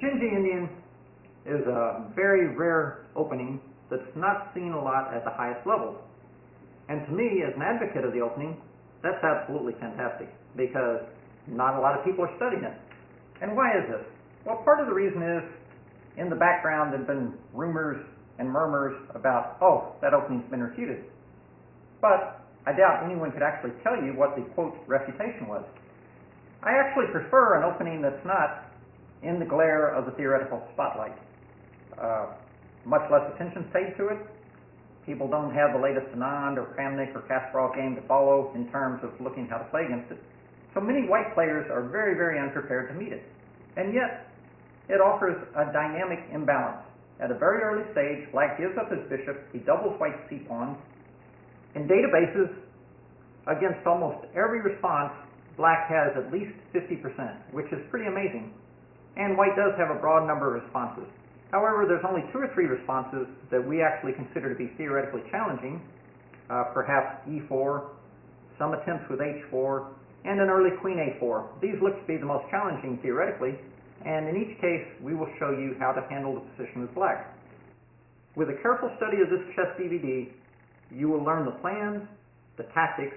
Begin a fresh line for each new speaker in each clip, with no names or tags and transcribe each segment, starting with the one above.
Dzindzi Indian is a very rare opening that's not seen a lot at the highest levels. And to me, as an advocate of the opening, that's absolutely fantastic because not a lot of people are studying it. And why is this? Well, part of the reason is in the background there have been rumors and murmurs about, oh, that opening's been refuted. But I doubt anyone could actually tell you what the, quote, refutation was. I actually prefer an opening that's not in the glare of the theoretical spotlight. Much less attention paid to it. People don't have the latest Anand or Kramnik or Kasparov game to follow in terms of looking how to play against it. So many white players are very, very unprepared to meet it. And yet, it offers a dynamic imbalance. At a very early stage, black gives up his bishop, he doubles white's c-pawn. In databases, against almost every response, black has at least 50%, which is pretty amazing. And white does have a broad number of responses. However, there's only 2 or 3 responses that we actually consider to be theoretically challenging, perhaps e4, some attempts with h4, and an early queen a4. These look to be the most challenging theoretically, and in each case, we will show you how to handle the position as black. With a careful study of this chess DVD, you will learn the plans, the tactics,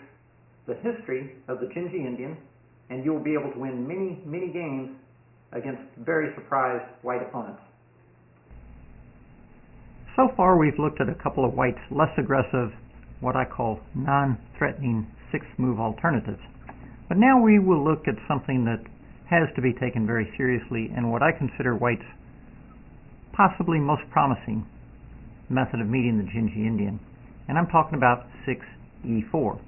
the history of the Dzindzi Indian, and you will be able to win many, many games against very surprised white opponents. So far, we've looked at a couple of white's less aggressive, what I call non-threatening 6-move alternatives. But now we will look at something that has to be taken very seriously and what I consider white's possibly most promising method of meeting the Dzindzi Indian. And I'm talking about 6e4.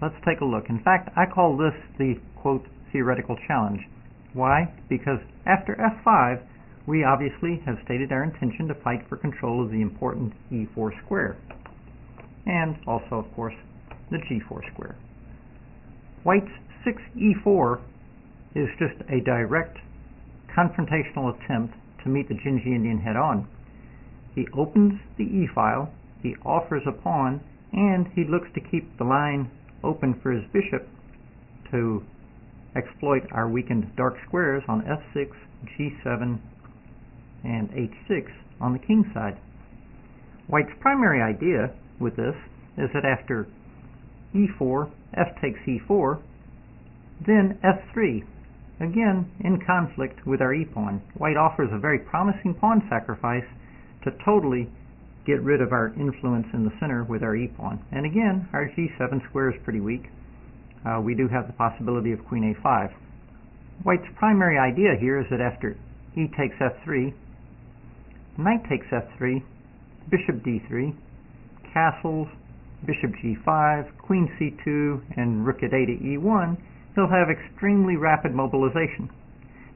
Let's take a look. In fact, I call this the, quote, theoretical challenge. Why? Because after f5, we obviously have stated our intention to fight for control of the important e4 square, and also, of course, the g4 square. White's 6e4 is just a direct confrontational attempt to meet the Dzindzi Indian head-on. He opens the e-file, he offers a pawn, and he looks to keep the line open for his bishop to exploit our weakened dark squares on f6, g7, and h6 on the king side. White's primary idea with this is that after e4, f takes e4, then f3, again in conflict with our e-pawn. White offers a very promising pawn sacrifice to totally get rid of our influence in the center with our e-pawn. And again, our g7 square is pretty weak. We do have the possibility of queen a5. White's primary idea here is that after e takes f3, knight takes f3, bishop d3, castles, bishop g5, queen c2, and rook at a to e1, he'll have extremely rapid mobilization.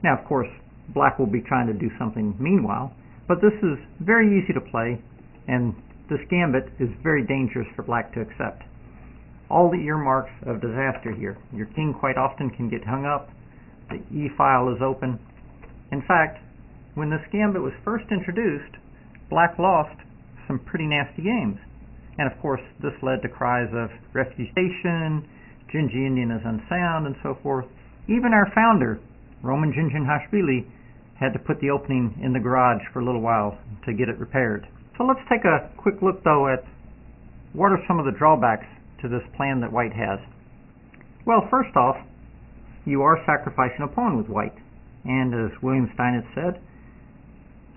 Now, of course, black will be trying to do something meanwhile, but this is very easy to play, and this gambit is very dangerous for black to accept. All the earmarks of disaster here. Your king quite often can get hung up, the e-file is open. In fact, when this gambit was first introduced, black lost some pretty nasty games. And of course, this led to cries of refutation, Dzindzi Indian is unsound, and so forth. Even our founder, Roman Dzindzi, had to put the opening in the garage for a little while to get it repaired. So let's take a quick look, though, at what are some of the drawbacks to this plan that white has. Well, first off, you are sacrificing a pawn with white. And as William Steinitz said,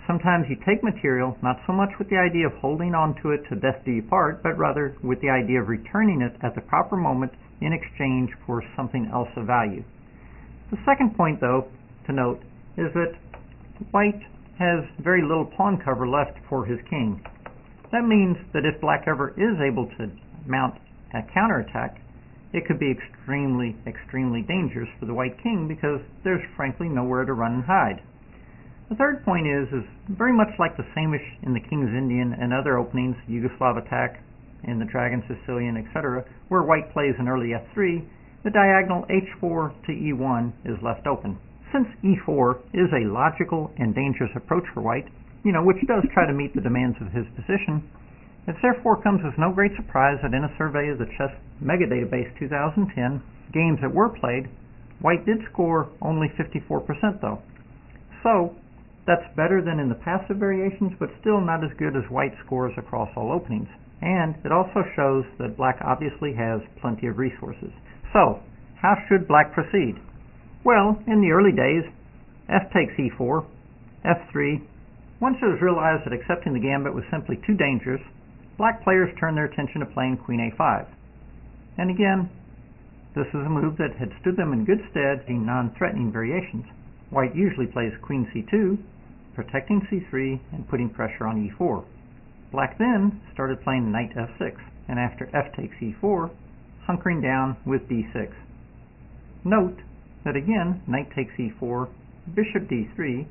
sometimes you take material not so much with the idea of holding on to it to death do you part, but rather with the idea of returning it at the proper moment in exchange for something else of value. The second point, though, to note is that white has very little pawn cover left for his king. That means that if black ever is able to mount a counterattack, it could be extremely, extremely dangerous for the white king because there's frankly nowhere to run and hide. The third point is very much like the same-ish in the King's Indian and other openings, Yugoslav attack, in the Dragon Sicilian, etc., where white plays an early f3, the diagonal h4 to e1 is left open. Since e4 is a logical and dangerous approach for white, which does try to meet the demands of his position, it therefore comes as no great surprise that in a survey of the Chess Mega Database 2010, games that were played, white did score only 54% though. So, That's better than in the passive variations, but still not as good as white scores across all openings. And it also shows that black obviously has plenty of resources. So, how should black proceed? Well, in the early days, f takes e4, f3. Once it was realized that accepting the gambit was simply too dangerous, black players turned their attention to playing queen a5. And again, this is a move that had stood them in good stead in non-threatening variations. White usually plays queen c2, protecting c3 and putting pressure on e4. Black then started playing knight f6, and after f takes e4, hunkering down with d6. Note that again, knight takes e4, bishop d3,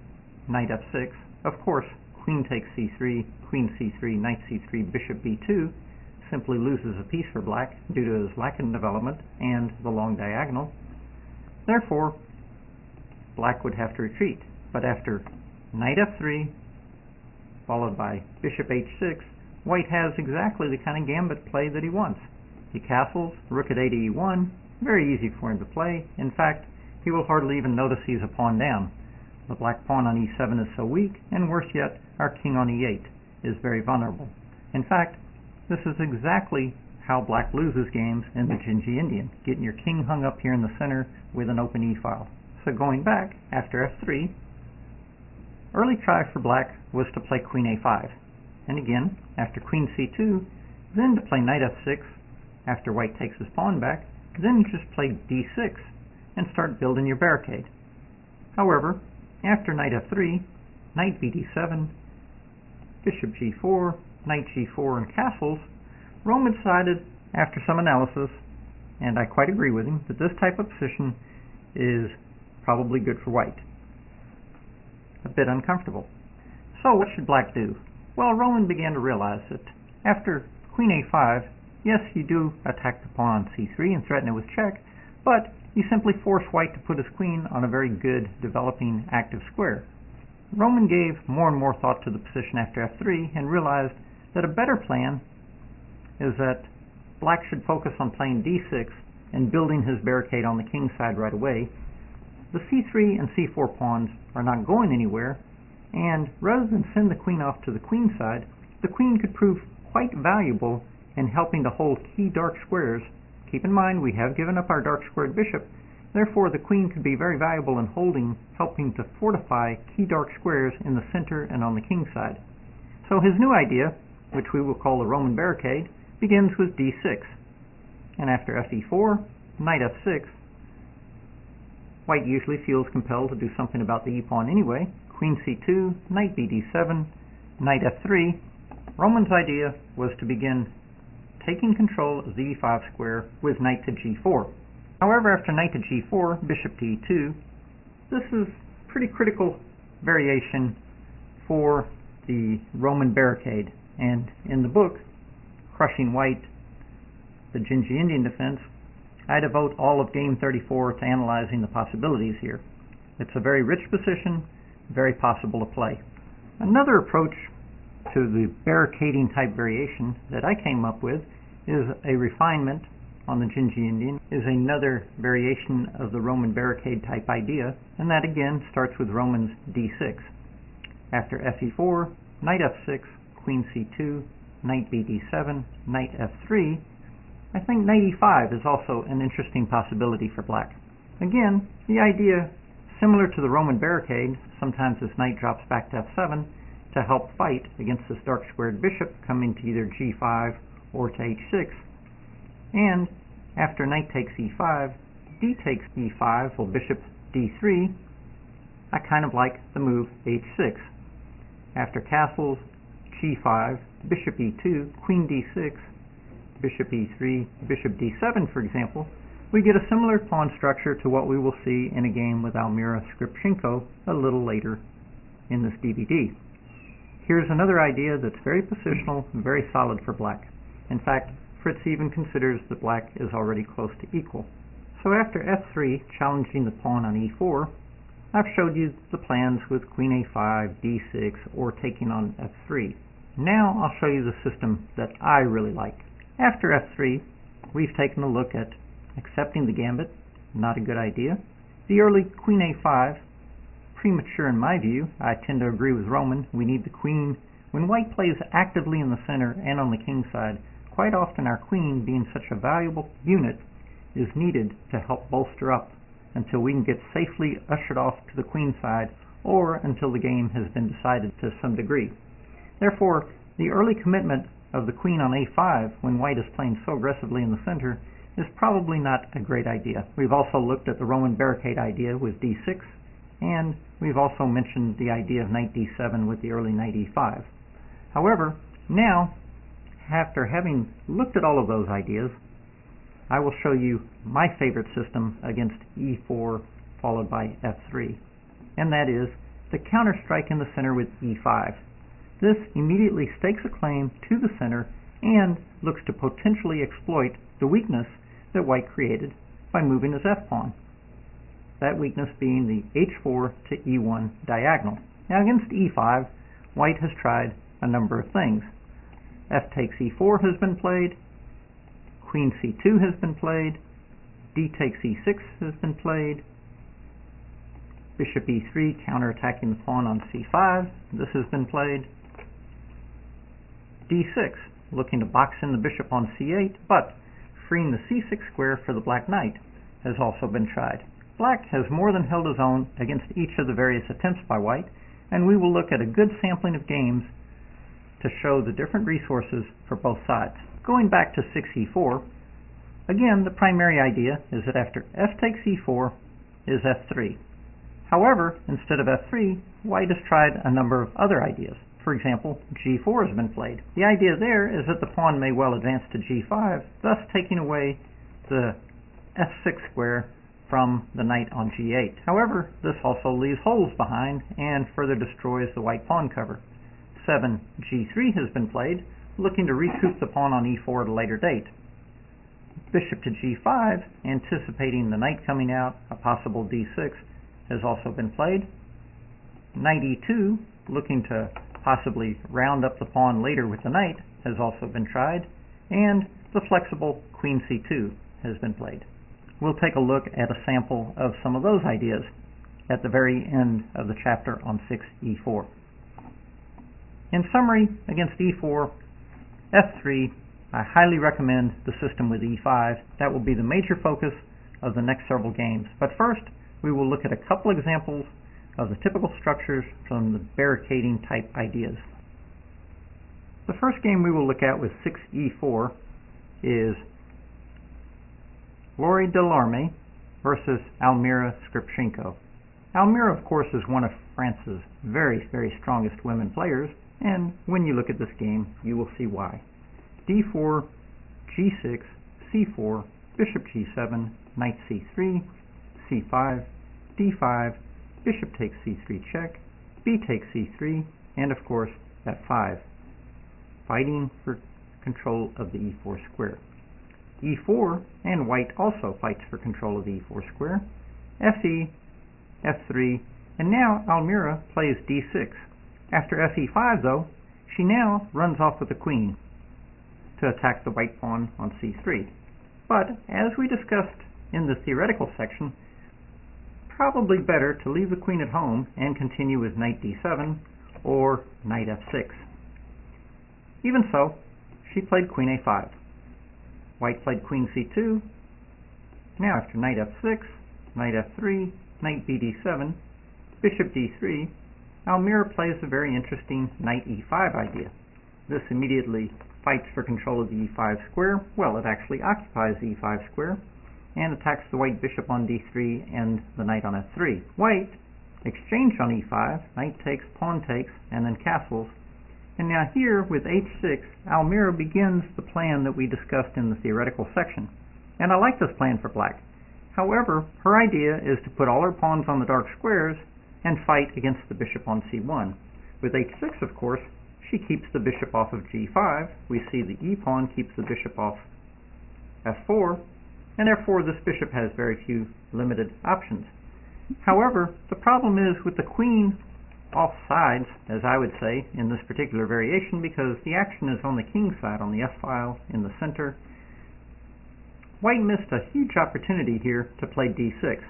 knight f6, of course, queen takes c3, queen c3, knight c3, bishop b2, simply loses a piece for black due to his lack in development and the long diagonal. Therefore, black would have to retreat. But after knight f3, followed by bishop h6, white has exactly the kind of gambit play that he wants. He castles, rook at a to e1, very easy for him to play. In fact, he will hardly even notice he's a pawn down. The black pawn on e7 is so weak, and worse yet, our king on e8 is very vulnerable. In fact, this is exactly how black loses games in the Dzindzi Indian, getting your king hung up here in the center with an open e-file. So going back, after f3, early try for black was to play queen a5. And again, after queen c2, then to play knight f6, after white takes his pawn back, then just play d6 and start building your barricade. However, after knight f3, knight bd7, bishop g4, knight g4, and castles, Roman decided, after some analysis, and I quite agree with him, that this type of position is probably good for white. A bit uncomfortable. So what should black do? Well, Roman began to realize that after queen a5, yes, you do attack the pawn on c3 and threaten it with check, but you simply force white to put his queen on a very good, developing, active square. Roman gave more and more thought to the position after f3 and realized that a better plan is that black should focus on playing d6 and building his barricade on the king side right away. The c3 and c4 pawns are not going anywhere, and rather than send the queen off to the queen side, the queen could prove quite valuable in helping to hold key dark squares. Keep in mind, we have given up our dark squared bishop, therefore the queen could be very valuable in holding, helping to fortify key dark squares in the center and on the king side. So his new idea, which we will call the Roman barricade, begins with d6. And after fe4, knight f6, white usually feels compelled to do something about the e-pawn anyway. Queen c2, knight bd7, knight f3. Roman's idea was to begin taking control of the e5 square with knight to g4. However, after knight to g4, bishop to e2, this is pretty critical variation for the Roman barricade. And in the book, Crushing White, the Dzindzi Indian Defense, I devote all of game 34 to analyzing the possibilities here. It's a very rich position, very possible to play. Another approach to the barricading type variation that I came up with is a refinement on the Dzindzi Indian, is another variation of the Roman barricade type idea, and that again starts with Roman's d6. After fe4, knight f6, queen c2, knight bd7, knight f3, I think knight e5 is also an interesting possibility for black. Again, the idea, similar to the Roman barricade, sometimes this knight drops back to f7 to help fight against this dark squared bishop coming to either g5 or to h6. And after knight takes e5, d takes e5, or bishop d3, I kind of like the move h6. After castles, g5, bishop e2, queen d6, bishop e3, bishop d7, for example, we get a similar pawn structure to what we will see in a game with Almira Skripchenko a little later in this DVD. Here's another idea that's very positional and very solid for black. In fact, Fritz even considers that black is already close to equal. So after f3, challenging the pawn on e4, I've showed you the plans with queen a5, d6, or taking on f3. Now I'll show you the system that I really like. After f3, we've taken a look at accepting the gambit, not a good idea. The early queen a5, premature in my view. I tend to agree with Roman. We need the queen. When white plays actively in the center and on the king side, quite often our queen, being such a valuable unit, is needed to help bolster up until we can get safely ushered off to the queen side, or until the game has been decided to some degree. Therefore, the early commitment of the queen on a5 when white is playing so aggressively in the center is probably not a great idea. We've also looked at the Roman barricade idea with d6, and we've also mentioned the idea of knight d7 with the early knight e5. However, now, after having looked at all of those ideas, I will show you my favorite system against e4 followed by f3, and that is the counter-strike in the center with e5. This immediately stakes a claim to the center and looks to potentially exploit the weakness that white created by moving his f-pawn. That weakness being the h4 to e1 diagonal. Now against e5, white has tried a number of things. F takes e4 has been played, queen c2 has been played, d takes e6 has been played, bishop e3 counterattacking the pawn on c5, this has been played, d6 looking to box in the bishop on c8, but freeing the c6 square for the black knight has also been tried. Black has more than held his own against each of the various attempts by white, and we will look at a good sampling of games to show the different resources for both sides. Going back to 6e4, again the primary idea is that after f takes e4 is f3. However, instead of f3, white has tried a number of other ideas. For example, g4 has been played. The idea there is that the pawn may well advance to g5, thus taking away the f6 square from the knight on g8. However, this also leaves holes behind and further destroys the white pawn cover. 7g3 has been played, looking to recoup the pawn on e4 at a later date. Bishop to g5, anticipating the knight coming out, a possible d6, has also been played. Knight e2, looking to possibly round up the pawn later with the knight, has also been tried. And the flexible queen c2 has been played. We'll take a look at a sample of some of those ideas at the very end of the chapter on 6e4. In summary, against e4, f3, I highly recommend the system with e5. That will be the major focus of the next several games. But first, we will look at a couple examples of the typical structures from the barricading type ideas. The first game we will look at with 6e4 is Lori Delorme versus Almira Skripchenko. Almira, of course, is one of France's very, very strongest women players, and when you look at this game, you will see why. d4, g6, c4, bishop g7, knight c3, c5, d5, bishop takes c3 check, b takes c3, and of course f5, fighting for control of the e4 square. e4, and white also fights for control of the e4 square, fe, f3, and now Almira plays d6. After fe5, though, she now runs off with the queen to attack the white pawn on c3. But, as we discussed in the theoretical section, probably better to leave the queen at home and continue with knight d7 or knight f6. Even so, she played queen a5. White played queen c2. Now after knight f6, knight f3, knight bd7, bishop d3, Almira plays a very interesting knight e5 idea. This immediately fights for control of the e5 square. Well, it actually occupies the e5 square and attacks the white bishop on d3 and the knight on f3. White exchanged on e5, knight takes, pawn takes, and then castles. And now here, with h6, Almira begins the plan that we discussed in the theoretical section. And I like this plan for black. However, her idea is to put all her pawns on the dark squares and fight against the bishop on c1. With h6, of course, she keeps the bishop off of g5. We see the e-pawn keeps the bishop off f4, and therefore this bishop has very few limited options. However, the problem is with the queen off sides, as I would say, in this particular variation, because the action is on the king side, on the f-file in the center. White missed a huge opportunity here to play d6.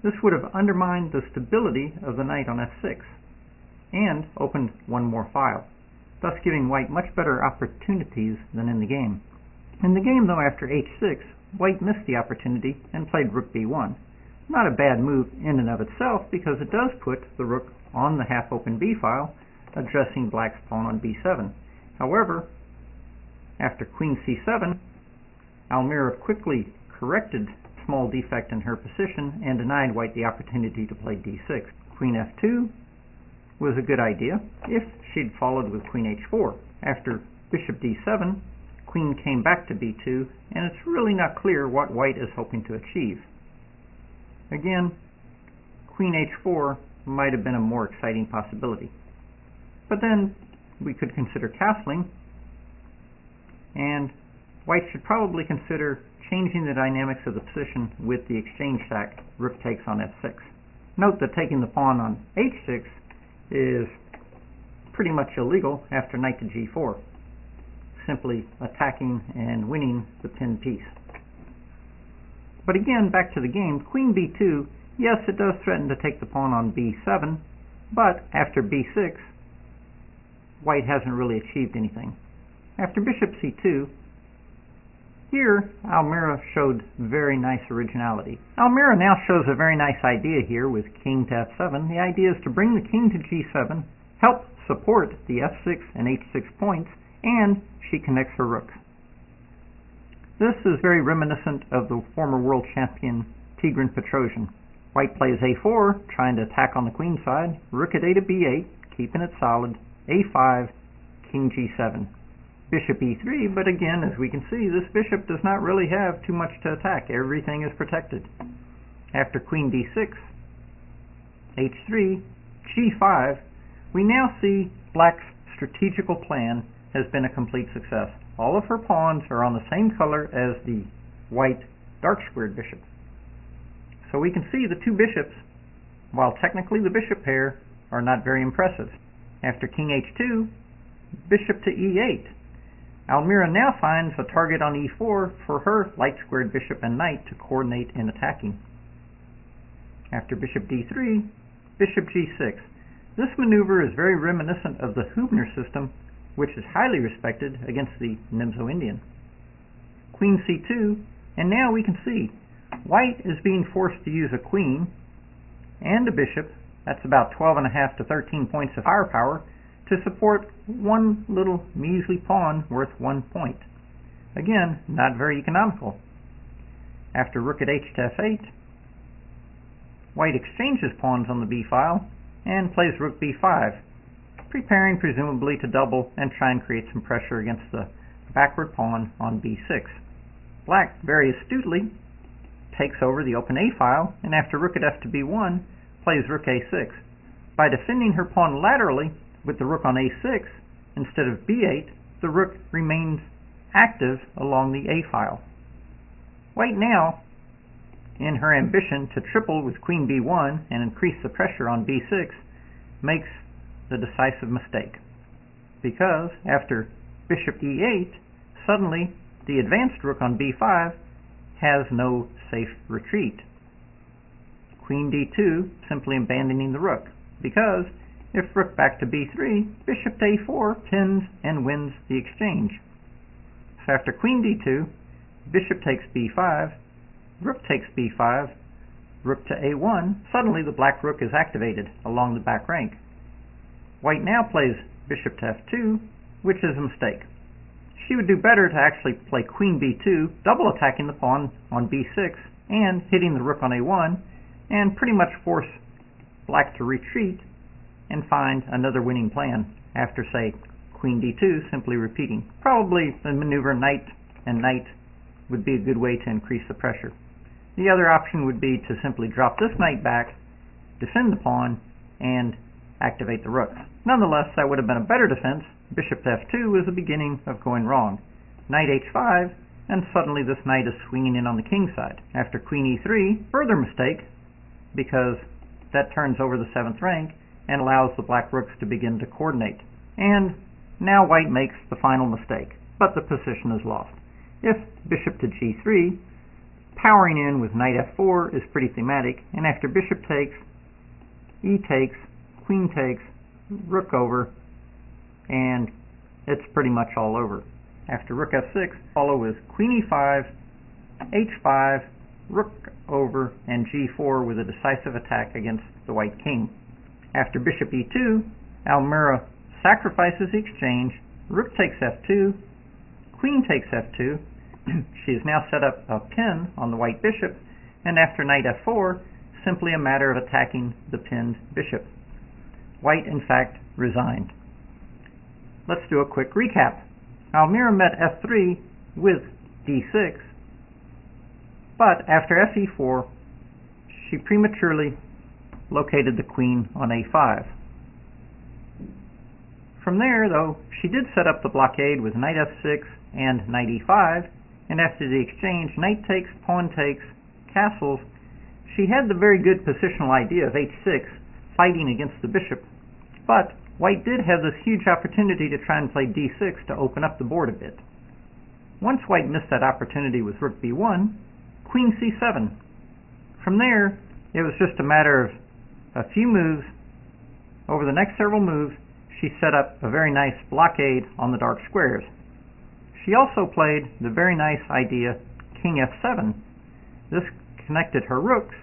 This would have undermined the stability of the knight on f6 and opened one more file, thus giving white much better opportunities than in the game. In the game, though, after h6, white missed the opportunity and played rook b1. Not a bad move in and of itself, because it does put the rook on the half-open b file, addressing black's pawn on b7. However, after queen c7, Almira quickly corrected a small defect in her position and denied white the opportunity to play d6. Queen f2 was a good idea if she'd followed with queen h4. After bishop d7, queen came back to b2, and it's really not clear what white is hoping to achieve. Again, queen h4 might have been a more exciting possibility. But then we could consider castling, and white should probably consider changing the dynamics of the position with the exchange sack rook takes on f6. Note that taking the pawn on h6 is pretty much illegal after knight to g4, simply attacking and winning the pinned piece. But again, back to the game, queen b2, yes, it does threaten to take the pawn on b7, but after b6, white hasn't really achieved anything. After bishop c2, here Almira showed very nice originality. Almira now shows a very nice idea here with king to f7. The idea is to bring the king to g7, help support the f6 and h6 points, and she connects her rook. This is very reminiscent of the former world champion Tigran Petrosian. White plays a4, trying to attack on the queen side, rook at a to b8, keeping it solid, a5, king g7. Bishop e3, but again, as we can see, this bishop does not really have too much to attack. Everything is protected. After queen d6, h3, g5, we now see black's strategical plan has been a complete success. All of her pawns are on the same color as the white dark squared bishop. So we can see the two bishops, while technically the bishop pair, are not very impressive. After king h2, bishop to e8. Almira now finds a target on e4 for her light squared bishop and knight to coordinate in attacking. After bishop d3, bishop g6. This maneuver is very reminiscent of the Hubner system, which is highly respected against the Nimzo-Indian. Queen c2, and now we can see white is being forced to use a queen and a bishop, that's about 12.5 to 13 points of firepower, to support one little measly pawn worth 1 point. Again, not very economical. After rook at h to f8, white exchanges pawns on the b file and plays rook b5, preparing presumably to double and try and create some pressure against the backward pawn on b6. Black very astutely takes over the open a file, and after rook at f to b1, plays rook a6. By defending her pawn laterally with the rook on a6 instead of b8, the rook remains active along the a file. White now, in her ambition to triple with queen b1 and increase the pressure on b6, makes the decisive mistake, because after bishop e8, suddenly the advanced rook on b5 has no safe retreat. Queen d2, simply abandoning the rook, because if rook back to b3, bishop to a4 pins and wins the exchange. So after queen d2, bishop takes b5, rook takes b5, rook to a1, suddenly the black rook is activated along the back rank. White now plays bishop to f2, which is a mistake. She would do better to actually play queen b2, double attacking the pawn on b6 and hitting the rook on a1, and pretty much force black to retreat and find another winning plan after, say, queen d2, simply repeating. Probably the maneuver knight and knight would be a good way to increase the pressure. The other option would be to simply drop this knight back, defend the pawn, and activate the rooks. Nonetheless, that would have been a better defense. Bishop to f2 was the beginning of going wrong. Knight h5, and suddenly this knight is swinging in on the king side. After queen e3, further mistake, because that turns over the 7th rank and allows the black rooks to begin to coordinate. And now white makes the final mistake, but the position is lost. If bishop to g3, Powering in with knight f4 is pretty thematic, and after bishop takes, e takes, queen takes, rook over, and it's pretty much all over. After rook f6, follow with queen e5, h5, rook over, and g4 with a decisive attack against the white king. After bishop e2, Almira sacrifices the exchange, rook takes f2, queen takes f2. She has now set up a pin on the white bishop, and after knight f4, simply a matter of attacking the pinned bishop. White, in fact, resigned. Let's do a quick recap. Almira met f3 with d6, but after fe4, she prematurely located the queen on a5. From there, though, she did set up the blockade with knight f6 and knight e5, and after the exchange, knight takes, pawn takes, castles, she had the very good positional idea of h6, fighting against the bishop, but white did have this huge opportunity to try and play d6 to open up the board a bit. Once white missed that opportunity with rook b1, queen c7. From there, it was just a matter of a few moves. Over the next several moves, she set up a very nice blockade on the dark squares. She also played the very nice idea king f7. This connected her rooks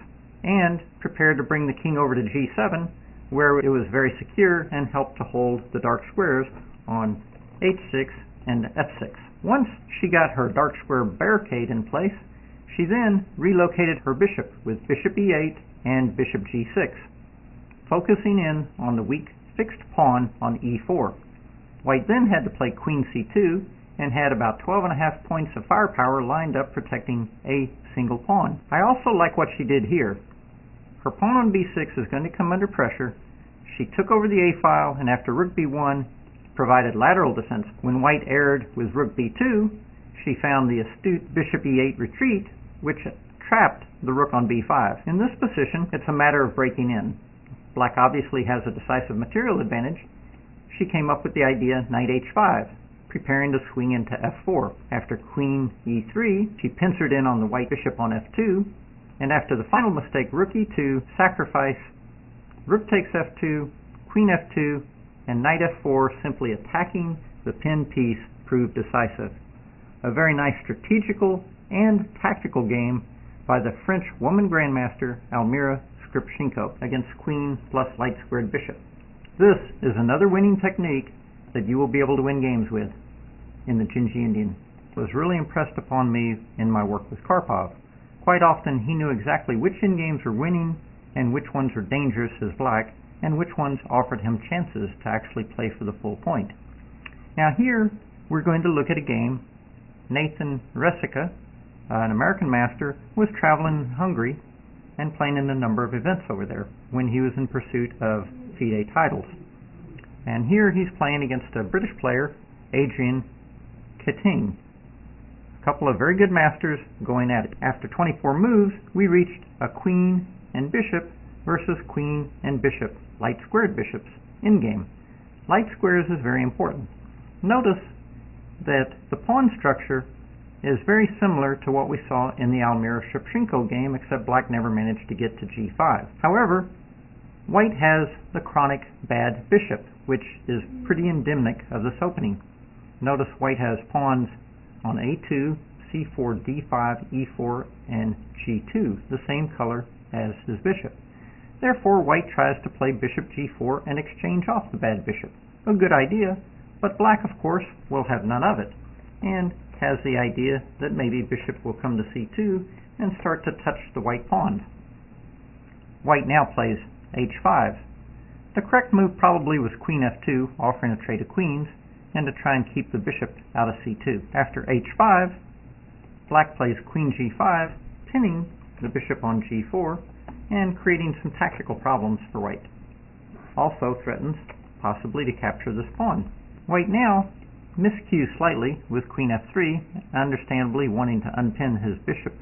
and prepared to bring the king over to g7, where it was very secure and helped to hold the dark squares on h6 and f6. Once she got her dark square barricade in place, she then relocated her bishop with bishop e8 and bishop g6, focusing in on the weak fixed pawn on e4. White then had to play queen c2 and had about 12.5 points of firepower lined up protecting a single pawn. I also like what she did here. Her pawn on b6 is going to come under pressure. She took over the a file, and after rook b1 provided lateral defense. When white erred with rook b2, she found the astute bishop e8 retreat, which trapped the rook on b5. In this position, it's a matter of breaking in. Black obviously has a decisive material advantage. She came up with the idea knight h5, preparing to swing into f4. After queen e3, she pincered in on the white bishop on f2, and after the final mistake, rook e2, sacrifice, rook takes f2, queen f2, and knight f4, simply attacking the pinned piece, proved decisive. A very nice strategical and tactical game by the French woman grandmaster Almira against queen plus light squared bishop. This is another winning technique that you will be able to win games with in the Dzindzi Indian. It was really impressed upon me in my work with Karpov. Quite often he knew exactly which in-games were winning and which ones were dangerous as black and which ones offered him chances to actually play for the full point. Now here we're going to look at a game. Nathan Resica, an American master, was traveling in Hungary and playing in a number of events over there when he was in pursuit of FIDE titles. And here he's playing against a British player, Adrian Keating. A couple of very good masters going at it. After 24 moves, we reached a queen and bishop versus queen and bishop, light squared bishops, in-game. Light squares is very important. Notice that the pawn structure is very similar to what we saw in the Almira Shevchenko game, except black never managed to get to g5. However, white has the chronic bad bishop, which is pretty endemic of this opening. Notice white has pawns on a2, c4, d5, e4, and g2, the same color as his bishop. Therefore, white tries to play bishop g4 and exchange off the bad bishop. A good idea, but black, of course, will have none of it, and has the idea that maybe bishop will come to c2 and start to touch the white pawn. White now plays h5. The correct move probably was queen f2, offering a trade of queens, and to try and keep the bishop out of c2. After h5, black plays queen g5, pinning the bishop on g4, and creating some tactical problems for white. Also threatens possibly to capture this pawn. White now miscues slightly with queen f3, understandably wanting to unpin his bishop,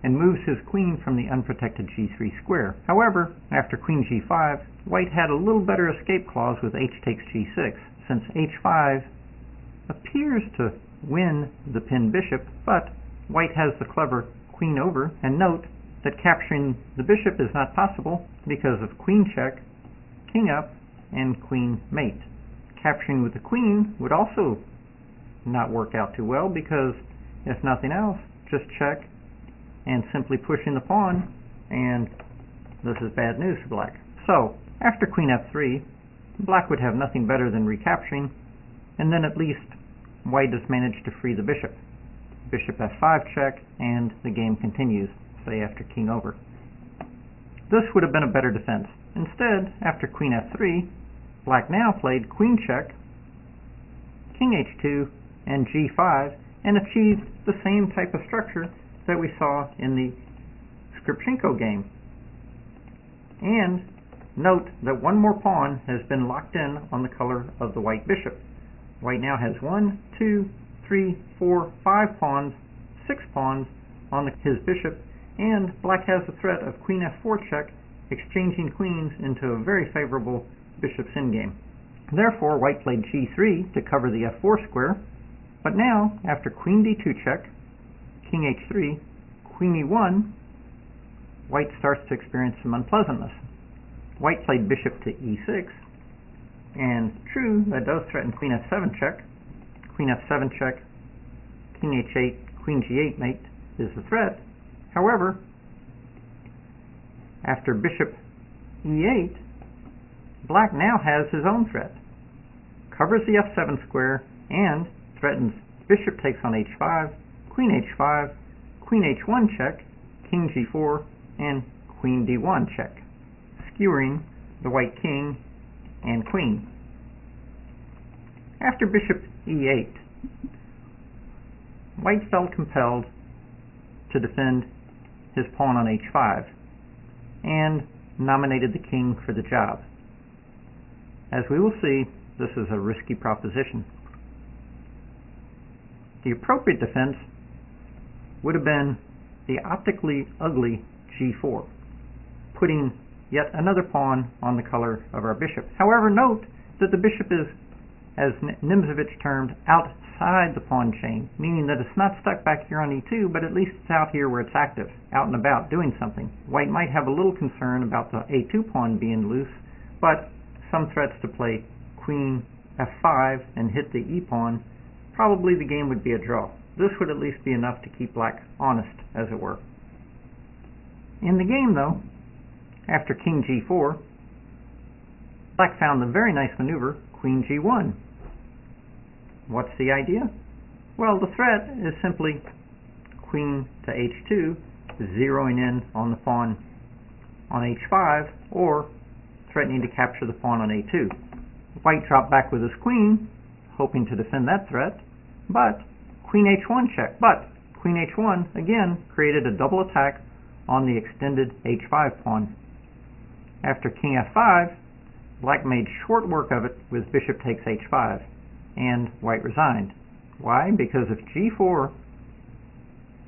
and moves his queen from the unprotected g3 square. However, after queen g5, white had a little better escape clause with h takes g6, since h5 appears to win the pinned bishop, but white has the clever queen over, and note that capturing the bishop is not possible because of queen check, king up, and queen mate. Capturing with the queen would also not work out too well because, if nothing else, just check and simply pushing the pawn, and this is bad news for black. So, after queen f3, black would have nothing better than recapturing, and then at least white has managed to free the bishop. Bishop f5 check, and the game continues, say after king over. This would have been a better defense. Instead, after queen f3, black now played queen check, king h2, and g5, and achieved the same type of structure that we saw in the Skripchenko game. And note that one more pawn has been locked in on the color of the white bishop. White now has 1, 2, 3, 4, 5 pawns, 6 pawns on his bishop, and black has the threat of queen f4 check, exchanging queens into a very favorable bishop's endgame. Therefore, white played g3 to cover the f4 square, but now, after queen d2 check, king h3, queen e1, white starts to experience some unpleasantness. White played bishop to e6, and true, that does threaten queen f7 check. Queen f7 check, king h8, queen g8 mate is the threat. However, after bishop e8, black now has his own threat. Covers the f7 square and threatens bishop takes on h5, queen h5, queen h1 check, king g4, and queen d1 check, skewering the white king and queen. After bishop e8, white felt compelled to defend his pawn on h5 and nominated the king for the job. As we will see, this is a risky proposition. The appropriate defense would have been the optically ugly g4, putting yet another pawn on the color of our bishop. However, note that the bishop is, as Nimzovich termed, outside the pawn chain, meaning that it's not stuck back here on e2, but at least it's out here where it's active, out and about, doing something. White might have a little concern about the a2 pawn being loose, but some threats to play queen f5 and hit the e pawn, probably the game would be a draw. This would at least be enough to keep black honest, as it were. In the game, though, after king g4, black found the very nice maneuver, queen g1. What's the idea? Well, the threat is simply queen to h2, zeroing in on the pawn on h5, or threatening to capture the pawn on a2. White dropped back with his queen, hoping to defend that threat, but queen h1 check. But queen h1, again, created a double attack on the extended h5 pawn. After king f5, black made short work of it with bishop takes h5, and white resigned. Why? Because if g4,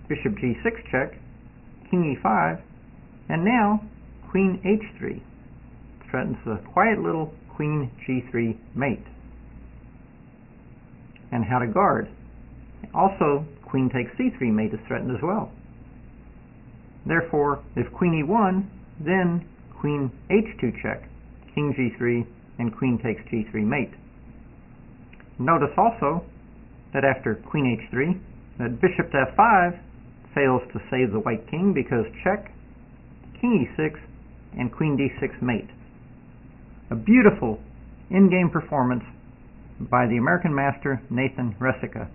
bishop g6 check, king e5, and now queen h3 threatens the quiet little queen g3 mate. And how to guard. Also, queen takes c3 mate is threatened as well. Therefore, if queen e1, then queen h2 check, king g3, and queen takes g3 mate. Notice also that after queen h3, that bishop to f5 fails to save the white king because check, king e6, and queen d6 mate. A beautiful in-game performance by the American master Nathan Resica.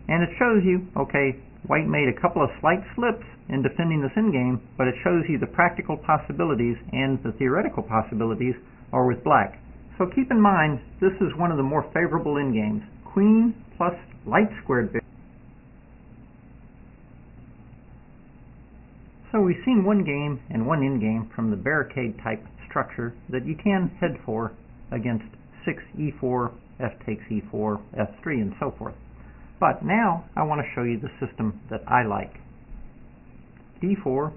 And it shows you, okay, white made a couple of slight slips in defending this endgame, but it shows you the practical possibilities and the theoretical possibilities are with black. So keep in mind, this is one of the more favorable endgames. Queen plus light squared bishop. So we've seen one game and one endgame from the barricade type structure that you can head for against 6 e4, f takes e4, f3, and so forth. But now I want to show you the system that I like. d4,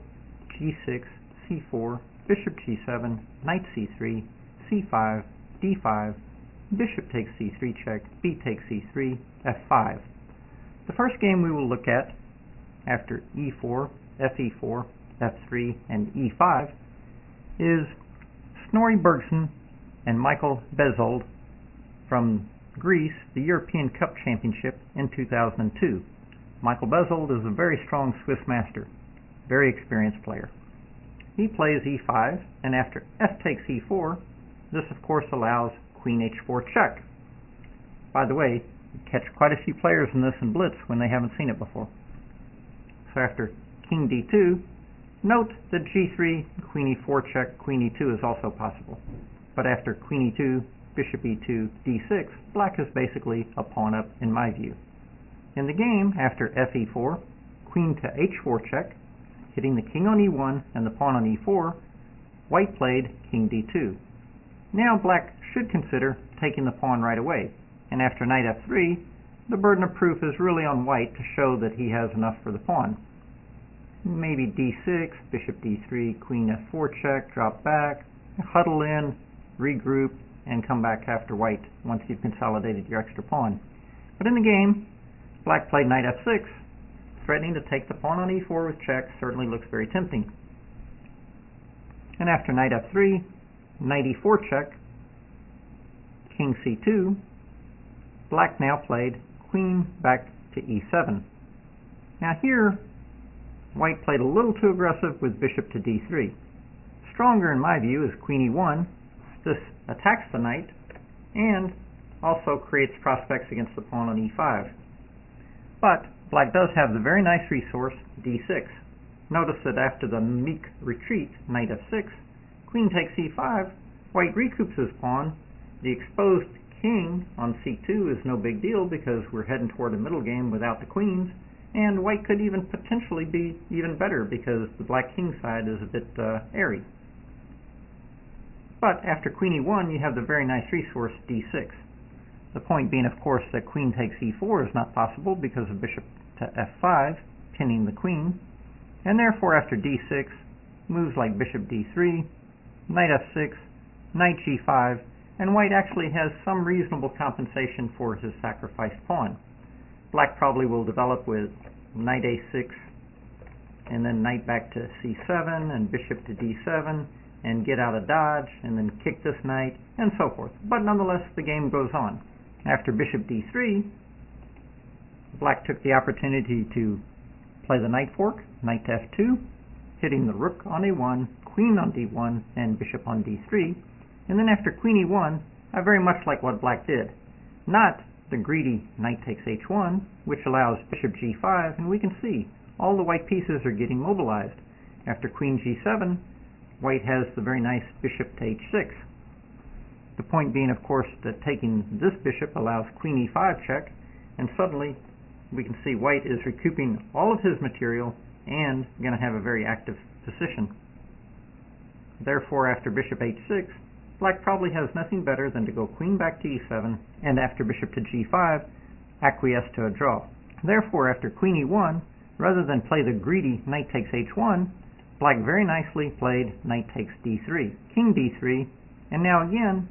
g6, c4, bishop g7, knight c3, c5, d5, bishop takes c3 check, b takes c3, f5. The first game we will look at after e4 fe4, f3, and e5 is Snorri Bergsson and Michael Bezold from Greece, the European Cup Championship in 2002. Michael Bezold is a very strong Swiss master, very experienced player. He plays e5, and after f takes e4, this of course allows queen h4 check. By the way, you catch quite a few players in this in blitz when they haven't seen it before. So after king d2, note that g3, queen e4 check, queen e2 is also possible. But after queen e2, bishop e2, d6, black is basically a pawn up in my view. In the game, after fe4, queen to h4 check, hitting the king on e1 and the pawn on e4, white played king d2. Now black should consider taking the pawn right away, and after knight f3, the burden of proof is really on white to show that he has enough for the pawn. Maybe d6, bishop d3, queen f4 check, drop back, huddle in, regroup, and come back after white once you've consolidated your extra pawn. But in the game, black played knight f6, threatening to take the pawn on e4 with check certainly looks very tempting. And after knight f3, knight e4 check, king c2, black now played queen back to e7. Now here, white played a little too aggressive with bishop to d3. Stronger in my view is queen e1. This attacks the knight and also creates prospects against the pawn on e5. But black does have the very nice resource d6. Notice that after the meek retreat, knight f6, queen takes e5, white recoups his pawn. The exposed king on c2 is no big deal because we're heading toward a middle game without the queens, and white could even potentially be even better because the black king side is a bit airy. But after queen e1, you have the very nice resource d6. The point being, of course, that queen takes e4 is not possible because of bishop to f5, pinning the queen, and therefore after d6, moves like bishop d3, knight f6, knight g5, and white actually has some reasonable compensation for his sacrificed pawn. Black probably will develop with knight a6, and then knight back to c7, and bishop to d7, and get out of dodge, and then kick this knight, and so forth. But nonetheless, the game goes on. After bishop d3, black took the opportunity to play the knight fork, knight to f2, hitting the rook on a1, queen on d1, and bishop on d3. And then after queen e1, I very much like what black did. Not the greedy knight takes h1, which allows bishop g5, and we can see all the white pieces are getting mobilized. After queen g7, white has the very nice bishop to h6. The point being, of course, that taking this bishop allows queen e5 check, and suddenly we can see white is recouping all of his material and going to have a very active position. Therefore, after bishop h6, black probably has nothing better than to go queen back to e7, and after bishop to g5, acquiesce to a draw. Therefore, after queen e1, rather than play the greedy knight takes h1, black very nicely played knight takes d3, king d3, and now again,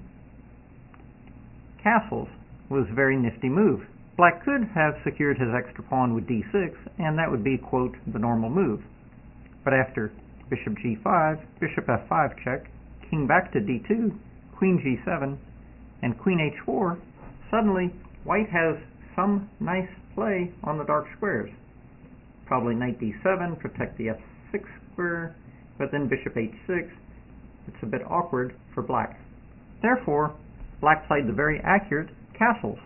castles was a very nifty move. Black could have secured his extra pawn with d6, and that would be, quote, the normal move. But after bishop g5, bishop f5 check, king back to d2, queen g7, and queen h4, suddenly white has some nice play on the dark squares. Probably knight d7, protect the f6 square, but then bishop h6, it's a bit awkward for black. Therefore, black played the very accurate castles.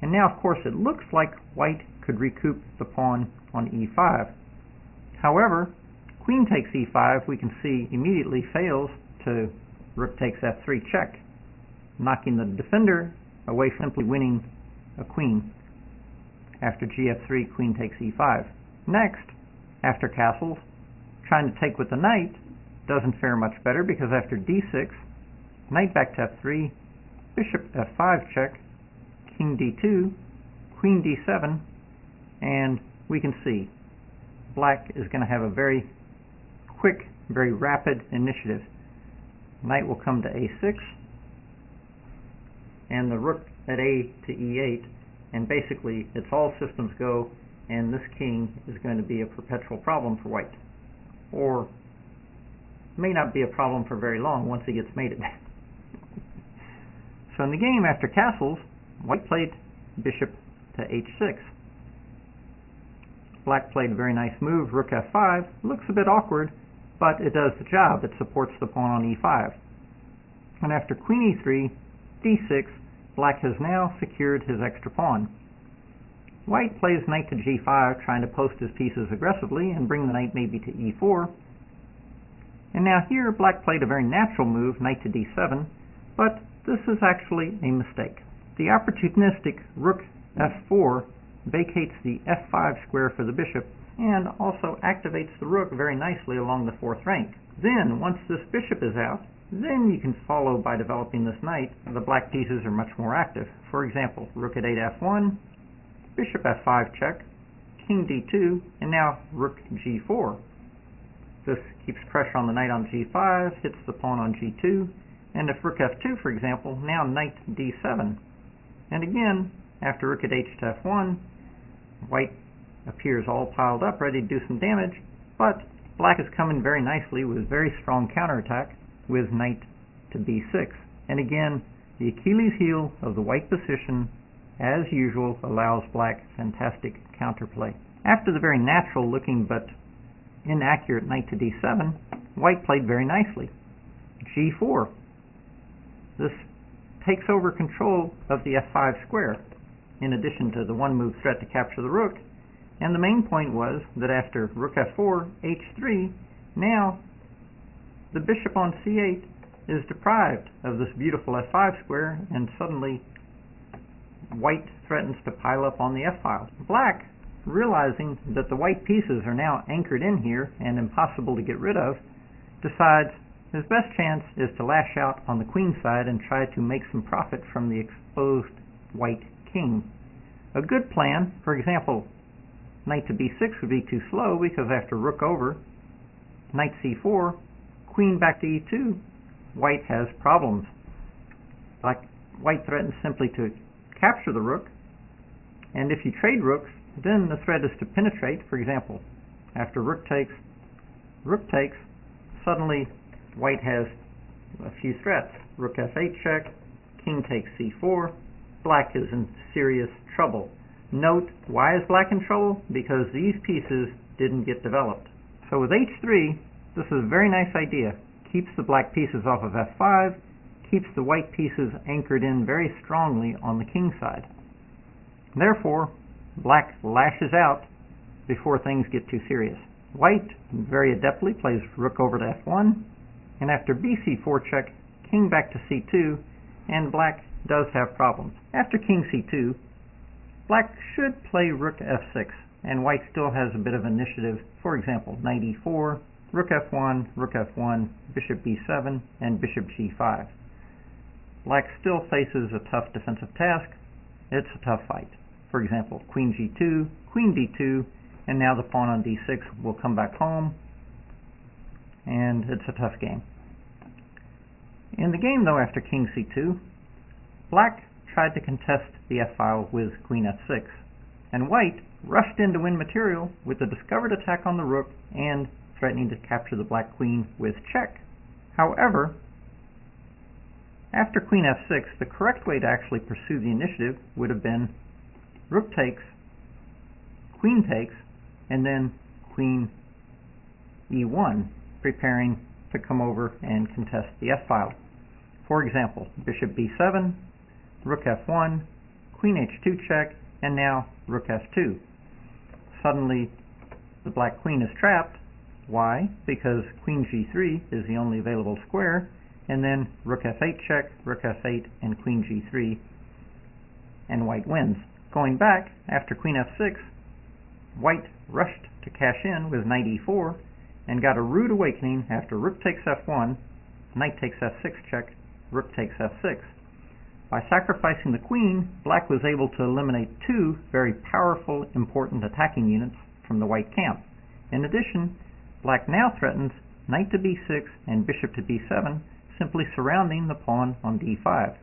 And now, of course, it looks like white could recoup the pawn on e5. However, queen takes e5, we can see immediately fails to rook takes f3 check, knocking the defender away from simply winning a queen. After gf3, queen takes e5. Next, after castles, trying to take with the knight doesn't fare much better because after d6, knight back to f3, bishop f5 check, king d2, queen d7, and we can see black is going to have a very quick, very rapid initiative. Knight will come to a6, and the rook at a to e8, and basically it's all systems go, and this king is going to be a perpetual problem for white. Or may not be a problem for very long once he gets mated. So in the game, after castles, white played bishop to h6. Black played a very nice move, rook f5. Looks a bit awkward, but it does the job. It supports the pawn on e5. And after queen e3, d6, black has now secured his extra pawn. White plays knight to g5, trying to post his pieces aggressively and bring the knight maybe to e4. And now here, black played a very natural move, knight to d7, but this is actually a mistake. The opportunistic rook f4 vacates the f5 square for the bishop and also activates the rook very nicely along the fourth rank. Then, once this bishop is out, then you can follow by developing this knight. The black pieces are much more active. For example, rook at 8 f1, bishop f5 check, king d2, and now rook g4. This keeps pressure on the knight on g5, hits the pawn on g2, and if rook f2, for example, now knight d7. And again, after rook at h to f1, white appears all piled up, ready to do some damage, but black is coming very nicely with very strong counterattack with knight to b6. And again, the Achilles heel of the white position, as usual, allows black fantastic counterplay. After the very natural looking but inaccurate knight to d7, white played very nicely. g4. This takes over control of the f5 square, in addition to the one move threat to capture the rook. And the main point was that after rook f4, h3, now the bishop on c8 is deprived of this beautiful f5 square, and suddenly white threatens to pile up on the f-file. Black, realizing that the white pieces are now anchored in here and impossible to get rid of, decides his best chance is to lash out on the queen side and try to make some profit from the exposed white king. A good plan, for example, knight to b6 would be too slow because after rook over, knight c4, queen back to e2, white has problems. White threatens simply to capture the rook, and if you trade rooks, then the threat is to penetrate. For example, after rook takes, suddenly white has a few threats. Rook f8 check, king takes c4, black is in serious trouble. Note, why is black in trouble? Because these pieces didn't get developed. So with h3, this is a very nice idea. Keeps the black pieces off of f5, keeps the white pieces anchored in very strongly on the king side. Therefore, black lashes out before things get too serious. White very adeptly plays rook over to f1, and after bc4 check, king back to c2, and black does have problems. After king c2, black should play rook f6, and white still has a bit of initiative. For example, knight e4, rook f1, bishop b7, and bishop g5. Black still faces a tough defensive task. It's a tough fight. For example, queen g2, queen d2, and now the pawn on d6 will come back home, and it's a tough game. In the game, though, after king c2, black tried to contest the f-file with queen f6, and white rushed in to win material with the discovered attack on the rook and threatening to capture the black queen with check. However, after queen f6, the correct way to actually pursue the initiative would have been rook takes, and then queen e1, preparing to come over and contest the f-file. For example, bishop b7, rook f1, queen h2 check, and now rook f2. Suddenly, the black queen is trapped. Why? Because queen g3 is the only available square, and then rook f8 check, rook f8, and queen g3, and white wins. Going back, after queen f6, white rushed to cash in with knight e4, and got a rude awakening after rook takes f1, knight takes f6 check, rook takes f6. By sacrificing the queen, black was able to eliminate two very powerful, important attacking units from the white camp. In addition, black now threatens knight to b6 and bishop to b7, simply surrounding the pawn on d5.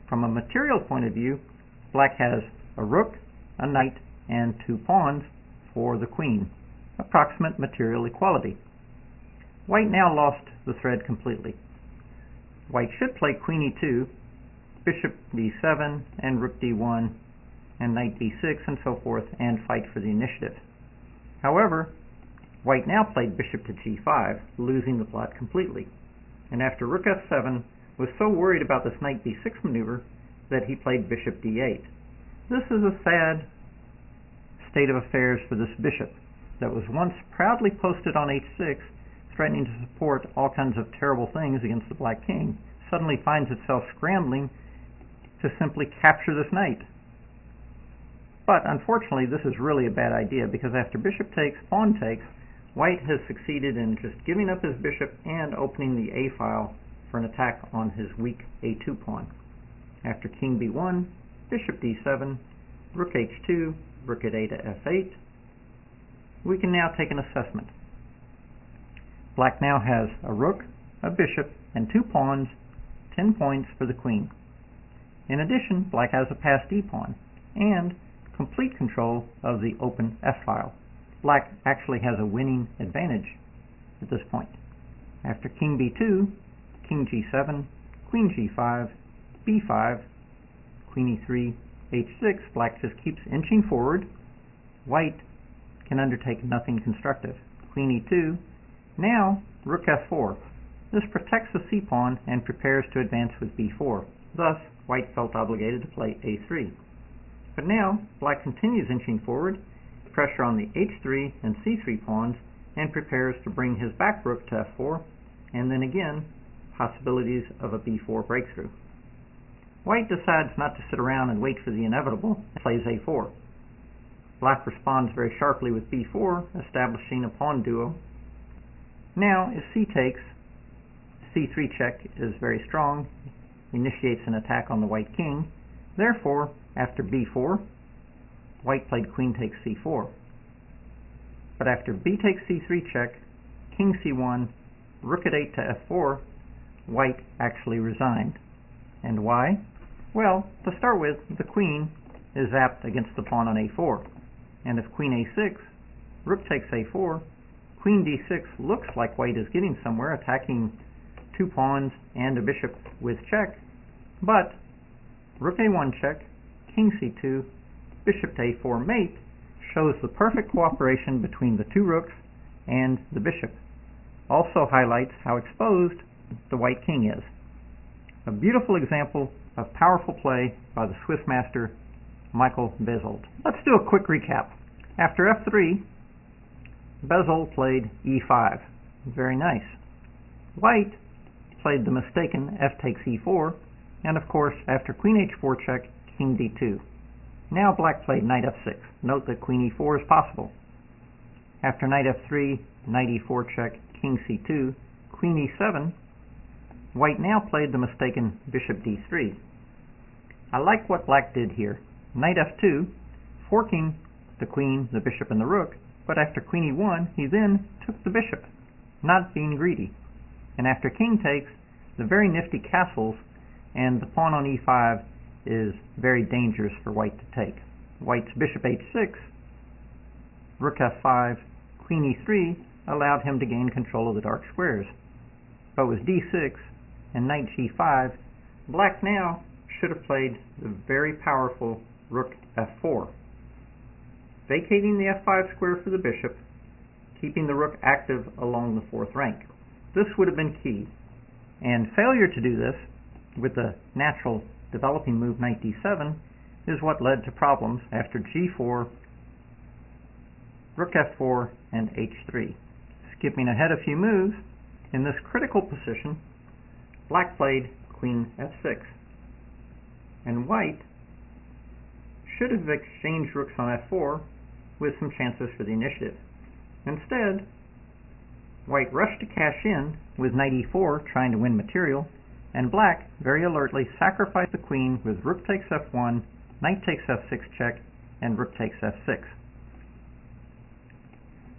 From a material point of view, black has a rook, a knight, and 2 pawns for the queen. Approximate material equality. White now lost the thread completely. White should play queen e2, bishop d7, and rook d1, and knight d6, and so forth, and fight for the initiative. However, White now played bishop to g5, losing the plot completely, and after rook f7, was so worried about this knight b6 maneuver that he played bishop d8. This is a sad state of affairs for this bishop that was once proudly posted on h6, threatening to support all kinds of terrible things against the black king, suddenly finds itself scrambling to simply capture this knight. But unfortunately, this is really a bad idea, because after bishop takes, pawn takes, White has succeeded in just giving up his bishop and opening the a file for an attack on his weak a2 pawn. After king b1, bishop d7, rook h2, rook at a to f8, we can now take an assessment. Black now has a rook, a bishop, and 2 pawns, 10 points for the queen. In addition, Black has a passed d pawn and complete control of the open f-file. Black actually has a winning advantage at this point. After king b2, king g7, queen g5, b5, queen e3, h6, Black just keeps inching forward. White can undertake nothing constructive. Queen e2, now rook f4. This protects the c-pawn and prepares to advance with b4. Thus, White felt obligated to play a3. But now, Black continues inching forward, pressure on the h3 and c3 pawns, and prepares to bring his back rook to f4, and then again, possibilities of a b4 breakthrough. White decides not to sit around and wait for the inevitable, and plays a4. Black responds very sharply with b4, establishing a pawn duo. Now, if c takes, c3 check is very strong, initiates an attack on the white king. Therefore, after b4, White played queen takes c4. But after b takes c3 check, king c1, rook at 8 to f4, White actually resigned. And why? Well, to start with, the queen is zapped against the pawn on a4. And if queen a6, rook takes a4, queen d6 looks like White is getting somewhere, attacking 2 pawns and a bishop with check. But rook a1 check, king c2, bishop to a4 mate shows the perfect cooperation between the 2 rooks and the bishop. Also highlights how exposed the white king is. A beautiful example of powerful play by the Swiss master Michael Bezold. Let's do a quick recap. After f3, Bezold played e5. Very nice. White played the mistaken f takes e4, and of course, after queen h4 check, king d2. Now Black played knight f6. Note that queen e4 is possible. After knight f3, knight e4 check, king c2, queen e7, White now played the mistaken bishop d3. I like what Black did here. Knight f2, forking the queen, the bishop, and the rook, but after queen e1, he then took the bishop, not being greedy. And after king takes, the very nifty castles, and the pawn on e5 is very dangerous for White to take. White's bishop h6, rook f5, queen e3 allowed him to gain control of the dark squares. But with d6 and knight g5, Black now should have played the very powerful rook f4, vacating the f5 square for the bishop, keeping the rook active along the 4th rank. This would have been key, and failure to do this with the natural developing move knight d7 is what led to problems after g4, rook f4, and h3. Skipping ahead a few moves, in this critical position, Black played queen f6, and White should have exchanged rooks on f4 with some chances for the initiative. Instead, White rushed to cash in with knight e4 trying to win material, and Black very alertly sacrificed the queen with rook takes f1, knight takes f6 check, and rook takes f6.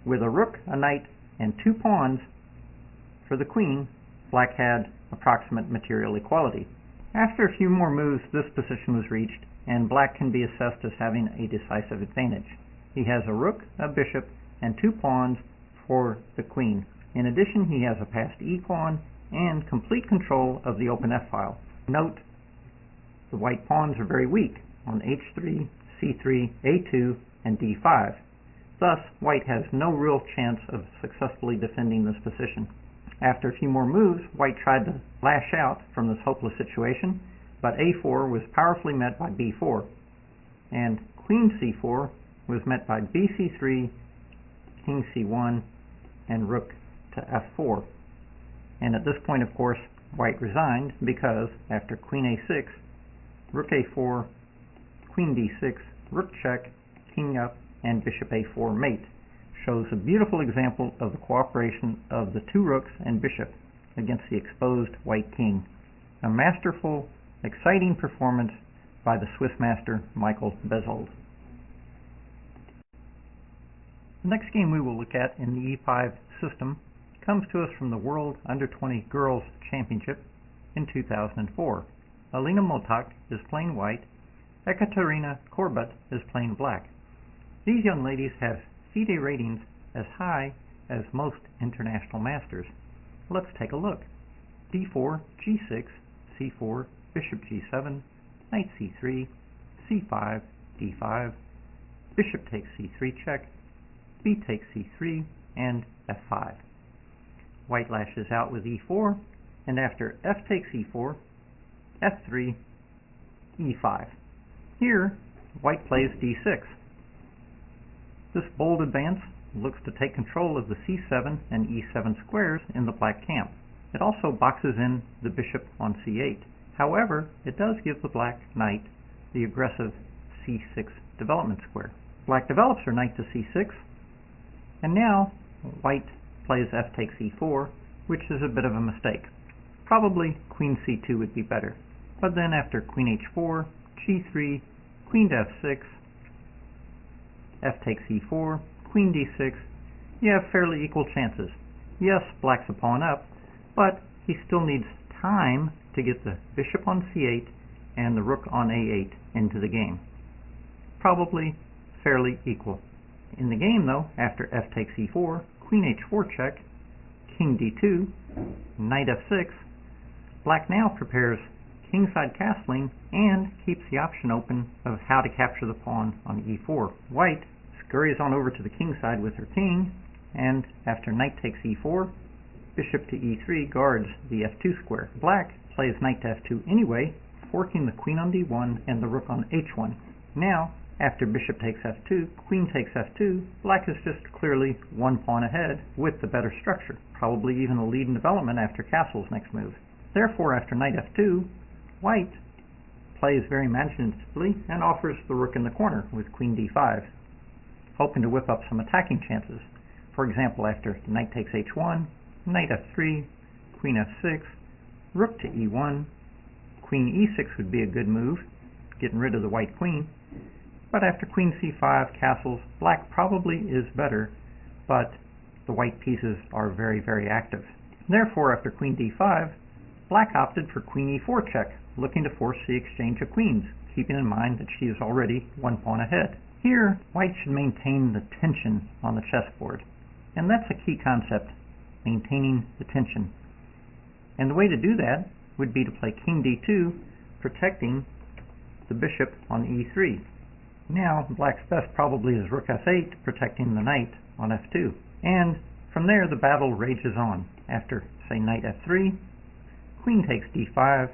With a rook, a knight, and 2 pawns for the queen, Black had approximate material equality. After a few more moves, this position was reached, and black can be assessed as having a decisive advantage. He has a rook, a bishop, and 2 pawns for the queen. In addition, he has a passed e-pawn and complete control of the open f-file. Note, the white pawns are very weak on h3, c3, a2, and d5. Thus, white has no real chance of successfully defending this position. After a few more moves, white tried to lash out from this hopeless situation, but a4 was powerfully met by b4, and queen c4 was met by bc3, king c1, and rook to f4. And at this point, of course, white resigned because after queen a6, rook a4, queen d6, rook check, king up, and bishop a4 mate shows a beautiful example of the cooperation of the 2 rooks and bishop against the exposed white king. A masterful, exciting performance by the Swiss master Michael Bezold. The next game we will look at in the E5 system comes to us from the World Under-20 Girls Championship in 2004. Alina Motak is playing white, Ekaterina Korbat is playing black. These young ladies have FIDE ratings as high as most international masters. Let's take a look. d4, g6, c4, bishop g7, knight c3, c5, d5, bishop takes c3 check, b takes c3, and f5. White lashes out with e4, and after f takes e4, f3, e5. Here, white plays d6. This bold advance looks to take control of the c7 and e7 squares in the black camp. It also boxes in the bishop on c8. However, it does give the black knight the aggressive c6 development square. Black develops her knight to c6, and now white plays f takes e4, which is a bit of a mistake. Probably queen c2 would be better. But then after queen h4, g3, queen to f6, f takes e4, queen d6, you have fairly equal chances. Yes, black's a pawn up, but he still needs time to get the bishop on c8 and the rook on a8 into the game. Probably fairly equal. In the game, though, after f takes e4, queen h4 check, king d2, knight f6, black now prepares kingside castling and keeps the option open of how to capture the pawn on e4. White scurries on over to the kingside with her king, and after knight takes e4, bishop to e3 guards the f2 square. Black plays knight to f2 anyway, forking the queen on d1 and the rook on h1. Now, after bishop takes f2, queen takes f2, black is just clearly 1 pawn ahead with the better structure, probably even a lead in development after castle's next move. Therefore, after knight f2, white plays very imaginatively and offers the rook in the corner with queen d5, hoping to whip up some attacking chances. For example, after knight takes h1, knight f3, queen f6, rook to e1, queen e6 would be a good move, getting rid of the white queen. But after queen c5 castles, black probably is better, but the white pieces are very, very active. Therefore, after queen d5, black opted for queen e4 check, looking to force the exchange of queens, keeping in mind that she is already 1 pawn ahead. Here, white should maintain the tension on the chessboard, and that's a key concept, maintaining the tension. And the way to do that would be to play king d2, protecting the bishop on e3. Now, black's best probably is rook f8, protecting the knight on f2. And from there, the battle rages on. After, say, knight f3, queen takes d5,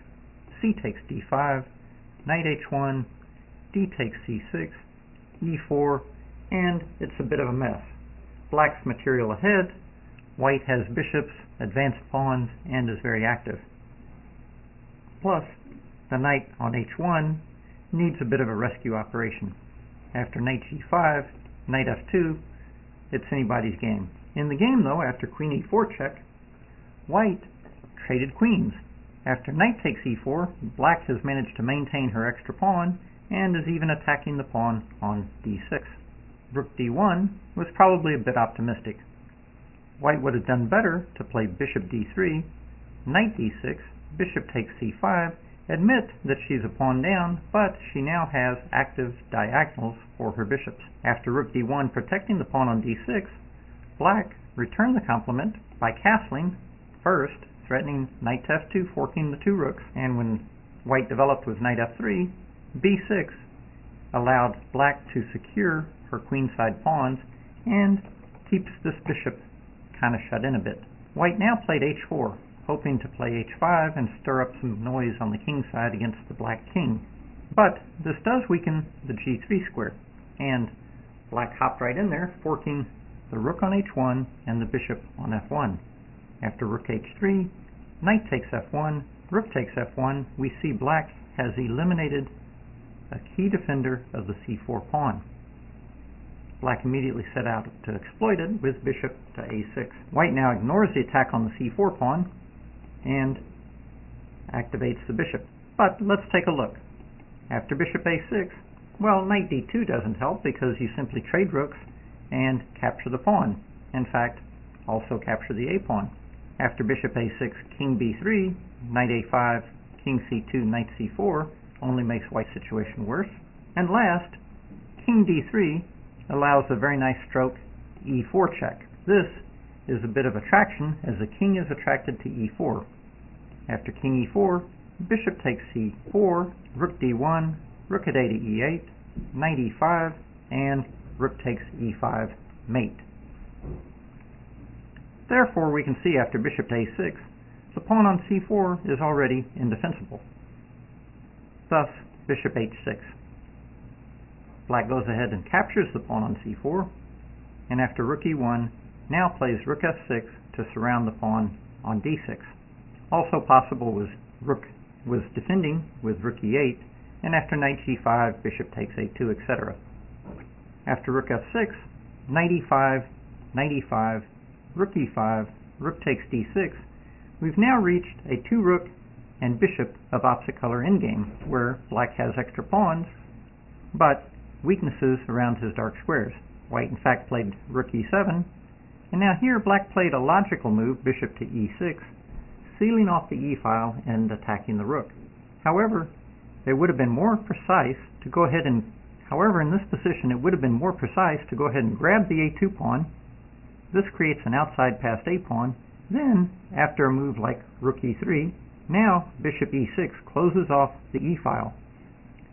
c takes d5, knight h1, d takes c6, e4, and it's a bit of a mess. Black's material ahead, white has bishops, advanced pawns, and is very active. Plus, the knight on h1 needs a bit of a rescue operation. After knight g5, knight f2, it's anybody's game. In the game, though, after queen e4 check, white traded queens. After knight takes e4, black has managed to maintain her extra pawn and is even attacking the pawn on d6. Rook d1 was probably a bit optimistic. White would have done better to play bishop d3, knight d6, bishop takes c5, admit that she's a pawn down, but she now has active diagonals for her bishops. After rook d1 protecting the pawn on d6, black returned the compliment by castling first, threatening knight to f2, forking the two rooks, and when white developed with knight f3, b6 allowed black to secure her queenside pawns and keeps this bishop kind of shut in a bit. White now played h4, hoping to play h5 and stir up some noise on the king side against the black king. But this does weaken the g3 square, and black hopped right in there, forking the rook on h1 and the bishop on f1. After rook h3, knight takes f1, rook takes f1, we see black has eliminated a key defender of the c4 pawn. Black immediately set out to exploit it with bishop to a6. White now ignores the attack on the c4 pawn and activates the bishop. But let's take a look. After bishop a6, well, knight d2 doesn't help because you simply trade rooks and capture the pawn. In fact, also capture the a pawn. After bishop a6, king b3, knight a5, king c2, knight c4 only makes white's situation worse. And last, king d3 allows a very nice stroke e4 check. This is a bit of attraction as the king is attracted to e4. After king e4, bishop takes c4, rook d1, rook at a to e8, knight e5, and rook takes e5 mate. Therefore, we can see after bishop to a6, the pawn on c4 is already indefensible. Thus, bishop h6. Black goes ahead and captures the pawn on c4, and after rook e1, now plays rook f6 to surround the pawn on d6. Also possible was rook was defending with rook e8, and after knight g5, bishop takes a2, etc. After rook f6, knight e5, knight e5, rook e5, rook takes d6, we've now reached a two-rook and bishop of opposite color endgame, where black has extra pawns, but weaknesses around his dark squares. White, in fact, played rook e7, and now here black played a logical move, bishop to e6, sealing off the e-file and attacking the rook. However, it would have been more precise to go ahead and, in this position, it would have been more precise to go ahead and grab the a2 pawn. This creates an outside passed a pawn. Then, after a move like rook e3, now bishop e6 closes off the e-file.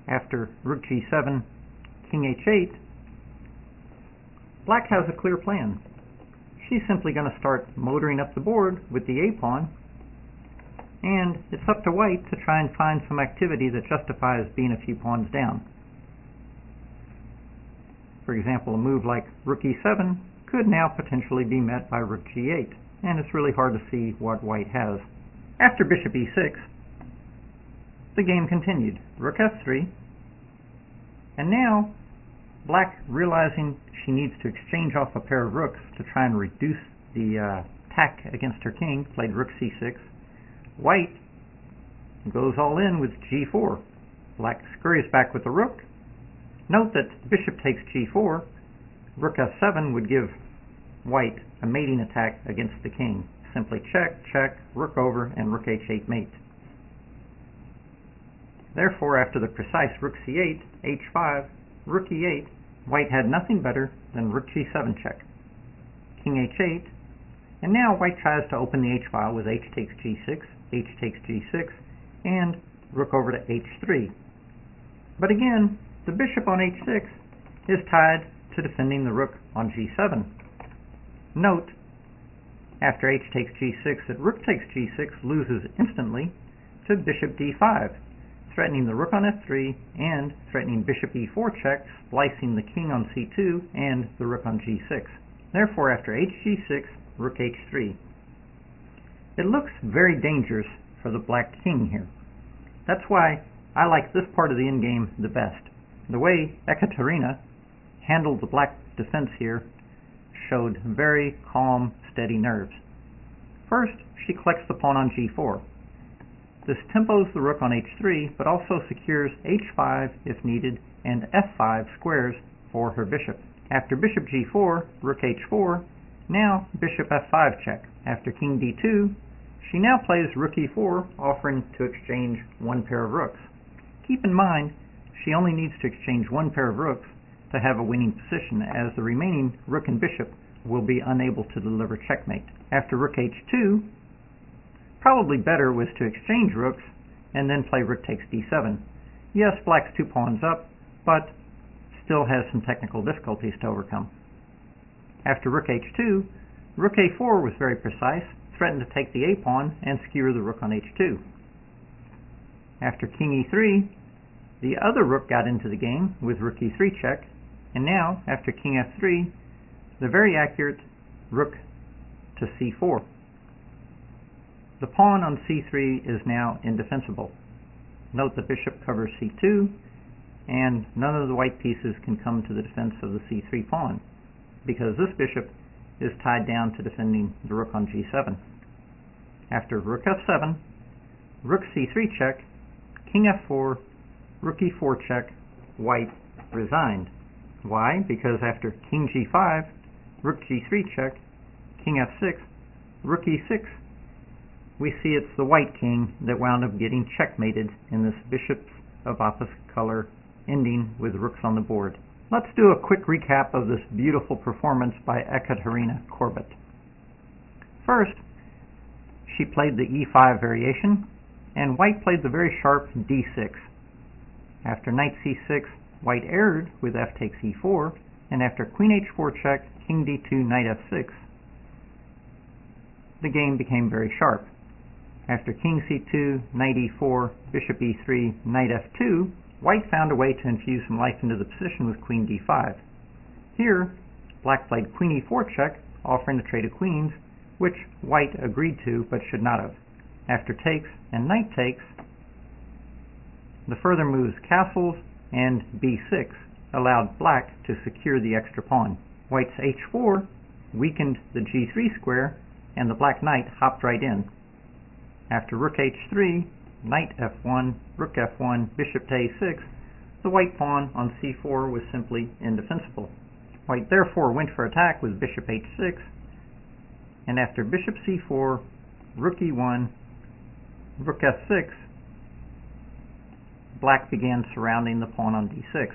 After rook g7, king h8, black has a clear plan. She's simply going to start motoring up the board with the a pawn, and it's up to white to try and find some activity that justifies being a few pawns down. For example, a move like rook e7 could now potentially be met by rook g8, and it's really hard to see what white has. After bishop e6, the game continued. Rook f3, and now black, realizing she needs to exchange off a pair of rooks to try and reduce the attack against her king, played rook c6. White goes all in with g4. Black scurries back with the rook. Note that bishop takes g4. Rook f7 would give white a mating attack against the king. Simply check, check, rook over, and rook h8 mate. Therefore, after the precise rook c8, h5, rook e8, white had nothing better than rook g7 check. King h8, and now white tries to open the h-file with h takes g6, h takes g6, and rook over to h3. But again, the bishop on h6 is tied to defending the rook on g7. Note, after h takes g6, that rook takes g6 loses instantly to bishop d5, threatening the rook on f3 and threatening bishop e4 check, splicing the king on c2 and the rook on g6. Therefore, after h g6, rook h3. It looks very dangerous for the black king here. That's why I like this part of the endgame the best. The way Ekaterina handled the black defense here showed very calm, steady nerves. First, she collects the pawn on g4. This tempos the rook on h3, but also secures h5 if needed, and f5 squares for her bishop. After bishop g4, rook h4, now bishop f5 check. After king d2, She now plays rook e4, offering to exchange one pair of rooks. Keep in mind, she only needs to exchange one pair of rooks to have a winning position, as the remaining rook and bishop will be unable to deliver checkmate. After rook h2, probably better was to exchange rooks and then play rook takes d7. Yes, black's 2 pawns up, but still has some technical difficulties to overcome. After rook h2, rook a4 was very precise, threatened to take the a pawn and skewer the rook on h2. After king e3, the other rook got into the game with rook e3 check, and now, after king f3, the very accurate rook to c4. The pawn on c3 is now indefensible. Note the bishop covers c2, and none of the white pieces can come to the defense of the c3 pawn, because this bishop is tied down to defending the rook on g7. After rook f7, rook c3 check, king f4, rook e4 check, white resigned. Why? Because after king g5, rook g3 check, king f6, rook e6, we see it's the white king that wound up getting checkmated in this bishops of opposite color ending with rooks on the board. Let's do a quick recap of this beautiful performance by Ekaterina Corbett. First, she played the e5 variation, and white played the very sharp d6. After knight c6, white erred with f takes e4, and after queen h4 check, king d2, knight f6, the game became very sharp. After king c2, knight e4, bishop e3, knight f2, white found a way to infuse some life into the position with queen d5. Here, black played queen e4 check, offering to trade of queens, which white agreed to but should not have. After takes and knight takes, the further moves castles and b6 allowed black to secure the extra pawn. White's h4 weakened the g3 square, and the black knight hopped right in. After rook h3, knight f1, rook f1, bishop to a6, the white pawn on c4 was simply indefensible. White therefore went for attack with bishop h6, and after bishop c4, rook e1, rook f6, black began surrounding the pawn on d6.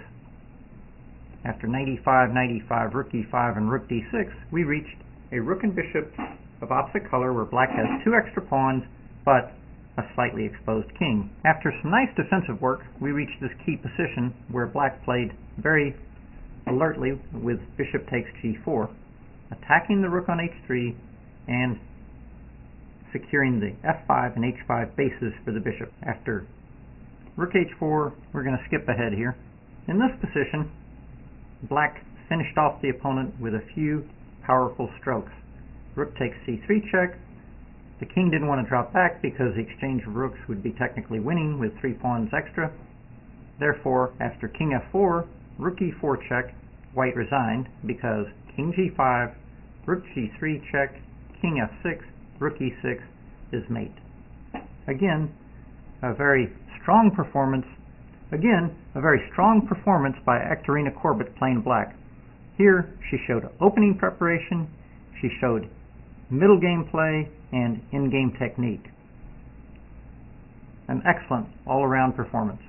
After knight e5, knight e5, rook e5, and rook d6, we reached a rook and bishop of opposite color where black has 2 extra pawns, but a slightly exposed king. After some nice defensive work, we reached this key position where black played very alertly with bishop takes g4, attacking the rook on h3 and securing the f5 and h5 bases for the bishop. After rook h4, we're going to skip ahead here. In this position, black finished off the opponent with a few powerful strokes. Rook takes c3 check. The king didn't want to drop back because the exchange of rooks would be technically winning with 3 pawns extra. Therefore, after king f4, rook e4 check, white resigned because king g5, rook g3 check, king f6, rook e6 is mate. Again, a very strong performance. Again, a very strong performance by Ekaterina Corbett playing black. Here, she showed opening preparation, she showed middle game play, and in-game technique. An excellent all-around performance.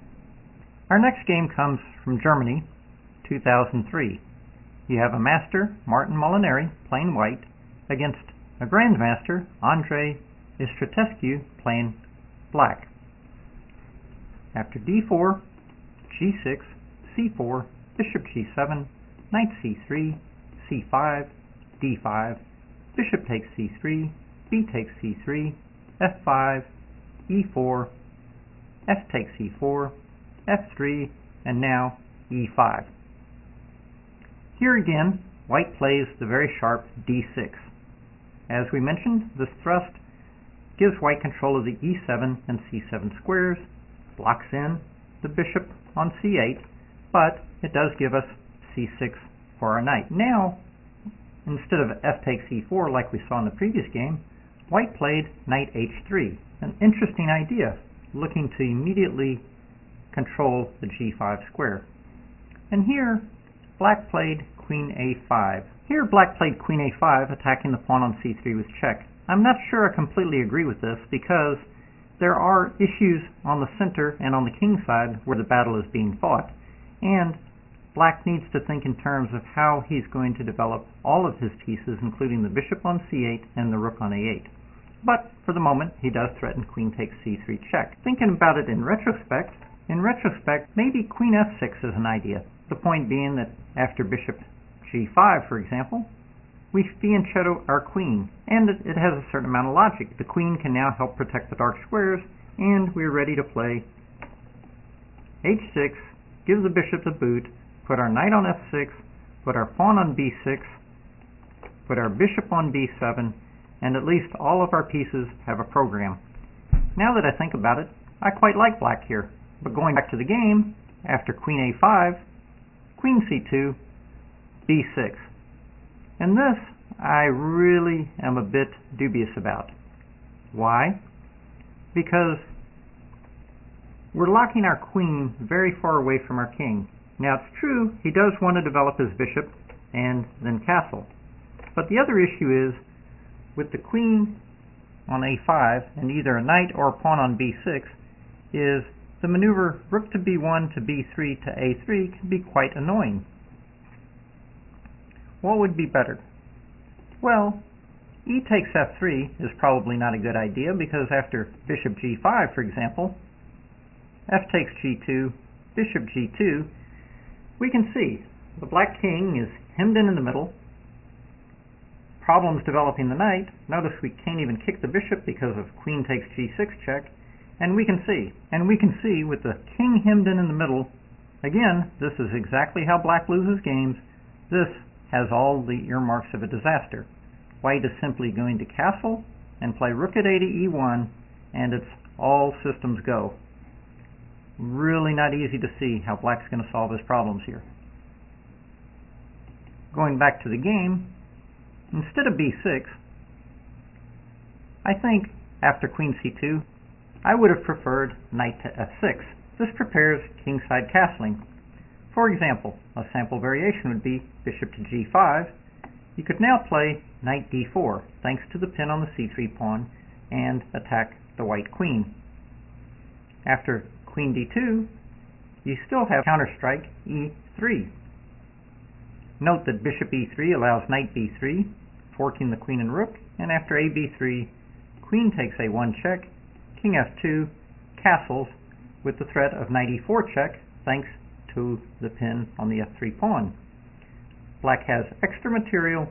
Our next game comes from Germany, 2003. You have a master, Martin Molinari, playing white, against a grandmaster, Andrei Istratescu, playing black. After d4, g6, c4, bishop g7, knight c3, c5, d5, bishop takes c3, b takes c3, f5, e4, f takes e4, f3, and now e5. Here again, white plays the very sharp d6. As we mentioned, this thrust gives white control of the e7 and c7 squares, blocks in the bishop on c8, but it does give us c6 for our knight. Now, instead of f takes e4 like we saw in the previous game, white played knight h3, an interesting idea, looking to immediately control the g5 square. And here, black played queen a5. Here, black played queen a5, attacking the pawn on c3 with check. I'm not sure I completely agree with this because there are issues on the center and on the king side where the battle is being fought, and black needs to think in terms of how he's going to develop all of his pieces, including the bishop on c8 and the rook on a8. But for the moment, he does threaten queen takes c3 check. Thinking about it in retrospect, maybe queen f6 is an idea. The point being that after bishop g5, for example, we fianchetto our queen, and it has a certain amount of logic. The queen can now help protect the dark squares, and we're ready to play h6, give the bishop the boot, put our knight on f6, put our pawn on b6, put our bishop on b7, and at least all of our pieces have a program. Now that I think about it, I quite like black here. But going back to the game, after queen a5, queen c2, b6. And this I really am a bit dubious about. Why? Because we're locking our queen very far away from our king. Now it's true, he does want to develop his bishop and then castle. But the other issue is, with the queen on a5 and either a knight or a pawn on b6, is the maneuver rook to b1 to b3 to a3 can be quite annoying. What would be better? Well, e takes f3 is probably not a good idea because after bishop g5, for example, f takes g2, bishop g2, we can see the black king is hemmed in the middle, problems developing the knight. Notice we can't even kick the bishop because of queen takes g6 check, and we can see with the king hemmed in the middle, again, this is exactly how black loses games. This has all the earmarks of a disaster. White is simply going to castle and play rook at a to e1, and it's all systems go. Really not easy to see how black's going to solve his problems here. Going back to the game, instead of b6, I think after queen c2, I would have preferred knight to f6. This prepares kingside castling. For example, a sample variation would be bishop to g5. You could now play knight d4, thanks to the pin on the c3 pawn, and attack the white queen. After queen d2, you still have counterstrike e3. Note that bishop e3 allows knight b3, forking the queen and rook, and after a b3, queen takes a1 check, king f2, castles with the threat of knight e4 check, thanks to the pin on the f3 pawn. Black has extra material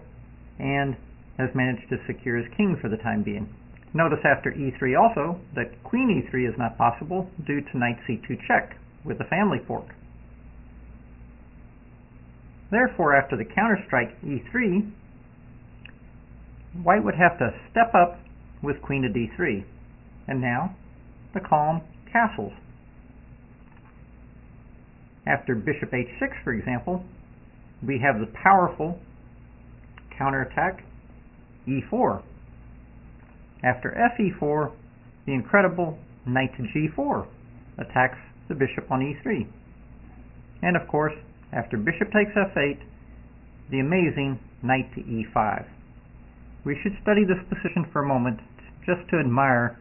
and has managed to secure his king for the time being. Notice after e3 also that queen e3 is not possible due to knight c2 check with the family fork. Therefore, after the counterstrike e3, white would have to step up with queen to d3. And now, the calm castles. After bishop h6, for example, we have the powerful counterattack e4. After fe4, the incredible knight to g4 attacks the bishop on e3. And of course, after bishop takes f8, the amazing knight to e5. We should study this position for a moment just to admire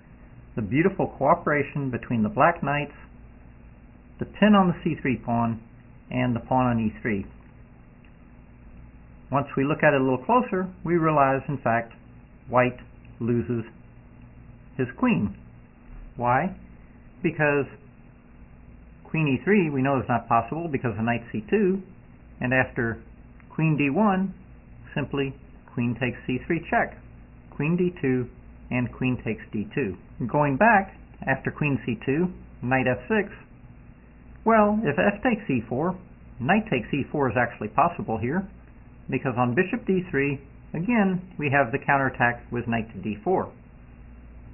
the beautiful cooperation between the black knights, the pin on the c3 pawn, and the pawn on e3. Once we look at it a little closer, we realize, in fact, white loses his queen. Why? Because queen e3 we know is not possible because of knight c2, and after queen d1, simply queen takes c3 check, queen d2, and queen takes d2. Going back, after queen c2, knight f6, well, if f takes e4, knight takes e4 is actually possible here, because on bishop d3, again, we have the counterattack with knight to d4.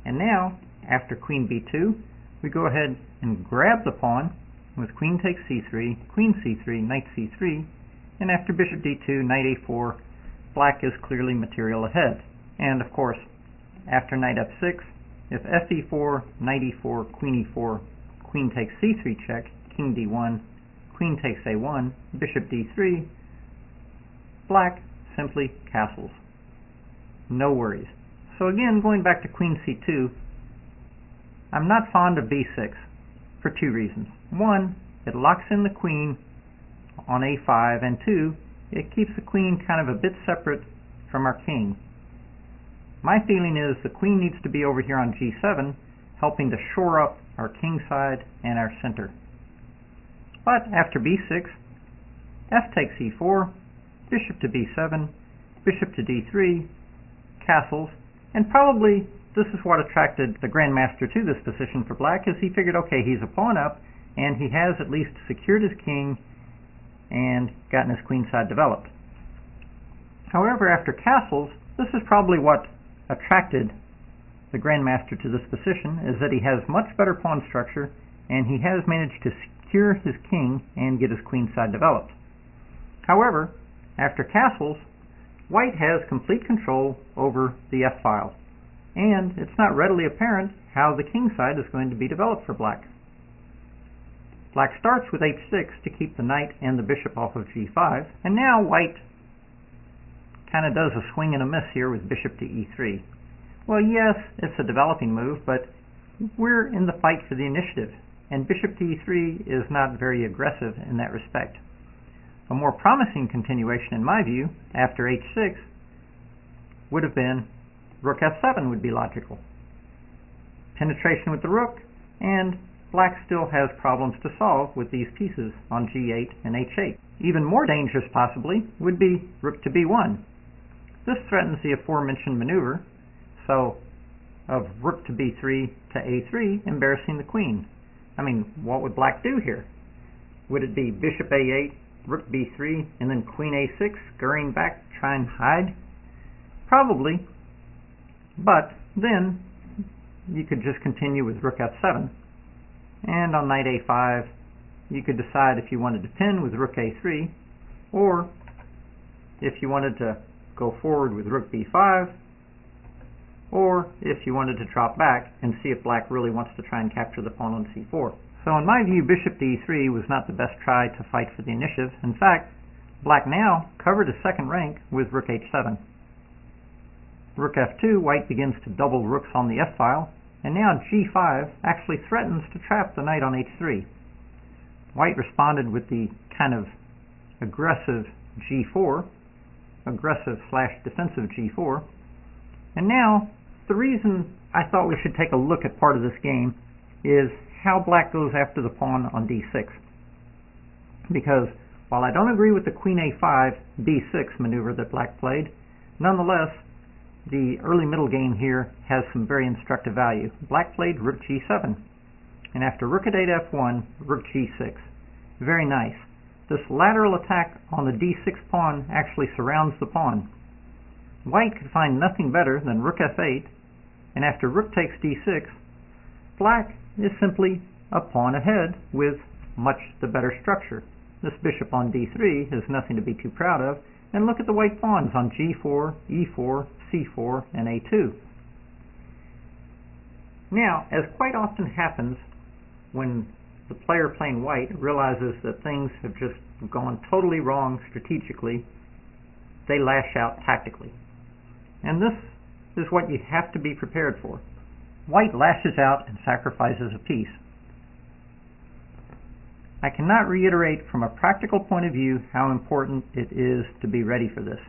And now, after queen b2, we go ahead and grab the pawn with queen takes c3, queen c3, knight c3, and after bishop d2, knight a4, black is clearly material ahead. And of course, after knight f6, if f e4, knight e4, queen e4, queen takes c3 check, king d1, queen takes a1, bishop d3, black simply castles. No worries. So again, going back to queen c2, I'm not fond of b6 for two reasons. One, it locks in the queen on a5, and two, it keeps the queen kind of a bit separate from our king. My feeling is the queen needs to be over here on g7, helping to shore up our king side and our center. But after b6, f takes e4, bishop to b7, bishop to d3, castles, and probably this is what attracted the grandmaster to this position for black, is he figured, okay, he's a pawn up, and he has at least secured his king and gotten his queen side developed. However, after castles, this is probably what attracted the grandmaster to this position, is that he has much better pawn structure, and he has managed to secure his king and get his queen side developed. However, after castles, white has complete control over the f-file, and it's not readily apparent how the king side is going to be developed for black. Black starts with h6 to keep the knight and the bishop off of g5, and now white kind of does a swing and a miss here with bishop to e3. Well, yes, it's a developing move, but we're in the fight for the initiative, and bishop to e3 is not very aggressive in that respect. A more promising continuation, in my view, after h6 would have been rook f7 would be logical. Penetration with the rook, and black still has problems to solve with these pieces on g8 and h8. Even more dangerous, possibly, would be rook to b1. This threatens the aforementioned maneuver, so of rook to b3 to a3, embarrassing the queen. I mean, what would black do here? Would it be bishop a8, rook b3, and then queen a6, scurrying back to try and hide? Probably, but then you could just continue with rook f7, and on knight a5 you could decide if you wanted to pin with rook a3, or if you wanted to go forward with rook b5, or if you wanted to drop back and see if black really wants to try and capture the pawn on c4. So in my view, bishop to e3 was not the best try to fight for the initiative. In fact, black now covered his second rank with rook h7. Rook f2, white begins to double rooks on the f-file, and now g5 actually threatens to trap the knight on h3. White responded with the kind of aggressive g4, aggressive/defensive g4, and now the reason I thought we should take a look at part of this game is how black goes after the pawn on d6. Because while I don't agree with the queen a5 b6 maneuver that black played, nonetheless the early middle game here has some very instructive value. Black played rook g7, and after rook at 8 f1, rook g6. Very nice. This lateral attack on the d6 pawn actually surrounds the pawn. White could find nothing better than rook f8, and after rook takes d6, black is simply a pawn ahead with much the better structure. This bishop on d3 is nothing to be too proud of, and look at the white pawns on g4, e4, c4, and a2. Now, as quite often happens when the player playing white realizes that things have just gone totally wrong strategically, they lash out tactically. And this is what you have to be prepared for. White lashes out and sacrifices a piece. I cannot reiterate from a practical point of view how important it is to be ready for this.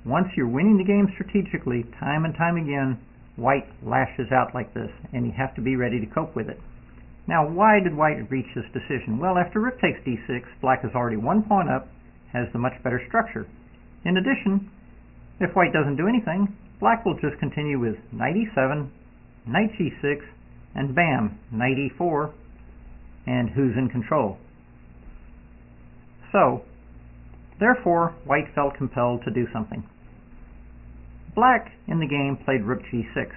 Once you're winning the game strategically, time and time again, white lashes out like this, and you have to be ready to cope with it. Now, why did white reach this decision? Well, after rook takes d6, black is already one pawn up, has the much better structure. In addition, if white doesn't do anything, black will just continue with knight e7, knight g6, and bam, knight e4, and who's in control? So, therefore, white felt compelled to do something. Black, in the game, played rook g6,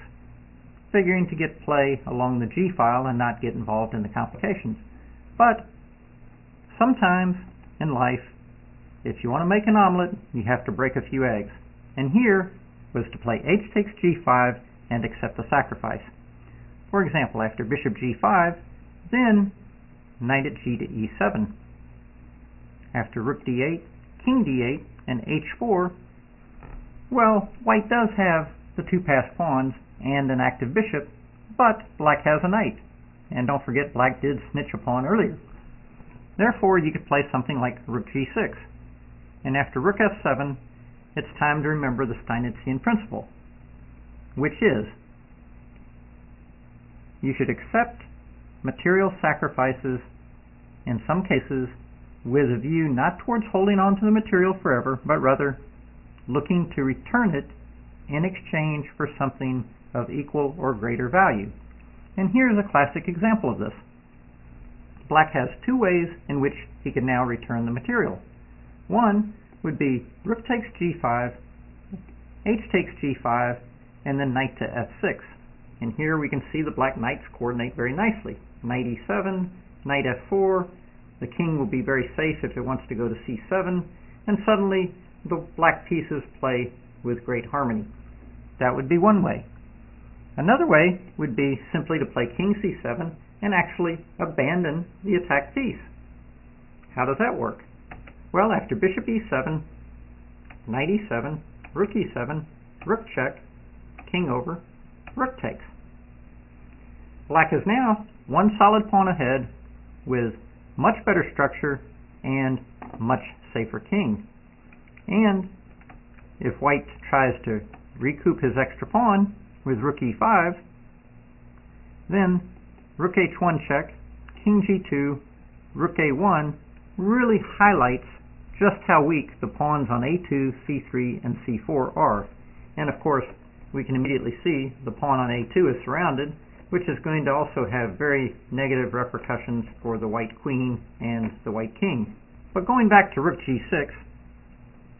figuring to get play along the g-file and not get involved in the complications. But sometimes in life, if you want to make an omelet, you have to break a few eggs. And here was to play h takes g5 and accept the sacrifice. For example, after bishop g5, then knight at g to e7. After rook d8, king d8, and h4, well, white does have the two passed pawns, and an active bishop, but black has a knight. And don't forget, black did snitch a pawn earlier. Therefore, you could play something like rook g6. And after rook f7, it's time to remember the Steinitzian principle, which is you should accept material sacrifices in some cases with a view not towards holding on to the material forever, but rather looking to return it in exchange for something of equal or greater value. And here's a classic example of this. Black has two ways in which he can now return the material. One would be rook takes g5, h takes g5, and then knight to f6. And here we can see the black knights coordinate very nicely. Knight e7, knight f4, the king will be very safe if it wants to go to c7, and suddenly the black pieces play with great harmony. That would be one way. Another way would be simply to play king c7 and actually abandon the attacked piece. How does that work? Well, after bishop e7, knight e7, rook e7, rook check, king over, rook takes. Black is now one solid pawn ahead with much better structure and much safer king. And if white tries to recoup his extra pawn with rook e5, then rook h1 check, king g2, rook a1 really highlights just how weak the pawns on a2, c3, and c4 are. And of course, we can immediately see the pawn on a2 is surrounded, which is going to also have very negative repercussions for the white queen and the white king. But going back to rook g6,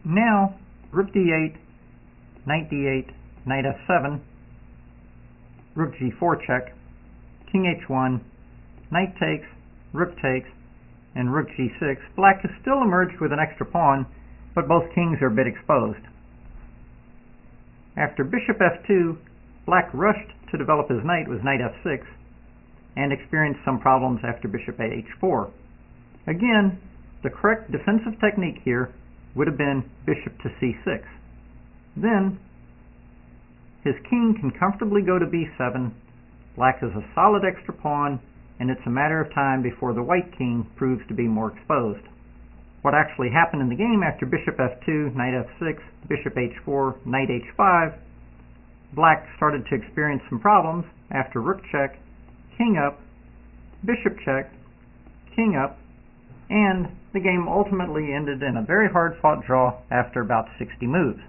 now rook d8, knight d8, knight f7, rook g4 check, king h1, knight takes, rook takes, and rook g6. Black has still emerged with an extra pawn, but both kings are a bit exposed. After bishop f2, black rushed to develop his knight with knight f6 and experienced some problems after bishop h4. Again, the correct defensive technique here would have been bishop to c6. Then, his king can comfortably go to b7, black has a solid extra pawn, and it's a matter of time before the white king proves to be more exposed. What actually happened in the game after bishop f2, knight f6, bishop h4, knight h5, black started to experience some problems after rook check, king up, bishop check, king up, and the game ultimately ended in a very hard-fought draw after about 60 moves.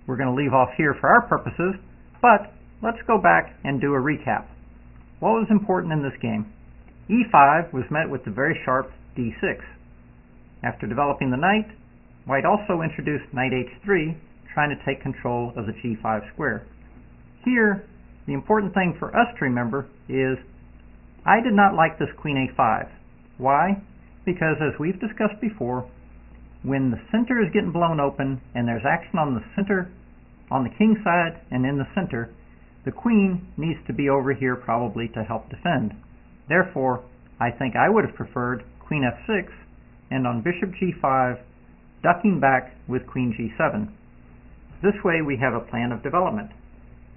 We're going to leave off here for our purposes, but let's go back and do a recap. What was important in this game? e5 was met with the very sharp d6. After developing the knight, white also introduced knight h3, trying to take control of the g5 square. Here, the important thing for us to remember is I did not like this queen a5. Why? Because as we've discussed before, when the center is getting blown open and there's action on the center, on the king side and in the center, the queen needs to be over here probably to help defend. Therefore, I think I would have preferred queen f6 and on bishop g5, ducking back with queen g7. This way we have a plan of development.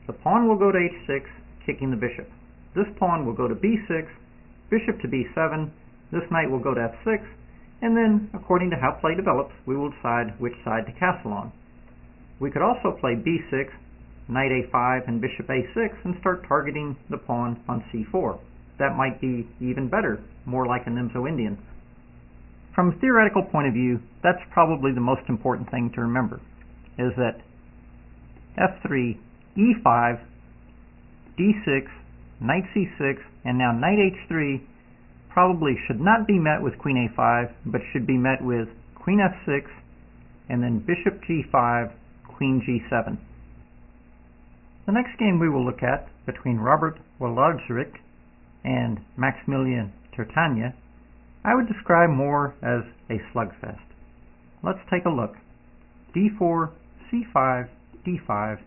The pawn will go to h6, kicking the bishop. This pawn will go to b6, bishop to b7, this knight will go to f6, and then, according to how play develops, we will decide which side to castle on. We could also play b6, knight a5, and bishop a6, and start targeting the pawn on c4. That might be even better, more like a Nimzo-Indian. From a theoretical point of view, that's probably the most important thing to remember, is that f3, e5, d6, knight c6, and now knight h3 probably should not be met with queen a5, but should be met with queen f6, and then bishop g5, queen g7. The next game we will look at, between Robert Wlodarczyk and Maximilian Tertanya, I would describe more as a slugfest. Let's take a look. d4, c5, d5,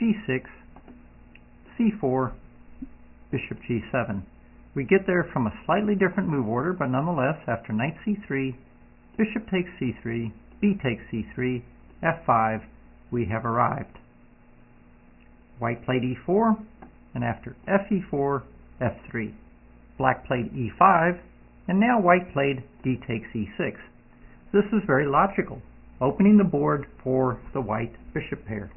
g6, c4, bishop g7. We get there from a slightly different move order, but nonetheless, after knight c3, bishop takes c3, b takes c3, f5, we have arrived. white played e4, and after fe4, f3. Black played e5, and now white played d takes e6. This is very logical, opening the board for the white bishop pair.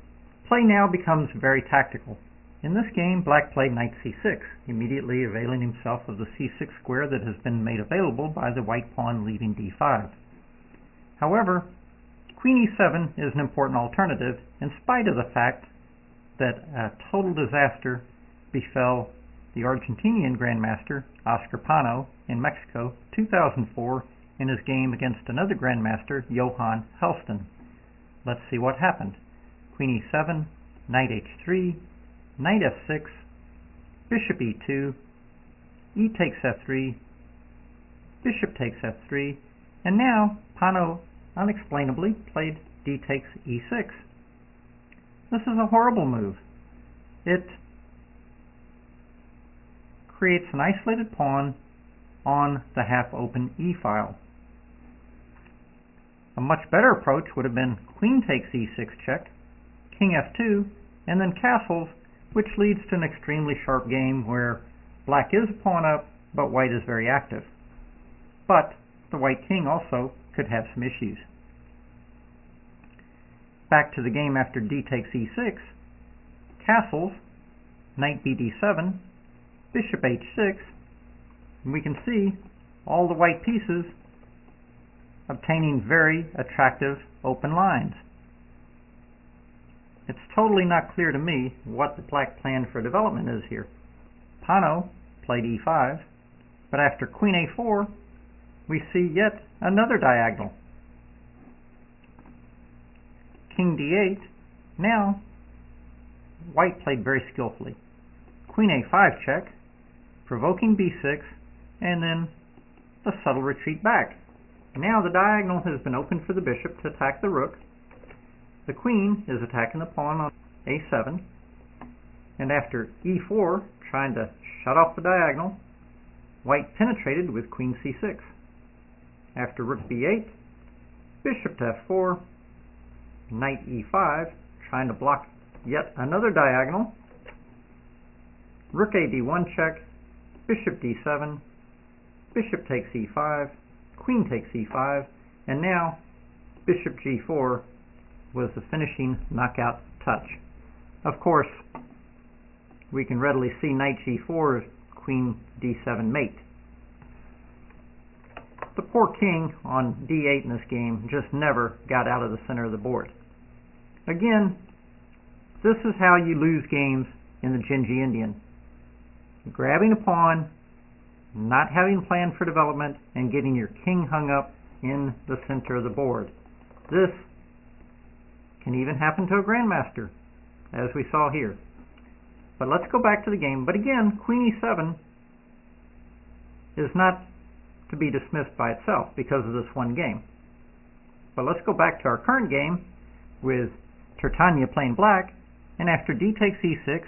Play now becomes very tactical. In this game, black played knight c6, immediately availing himself of the c6 square that has been made available by the white pawn leaving d5. However, queen e7 is an important alternative in spite of the fact that a total disaster befell the Argentinian Grandmaster Oscar Pano in Mexico 2004 in his game against another Grandmaster, Johann Helston. Let's see what happened. Queen e7, knight h3, knight f6, bishop e2, e takes f3, bishop takes f3, and now Pano unexplainably played d takes e6. This is a horrible move. It creates an isolated pawn on the half-open e-file. A much better approach would have been queen takes e6 check, king f2, and then castles, which leads to an extremely sharp game where black is a pawn up, but white is very active. But the white king also could have some issues. Back to the game after d takes e6, castles, knight bd7, bishop h6, and we can see all the white pieces obtaining very attractive open lines. It's totally not clear to me what the black plan for development is here. Pano played e5, but after queen a4, we see yet another diagonal. King d8, now white played very skillfully. Queen a5 check, provoking b6, and then a subtle retreat back. Now the diagonal has been opened for the bishop to attack the rook. The queen is attacking the pawn on a7, and after e4, trying to shut off the diagonal, white penetrated with queen c6. After rook b8, bishop to f4, knight e5, trying to block yet another diagonal, rook a d1 check, bishop d7, bishop takes e5, queen takes e5, and now bishop g4 was the finishing knockout touch. Of course, we can readily see knight g4 as queen d7 mate. The poor king on d8 in this game just never got out of the center of the board. Again, this is how you lose games in the Dzindzi Indian. Grabbing a pawn, not having a plan for development, and getting your king hung up in the center of the board. This can even happen to a grandmaster, as we saw here. But let's go back to the game. But again, queen e7 is not to be dismissed by itself because of this one game. But let's go back to our current game with Tertanya playing black, and after d takes e6,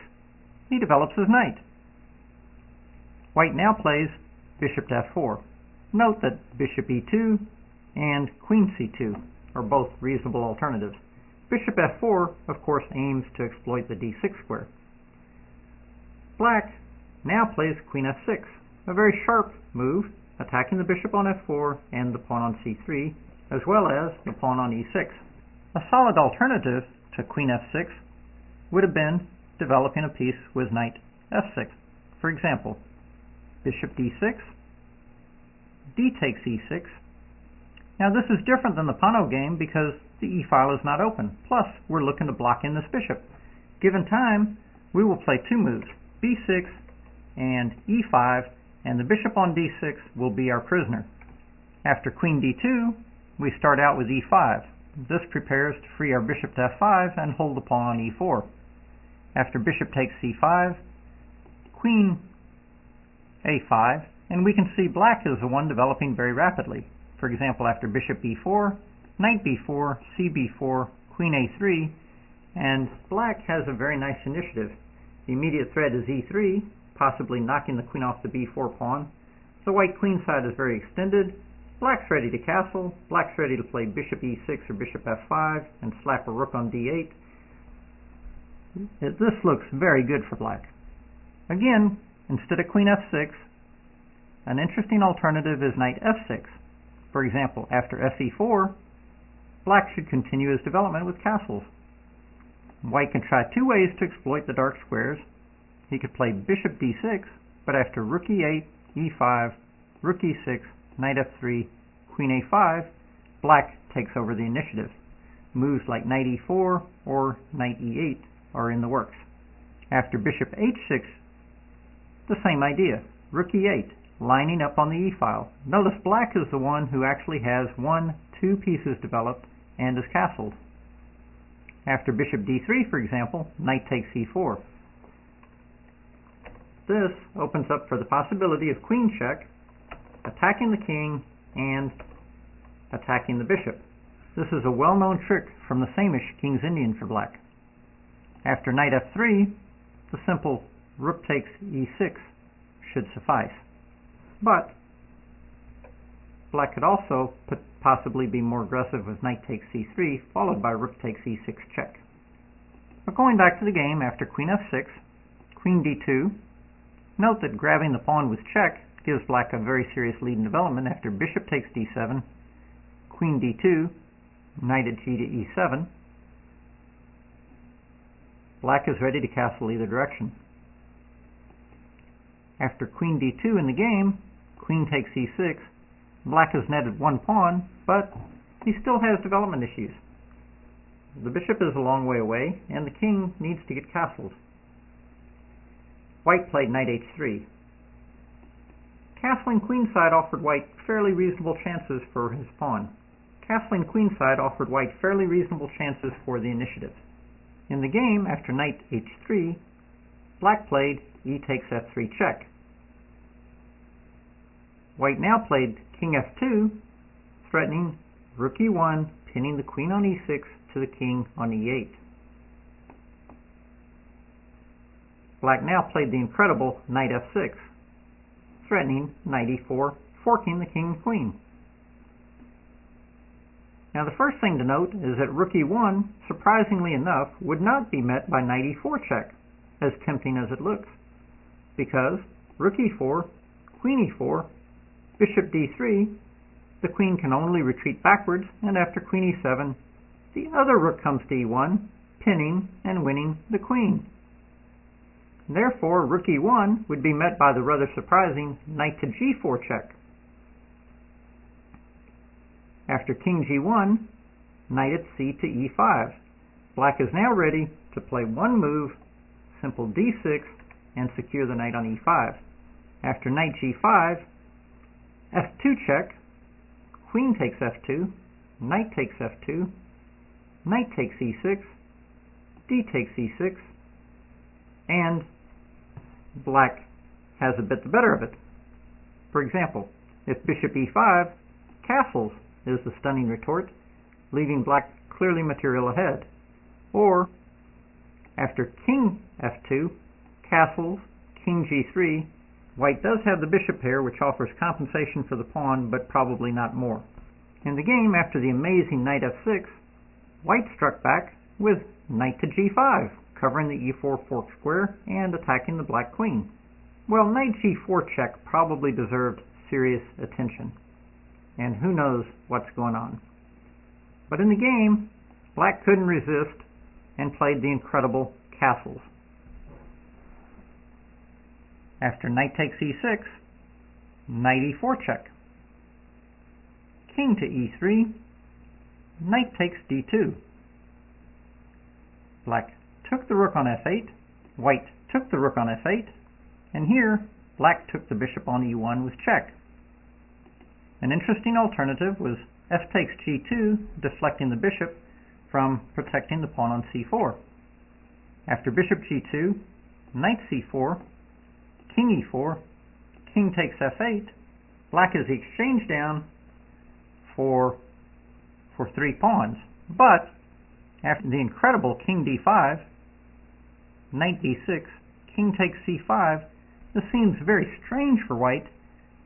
he develops his knight. White now plays bishop to f4. Note that bishop e2 and queen c2 are both reasonable alternatives. Bishop f4, of course, aims to exploit the d6 square. Black now plays queen f6, a very sharp move, attacking the bishop on f4 and the pawn on c3, as well as the pawn on e6. A solid alternative to queen f6 would have been developing a piece with knight f6. For example, bishop d6, d takes e6. Now this is different than the Pano game because the e-file is not open. Plus, we're looking to block in this bishop. Given time, we will play two moves, b6 and e5, and the bishop on d6 will be our prisoner. After queen d2, we start out with e5. This prepares to free our bishop to f5 and hold the pawn on e4. After bishop takes c5, queen a5, and we can see black is the one developing very rapidly. For example, after bishop b4, knight b4, cb4, queen a3, and black has a very nice initiative. The immediate threat is e3, possibly knocking the queen off the b4 pawn. The white queen side is very extended. Black's ready to castle. Black's ready to play bishop e6 or bishop f5 and slap a rook on d8. This looks very good for black. Again, instead of queen f6, an interesting alternative is knight f6. For example, after fe4, black should continue his development with castles. White can try two ways to exploit the dark squares. He could play bishop d6, but after rook e8, e5, rook e6, knight f3, queen a5, black takes over the initiative. Moves like knight e4 or knight e8 are in the works. After bishop h6, the same idea. Rook e8, lining up on the e-file. Notice black is the one who actually has two pieces developed and is castled. After bishop d3, for example, knight takes e4. This opens up for the possibility of queen check, attacking the king, and attacking the bishop. This is a well-known trick from the famous King's Indian for black. After knight f3, the simple rook takes e6 should suffice. But black could also possibly be more aggressive with knight takes c3, followed by rook takes e6 check. But going back to the game, after queen f6, queen d2, note that grabbing the pawn with check gives black a very serious lead in development. After bishop takes d7, queen d2, knight at g to e7, black is ready to castle either direction. After queen d2 in the game, queen takes e6, black has netted one pawn, but he still has development issues. The bishop is a long way away, and the king needs to get castled. White played knight h3. Castling queenside offered white fairly reasonable chances for his pawn. Castling queenside offered white fairly reasonable chances for the initiative. In the game, after knight h3, black played e takes f3 check. White now played king f2, threatening rook e1, pinning the queen on e6 to the king on e8. Black now played the incredible knight f6, threatening knight e4, forking the king and queen. Now the first thing to note is that rook e1, surprisingly enough, would not be met by knight e4 check, as tempting as it looks, because rook e4, queen e4, bishop d3, the queen can only retreat backwards, and after queen e7, the other rook comes to e1, pinning and winning the queen. Therefore, rook e1 would be met by the rather surprising knight to g4 check. After king g1, knight at c to e5. Black is now ready to play one move, simple d6, and secure the knight on e5. After knight g5, f2 check, queen takes f2, knight takes f2, knight takes e6, d takes e6, and black has a bit the better of it. For example, if bishop e5, castles is the stunning retort, leaving black clearly material ahead. Or, after king f2, castles, king g3, white does have the bishop pair, which offers compensation for the pawn, but probably not more. In the game, after the amazing knight f6, white struck back with knight to g5, covering the e4 fork square and attacking the black queen. Well, knight g4 check probably deserved serious attention, and who knows what's going on. But in the game, black couldn't resist and played the incredible castles. After knight takes e6, knight e4 check. King to e3, knight takes d2. Black took the rook on f8, white took the rook on f8, and here black took the bishop on e1 with check. An interesting alternative was f takes g2, deflecting the bishop from protecting the pawn on c4. After bishop g2, knight c4, king e4, king takes f8, black is the exchange down for 3 pawns. But after the incredible king d5, knight d6, king takes c5, this seems very strange for white,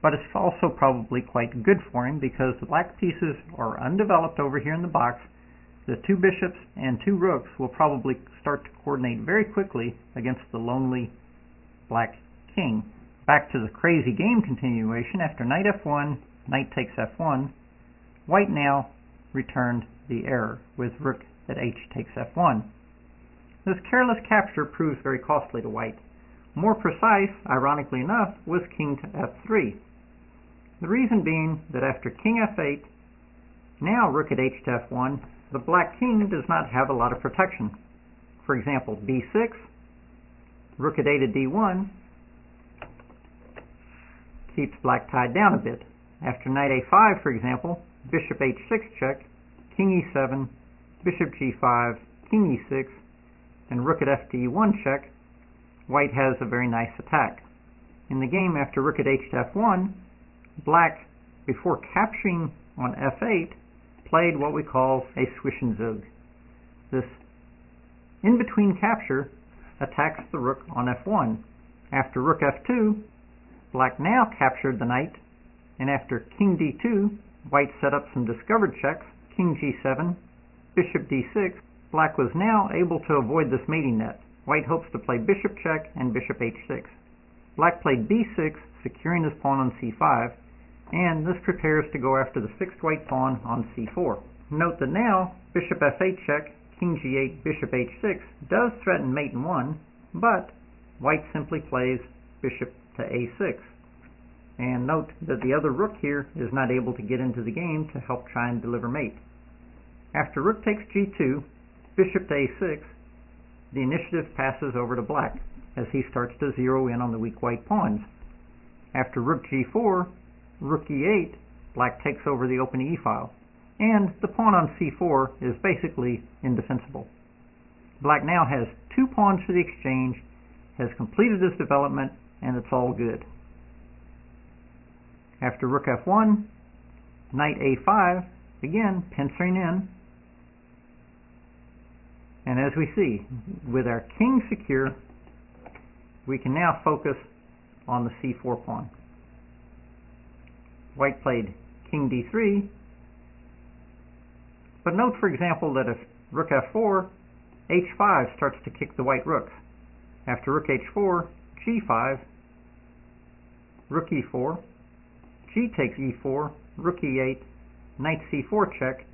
but it's also probably quite good for him because the black pieces are undeveloped over here in the box, The two bishops and two rooks will probably start to coordinate very quickly against the lonely black king. Back to the crazy game continuation. After knight f1, knight takes f1, white now returned the error with rook at h takes f1. This careless capture proves very costly to white. More precise, ironically enough, was king to f3. The reason being that after king f8, now rook at h to f1, the black king does not have a lot of protection. For example, b6, rook at a to d1, keeps black tied down a bit. After knight a5, for example, bishop h6 check, king e7, bishop g5, king e6, and rook at f to e1 check, white has a very nice attack. In the game after rook at h to f1, black, before capturing on f8, played what we call a swish and zug. This in-between capture attacks the rook on f1. After rook f2, black now captured the knight, and after king d2, white set up some discovered checks, king g7, bishop d6. Black was now able to avoid this mating net. White hopes to play bishop check and bishop h6. Black played b6, securing his pawn on c5, and this prepares to go after the fixed white pawn on c4. Note that now bishop f8 check, king g8, bishop h6 does threaten mate in 1, but white simply plays bishop to a6. And note that the other rook here is not able to get into the game to help try and deliver mate. After rook takes g2, bishop to a6, the initiative passes over to black as he starts to zero in on the weak white pawns. After rook g4, rook e8, black takes over the open e-file, and the pawn on c4 is basically indefensible. Black now has two pawns for the exchange, has completed his development, and it's all good. After rook f1, knight a5, again pincering in, and as we see, with our king secure, we can now focus on the c4 pawn. White played king d3, but note, for example, that if rook f4, h5 starts to kick the white rooks. After rook h4, g5, rook e4, g takes e4, rook e8, knight c4 check,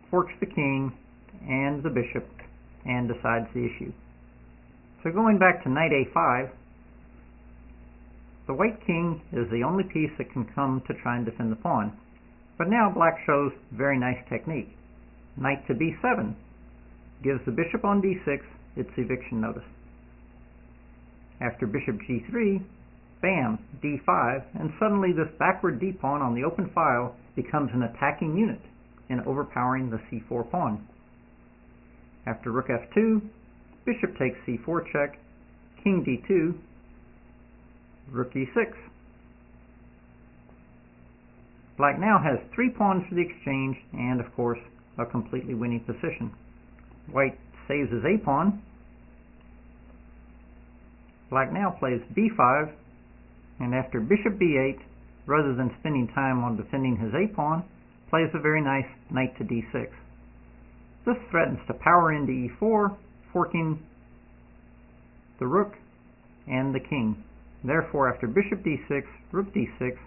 forks the king and the bishop and decides the issue. So going back to knight a5, the white king is the only piece that can come to try and defend the pawn. But now black shows very nice technique. Knight to b7 gives the bishop on d6 its eviction notice. After bishop g3, bam, d5, and suddenly this backward d-pawn on the open file becomes an attacking unit in overpowering the c4 pawn. After rook f2, bishop takes c4 check, king d2, rook e6. Black now has three pawns for the exchange and, of course, a completely winning position. White saves his a-pawn. Black now plays b5, and after bishop b8, rather than spending time on defending his a-pawn, plays a very nice knight to d6. This threatens to power into e4, forking the rook and the king. Therefore, after bishop d6, rook d6,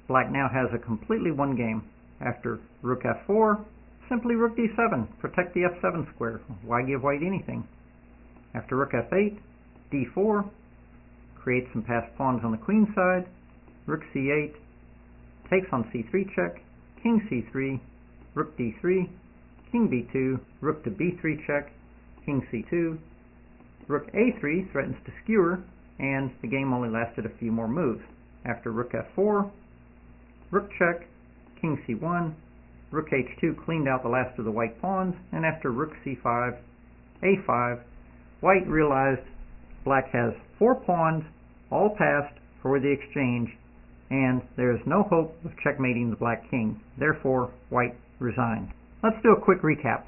black now has a completely won game. After rook f4, simply rook d7, protect the f7 square. Why give white anything? After rook f8, d4, create some passed pawns on the queen side, rook c8, takes on c3 check, king c3, rook d3, king b2, rook to b3 check, king c2, rook a3 threatens to skewer, and the game only lasted a few more moves. After rook f4, rook check, king c1, rook h2 cleaned out the last of the white pawns, and after rook c5, a5, white realized black has four pawns, all passed for the exchange, and there is no hope of checkmating the black king. Therefore, white resigned. Let's do a quick recap.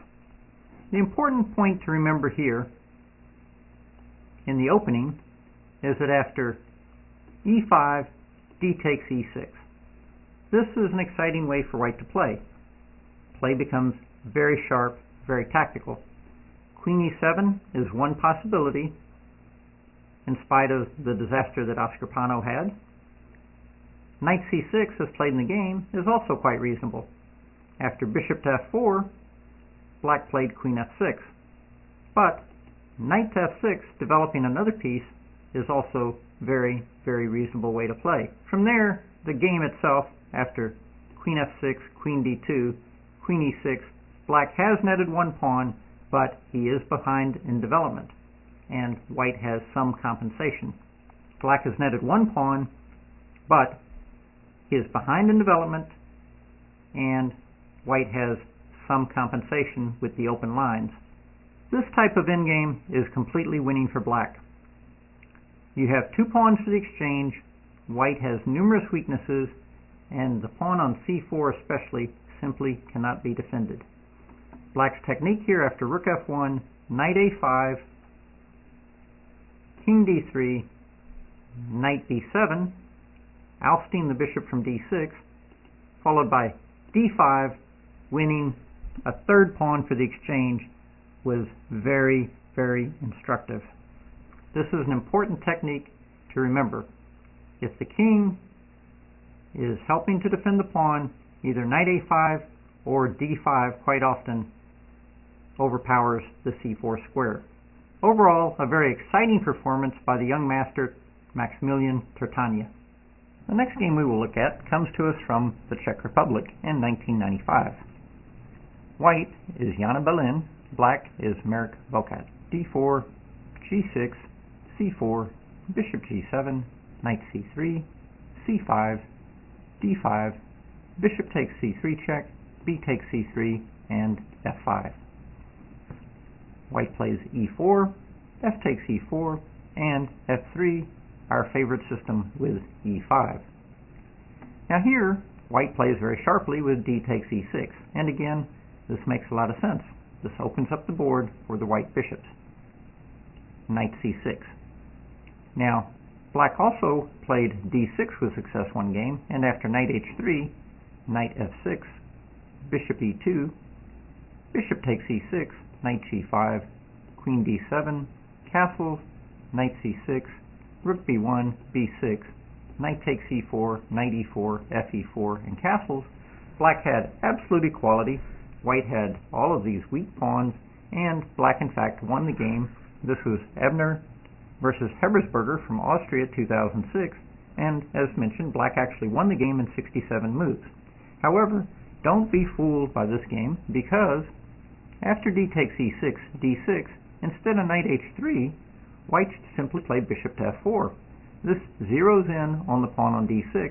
The important point to remember here in the opening is that after e5, d takes e6. This is an exciting way for white to play. play becomes very sharp, very tactical. Queen e7 is one possibility, in spite of the disaster that Oscar Pano had. Knight c6, as played in the game, is also quite reasonable. After bishop to f4, black played queen f6. But knight to f6, developing another piece, is also very, very reasonable way to play. From there, the game itself, after queen f6, queen d2, queen e6, black has netted one pawn, but he is behind in development, and white has some compensation. Black has netted one pawn, but he is behind in development, and white has some compensation with the open lines. This type of endgame is completely winning for black. You have two pawns for the exchange, white has numerous weaknesses, and the pawn on c4 especially simply cannot be defended. Black's technique here after rook f1, knight a5, king d3, knight b7, ousting the bishop from d6, followed by d5, winning a third pawn for the exchange, was very, very instructive. This is an important technique to remember. If the king is helping to defend the pawn, either knight a5 or d5 quite often overpowers the c4 square. Overall, a very exciting performance by the young master Maximilian Tertania. The next game we will look at comes to us from the Czech Republic in 1995. White is Jana Belin, black is Marek Vokat. d4, g6, c4, bishop g7, knight c3, c5, d5, bishop takes c3 check, b takes c3, and f5. White plays e4, f takes e4, and f3, our favorite system with e5. Now here, white plays very sharply with d takes e6, and again, this makes a lot of sense. This opens up the board for the white bishops. Knight c6. Now, black also played d6 with success one game, and after knight h3, knight f6, bishop e2, bishop takes e6, knight g5, queen d7, castles, knight c6, rook b1, b6, knight takes e4, knight e4, fe4, and castles. Black had absolute equality. White had all of these weak pawns, and black in fact won the game. This was Ebner versus Hebersberger from Austria 2006, and as mentioned, black actually won the game in 67 moves. However, don't be fooled by this game, because after d takes e6, d6, instead of knight h3, white simply played bishop to f4. This zeroes in on the pawn on d6,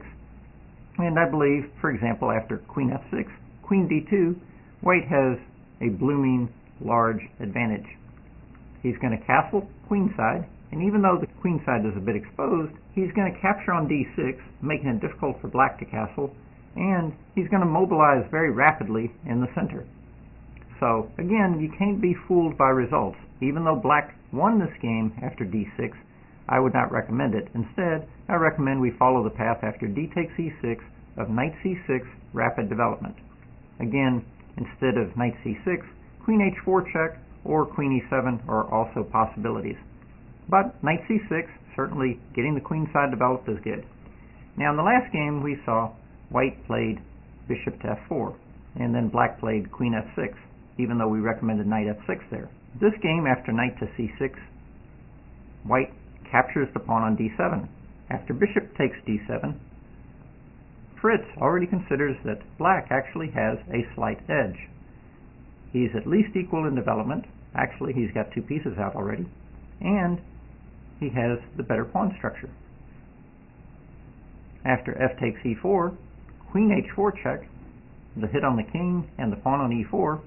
and I believe, for example, after queen f6, queen d2, white has a blooming large advantage. He's going to castle queenside, and even though the queenside is a bit exposed, he's going to capture on d6, making it difficult for black to castle, and he's going to mobilize very rapidly in the center. So again, you can't be fooled by results. Even though black won this game after d6, I would not recommend it. Instead, I recommend we follow the path after d takes e6 of knight c6 rapid development. Again, instead of knight c6, queen h4 check or queen e7 are also possibilities. But knight c6, certainly getting the queen side developed is good. Now in the last game we saw white played bishop to f4, and then black played queen f6, even though we recommended knight f6 there. This game, after knight to c6, white captures the pawn on d7. After bishop takes d7, Fritz already considers that black actually has a slight edge. He's at least equal in development. Actually, he's got two pieces out already, and he has the better pawn structure. After f takes e4, queen h4 check, the hit on the king and the pawn on e4,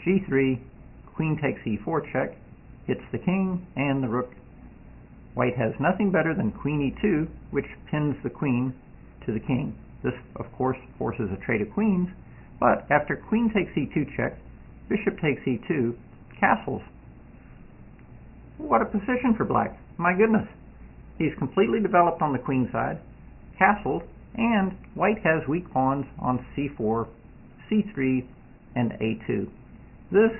g3, queen takes e4 check, hits the king and the rook. White has nothing better than queen e2, which pins the queen to the king. This, of course, forces a trade of queens, but after queen takes e2 check, bishop takes e2, castles. What a position for black. My goodness. He's completely developed on the queen side, castled, and white has weak pawns on c4, c3 and a2. This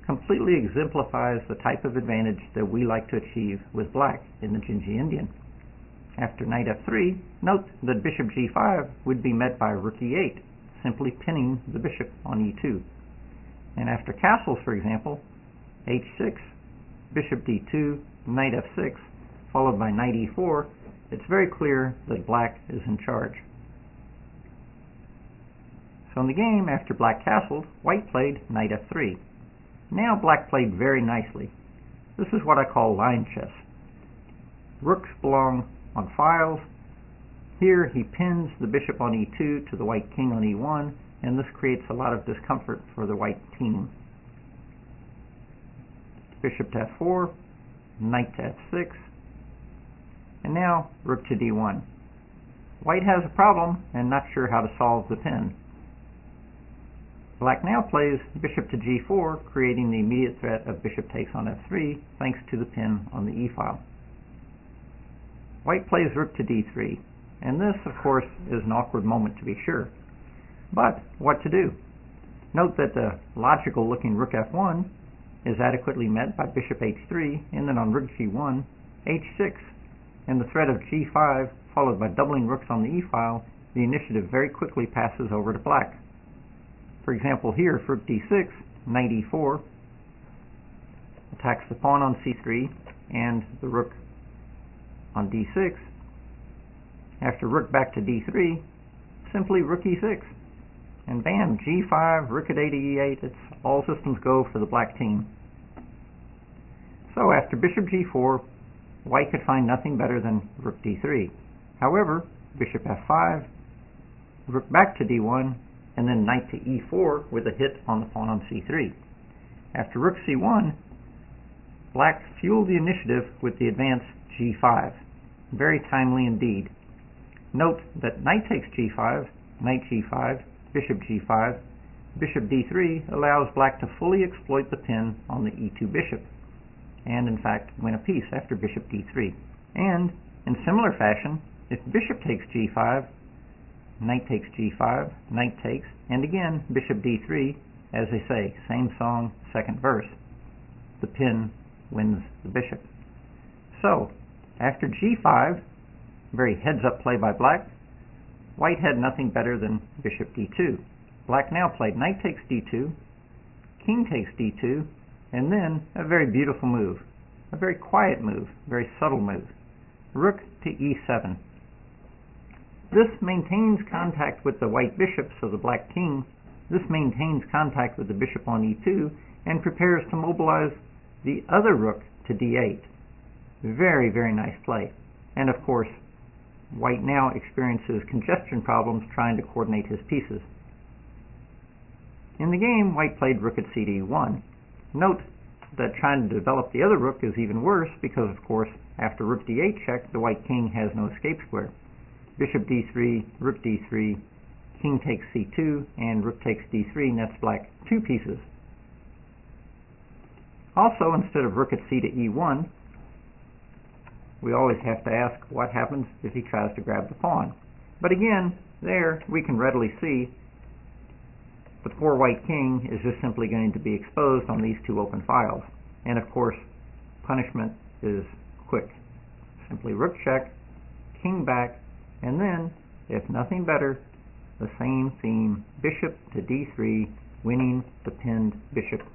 completely exemplifies the type of advantage that we like to achieve with black in the Dzindzi Indian. After knight f3, note that bishop g5 would be met by rook e8, simply pinning the bishop on e2. And after castles, for example, h6, bishop d2, knight f6, followed by knight e4, it's very clear that black is in charge. So in the game, after black castled, white played knight f3. Now black played very nicely. This is what I call line chess. Rooks belong on files. Here he pins the bishop on e2 to the white king on e1, and this creates a lot of discomfort for the white team. Bishop to f4, knight to f6, and now rook to d1. White has a problem and not sure how to solve the pin. Black now plays bishop to g4, creating the immediate threat of bishop takes on f3 thanks to the pin on the e-file. White plays rook to d3, and this, of course, is an awkward moment to be sure. But what to do? Note that the logical-looking rook f1 is adequately met by bishop h3, and then on rook g1, h6, and the threat of g5 followed by doubling rooks on the e-file, the initiative very quickly passes over to black. For example, here, rook d6, knight e4, attacks the pawn on c3 and the rook on d6. After rook back to d3, simply rook e6. And bam, g5, rook at a to e8, it's all systems go for the black team. So after bishop g4, white could find nothing better than rook d3. However, bishop f5, rook back to d1, and then knight to e4 with a hit on the pawn on c3. After rook c1, black fueled the initiative with the advance g5. Very timely indeed. Note that knight takes g5, knight g5, bishop g5, bishop d3 allows black to fully exploit the pin on the e2 bishop, and in fact win a piece after bishop d3. And in similar fashion, if bishop takes g5, knight takes g5, knight takes, and again bishop d3, as they say, same song, second verse. The pin wins the bishop. So, after g5, very heads-up play by black, white had nothing better than bishop d2. Black now played knight takes d2, king takes d2, and then a very beautiful move, a very quiet move, very subtle move, rook to e7. This maintains contact with the white bishops of the black king. This maintains contact with the bishop on e2 and prepares to mobilize the other rook to d8. Very, very nice play. And of course, white now experiences congestion problems trying to coordinate his pieces. In the game, white played rook at c to e1. Note that trying to develop the other rook is even worse because, of course, after rook d8 check, the white king has no escape square. Bishop d3, rook d3, king takes c2, and rook takes d3 nets black two pieces. Also, instead of rook at c to e1, we always have to ask what happens if he tries to grab the pawn. But again, there we can readily see the poor white king is just simply going to be exposed on these two open files. And of course, punishment is quick. Simply rook check, king back, and then, if nothing better, the same theme, bishop to d3, winning the pinned bishop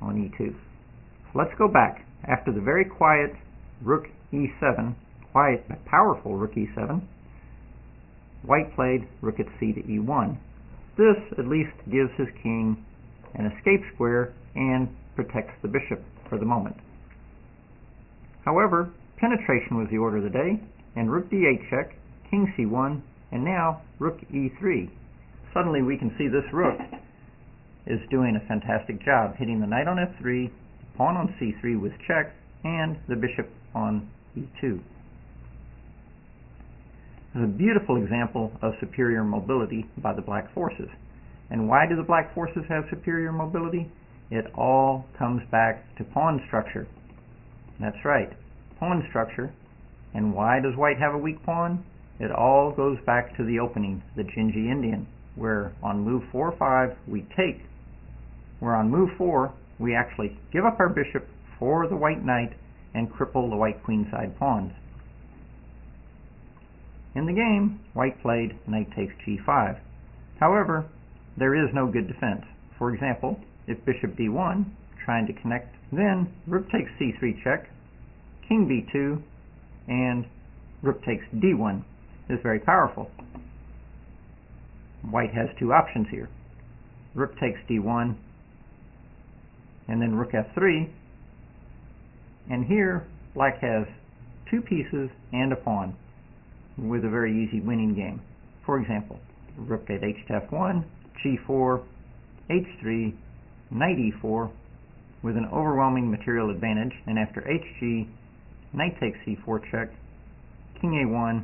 on e2. So let's go back. After the very quiet rook e7, quiet but powerful rook e7, white played rook at c to e1. This at least gives his king an escape square and protects the bishop for the moment. However, penetration was the order of the day, and rook d8 check, king c1, and now rook e3. Suddenly we can see this rook is doing a fantastic job, hitting the knight on f3, pawn on c3 with check, and the bishop on e2. This is a beautiful example of superior mobility by the black forces. And why do the black forces have superior mobility? It all comes back to pawn structure. That's right, pawn structure. And why does white have a weak pawn? It all goes back to the opening, the Dzindzi Indian. where on move 4 or 5 we take, where on move 4 we actually give up our bishop for the white knight and cripple the white queenside pawns. In the game, white played knight takes g5. However, there is no good defense. For example, if bishop d1, trying to connect, then rook takes c3 check, king b2, and rook takes d1 is very powerful. White has two options here. Rook takes d1, and then rook f3, and here black has two pieces and a pawn with a very easy winning game. For example, rook at h to f1, g4, h3, knight e4 with an overwhelming material advantage, and after hg, knight takes c4 check, king a1,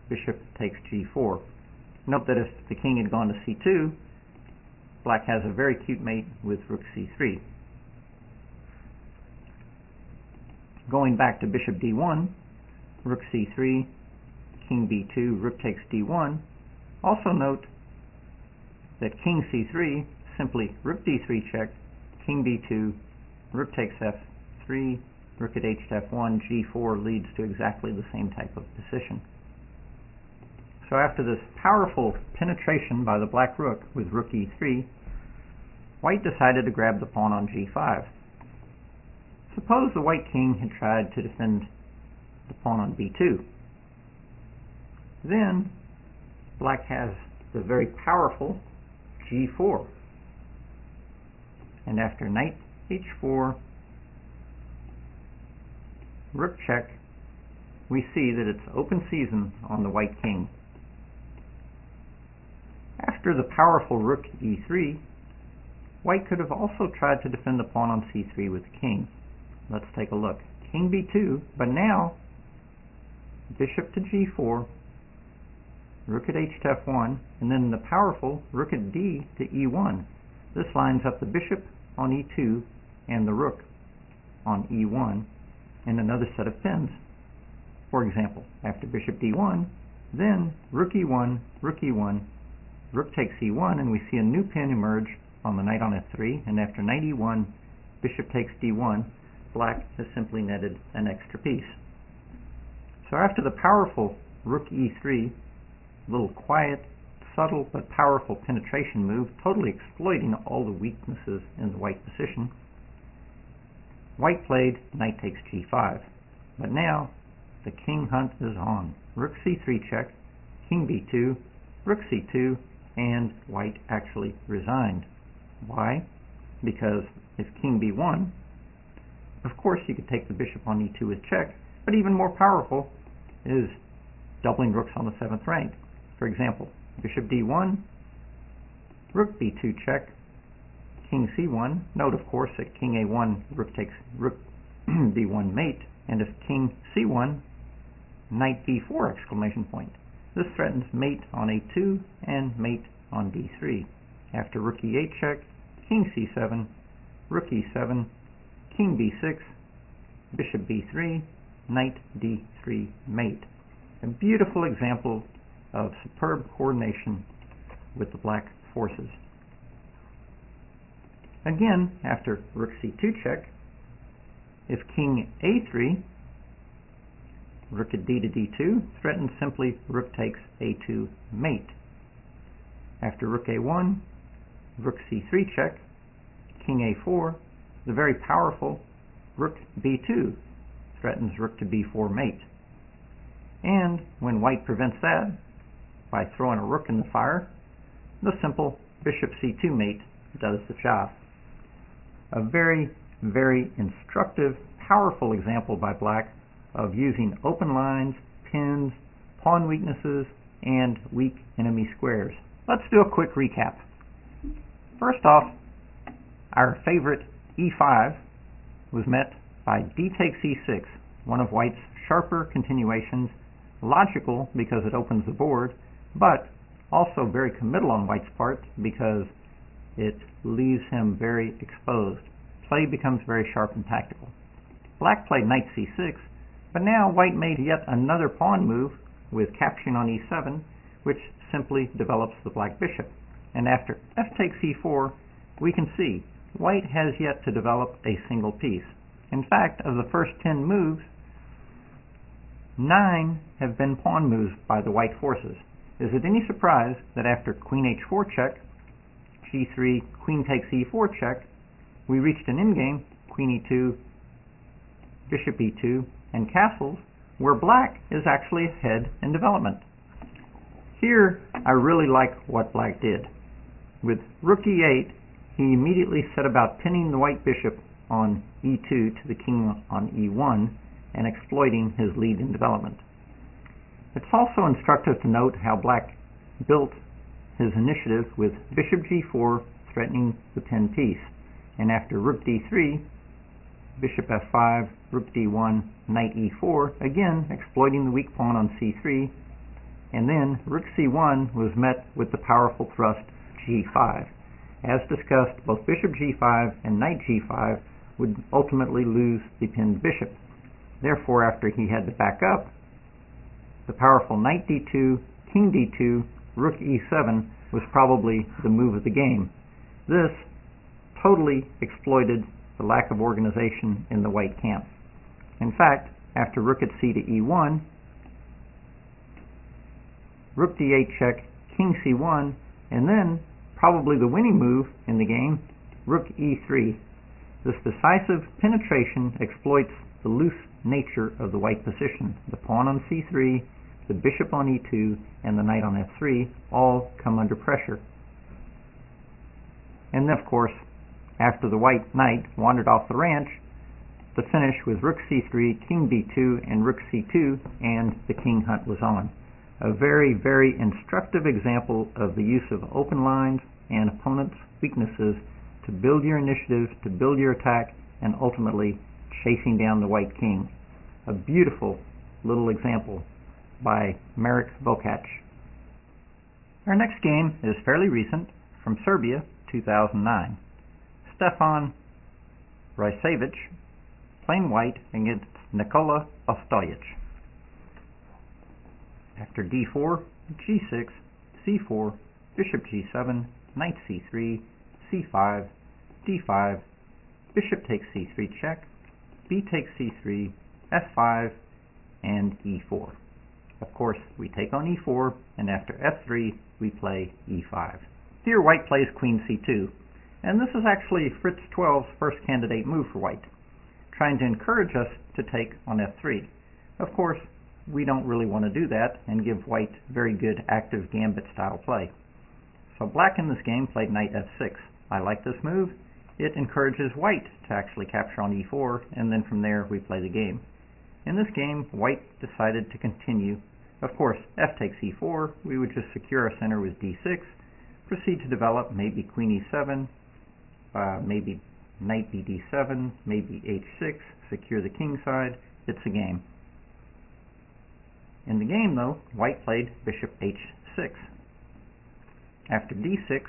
bishop takes g4. Note that if the king had gone to c2, black has a very cute mate with rook c3. Going back to bishop d1, rook c3, king b2, rook takes d1. Also note that king c3, simply rook d3 check, king b2, rook takes f3, rook at h to f1, g4 leads to exactly the same type of position. So after this powerful penetration by the black rook with rook e3, white decided to grab the pawn on g5. Suppose the white king had tried to defend the pawn on b2. Then black has the very powerful g4. And after knight h4, rook check, we see that it's open season on the white king. After the powerful rook e3, white could have also tried to defend the pawn on c3 with the king. Let's take a look. King b2, but now bishop to g4, rook at h to f1, and then the powerful rook at d to e1. This lines up the bishop on e2 and the rook on e1 and another set of pins. For example, after bishop d1, then rook e1, rook e1, rook takes e1, and we see a new pin emerge on the knight on f3, and after knight e1, bishop takes d1, black has simply netted an extra piece. So after the powerful rook e3, little quiet, subtle but powerful penetration move, totally exploiting all the weaknesses in the white position, white played knight takes g5. But now the king hunt is on. Rook c3 check, king b2, rook c2, and white actually resigned. Why? Because if king b1, of course you could take the bishop on e2 with check, but even more powerful is doubling rooks on the 7th rank. For example, bishop d1, rook b2 check, king c1. Note, of course, that king a1, rook takes rook b1 mate, and if king c1, knight b4 exclamation point. This threatens mate on a2 and mate on d3. After rook e8 check, king c7, rook e7, king b6, bishop b3, knight d3 mate. A beautiful example of superb coordination with the black forces. Again, after rook c2 check, if king a3, rook at d to d2, threatens simply rook takes a2 mate. After rook a1, rook c3 check, king a4, the very powerful rook b2 threatens rook to b4 mate. And when white prevents that by throwing a rook in the fire, the simple bishop c2 mate does the job. A very, very instructive, powerful example by black of using open lines, pins, pawn weaknesses, and weak enemy squares. Let's do a quick recap. First off, our favorite e5 was met by d takes e6, one of white's sharper continuations, logical because it opens the board, but also very committal on white's part because it leaves him very exposed. Play becomes very sharp and tactical. Black played knight c6, but now white made yet another pawn move with capturing on e7, which simply develops the black bishop. And after f takes e4, we can see white has yet to develop a single piece. In fact, of the first 10 moves, 9 have been pawn moves by the white forces. Is it any surprise that after queen h4 check, g3, queen takes e4 check, we reached an endgame, queen e2, bishop e2, and castles, where black is actually ahead in development. Here, I really like what black did. With rook e8, he immediately set about pinning the white bishop on e2 to the king on e1 and exploiting his lead in development. It's also instructive to note how black built his initiative with bishop g4 threatening the pin piece, and after rook d3, bishop f5, rook d1, knight e4, again exploiting the weak pawn on c3, and then rook c1 was met with the powerful thrust g5. As discussed, both bishop g5 and knight g5 would ultimately lose the pinned bishop. Therefore, after he had to back up, the powerful knight d2, king d2, rook e7 was probably the move of the game. This totally exploited the lack of organization in the white camp. In fact, after rook at c to e1, rook d8 check, king c1, and then probably the winning move in the game, rook e3. This decisive penetration exploits the loose nature of the white position. The pawn on c3, the bishop on e2, and the knight on f3 all come under pressure. And then, of course, after the white knight wandered off the ranch, the finish was rook c3, king d2, and rook c2, and the king hunt was on. A very, very instructive example of the use of open lines and opponents' weaknesses to build your initiative, to build your attack, and ultimately chasing down the white king. A beautiful little example by Marek Vokac. Our next game is fairly recent, from Serbia, 2009. Stefan Rajcevic playing white against Nikola Ostojic. After d4, g6, c4, bishop g7, knight c3, c5, d5, bishop takes c3 check, b takes c3, f5, and e4. Of course, we take on e4, and after f3, we play e5. Here, white plays queen c2, and this is actually Fritz XII's first candidate move for white, trying to encourage us to take on f3. Of course, we don't really want to do that and give white very good active gambit style play. So black in this game played knight f6. I like this move. It encourages white to actually capture on e4, and then from there we play the game. In this game, white decided to continue. Of course, f takes e4, we would just secure our center with d6, proceed to develop maybe queen e7, maybe knight bd7, maybe h6, secure the king side. It's a game. In the game, though, white played bishop h6. After d6,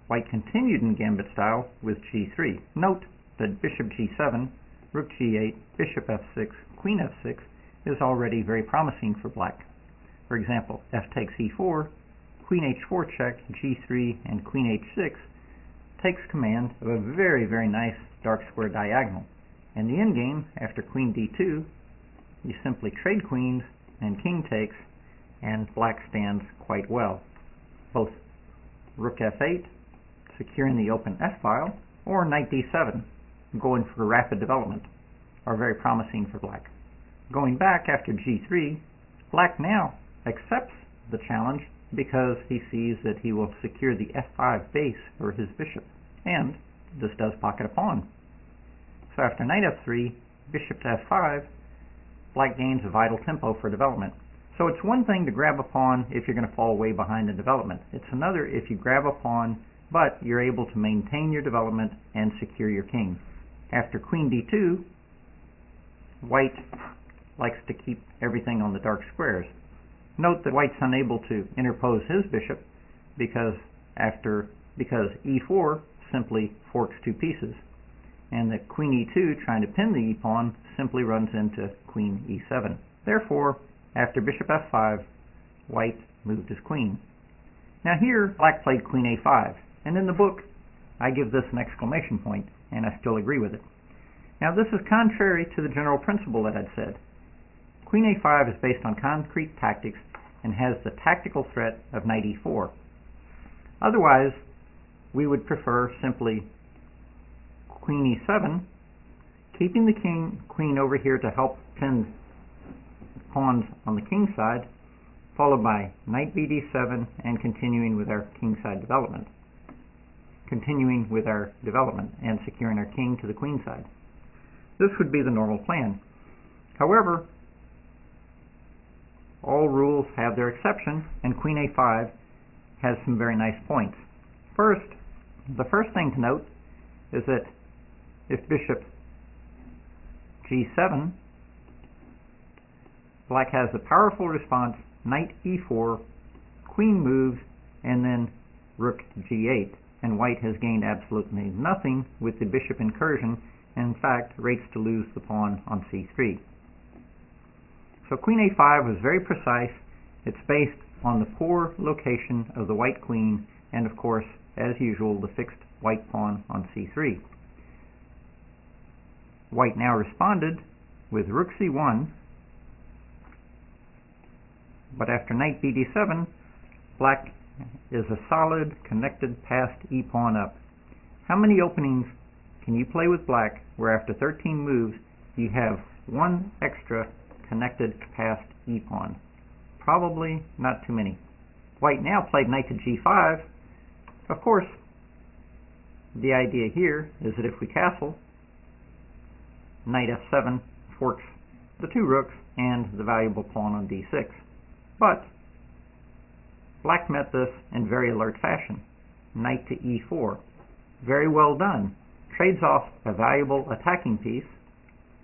white continued in gambit style with g3. Note that bishop g7, rook g8, bishop f6, queen f6 is already very promising for black. For example, f takes e4, queen h4 check, g3, and queen h6 takes command of a very, very nice dark square diagonal. In the endgame, after queen d2, you simply trade queens and king takes, and black stands quite well. Both rook f8, securing the open f-file, or knight d7, going for rapid development, are very promising for black. Going back after g3, black now accepts the challenge because he sees that he will secure the f5 base for his bishop, and this does pocket a pawn. So after knight f3, bishop to f5, black gains a vital tempo for development. So it's one thing to grab a pawn if you're going to fall way behind in development. It's another if you grab a pawn, but you're able to maintain your development and secure your king. After queen d2, white likes to keep everything on the dark squares. Note that white's unable to interpose his bishop because e4 simply forks two pieces, and that queen e2, trying to pin the e-pawn, simply runs into queen e7. Therefore, after bishop f5, white moved his queen. Now here, black played queen a5, and in the book I give this an exclamation point, and I still agree with it. Now this is contrary to the general principle that I'd said. Queen a5 is based on concrete tactics and has the tactical threat of knight e4. Otherwise, we would prefer simply queen e7, keeping the queen over here to help pin pawns on the king side, followed by knight bd7 and continuing with our king side development. Continuing with our development and securing our king to the queen side. This would be the normal plan. However, all rules have their exception, and queen a5 has some very nice points. First, the first thing to note is that if bishop g7, black has a powerful response, knight e4, queen moves, and then rook g8, and white has gained absolutely nothing with the bishop incursion, and in fact rates to lose the pawn on c3. So queen a5 was very precise. It's based on the poor location of the white queen, and of course, as usual, the fixed white pawn on c3. White now responded with rook c1, but after knight bd7, black is a solid, connected, passed e-pawn up. How many openings can you play with black where after 13 moves you have one extra connected, passed e-pawn? Probably not too many. White now played knight to g5. Of course, the idea here is that if we castle, knight f7 forks the two rooks and the valuable pawn on d6. But black met this in very alert fashion. Knight to e4. Very well done. Trades off a valuable attacking piece,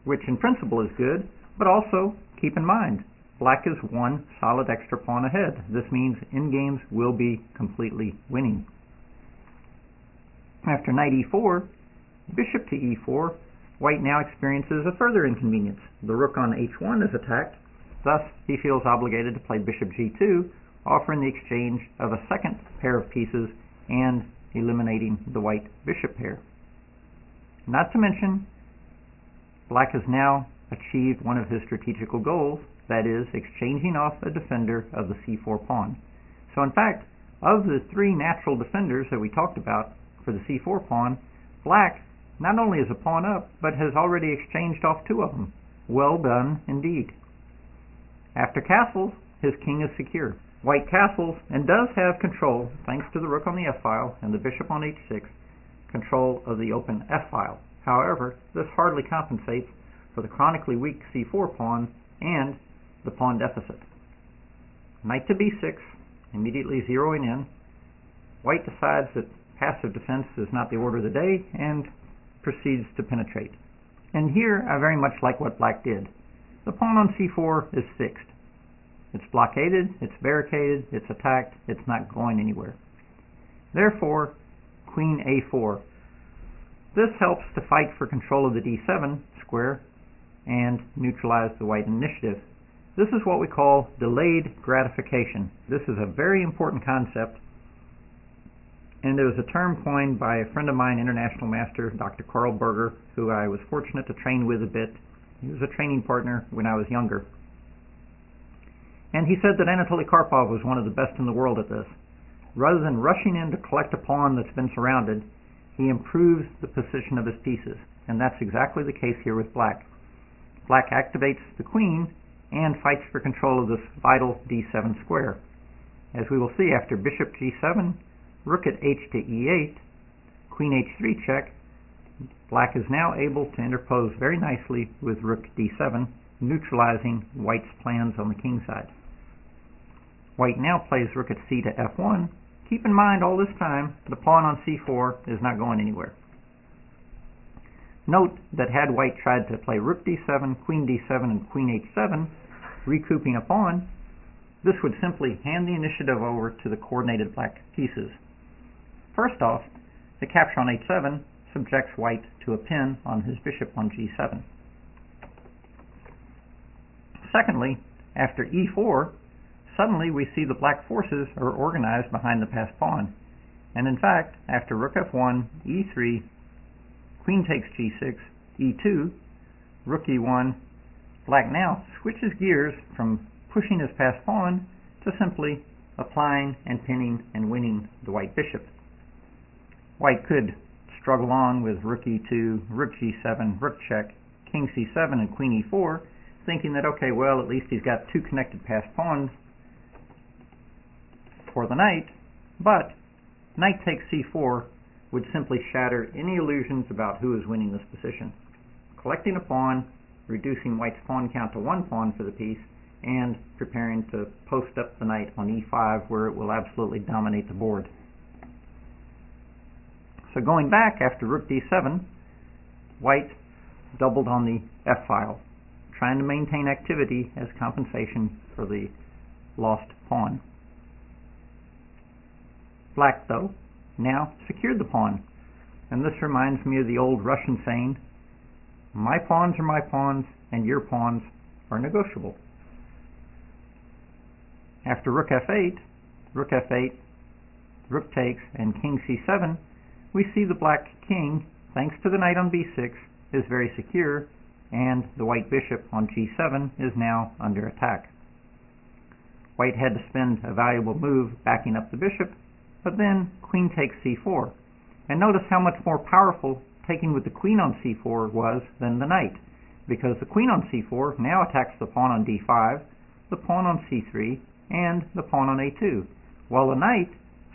which in principle is good, but also keep in mind, black is one solid extra pawn ahead. This means in-games will be completely winning. After knight e4, bishop to e4, white now experiences a further inconvenience. The rook on h1 is attacked, thus he feels obligated to play bishop g2, offering the exchange of a second pair of pieces and eliminating the white bishop pair. Not to mention, black has now achieved one of his strategical goals, that is, exchanging off a defender of the c4 pawn. So in fact, of the three natural defenders that we talked about for the c4 pawn, black not only is a pawn up, but has already exchanged off two of them. Well done indeed. After castles, his king is secure. White castles and does have control, thanks to the rook on the f-file and the bishop on h6, control of the open f-file. However, this hardly compensates for the chronically weak c4 pawn and the pawn deficit. Knight to b6, immediately zeroing in. White decides that passive defense is not the order of the day and proceeds to penetrate. And here I very much like what black did. The pawn on c4 is fixed. It's blockaded, it's barricaded, it's attacked, it's not going anywhere. Therefore, queen a4. This helps to fight for control of the d7 square and neutralize the white initiative. This is what we call delayed gratification. This is a very important concept, and it was a term coined by a friend of mine, international master, Dr. Carl Berger, who I was fortunate to train with a bit. He was a training partner when I was younger. And he said that Anatoly Karpov was one of the best in the world at this. Rather than rushing in to collect a pawn that's been surrounded, he improves the position of his pieces, and that's exactly the case here with black. Black activates the queen and fights for control of this vital d7 square. As we will see, after bishop g7, rook at h to e8, queen h3 check, black is now able to interpose very nicely with rook d7, neutralizing white's plans on the king side. White now plays rook at c to f1. Keep in mind all this time, the pawn on c4 is not going anywhere. Note that had white tried to play rook d7, queen d7, and queen h7, recouping a pawn, this would simply hand the initiative over to the coordinated black pieces. First off, the capture on h7 subjects white to a pin on his bishop on g7. Secondly, after e4, suddenly we see the black forces are organized behind the passed pawn. And in fact, after rook f1, e3, queen takes g6, e2, rook e1, black now switches gears from pushing his passed pawn to simply applying and pinning and winning the white bishop. White could struggle on with rook e2, rook g7, rook check, king c7, and queen e4, thinking that, okay, well, at least he's got two connected passed pawns for the knight, but knight takes c4 would simply shatter any illusions about who is winning this position. Collecting a pawn, reducing white's pawn count to one pawn for the piece, and preparing to post up the knight on e5 where it will absolutely dominate the board. So going back after rook d7, white doubled on the f-file, trying to maintain activity as compensation for the lost pawn. Black, though, now secured the pawn, and this reminds me of the old Russian saying, "My pawns are my pawns, and your pawns are negotiable." After rook f8, rook takes, and king c7, we see the black king, thanks to the knight on b6, is very secure, and the white bishop on g7 is now under attack. White had to spend a valuable move backing up the bishop, but then queen takes c4. And notice how much more powerful taking with the queen on c4 was than the knight, because the queen on c4 now attacks the pawn on d5, the pawn on c3, and the pawn on a2, while the knight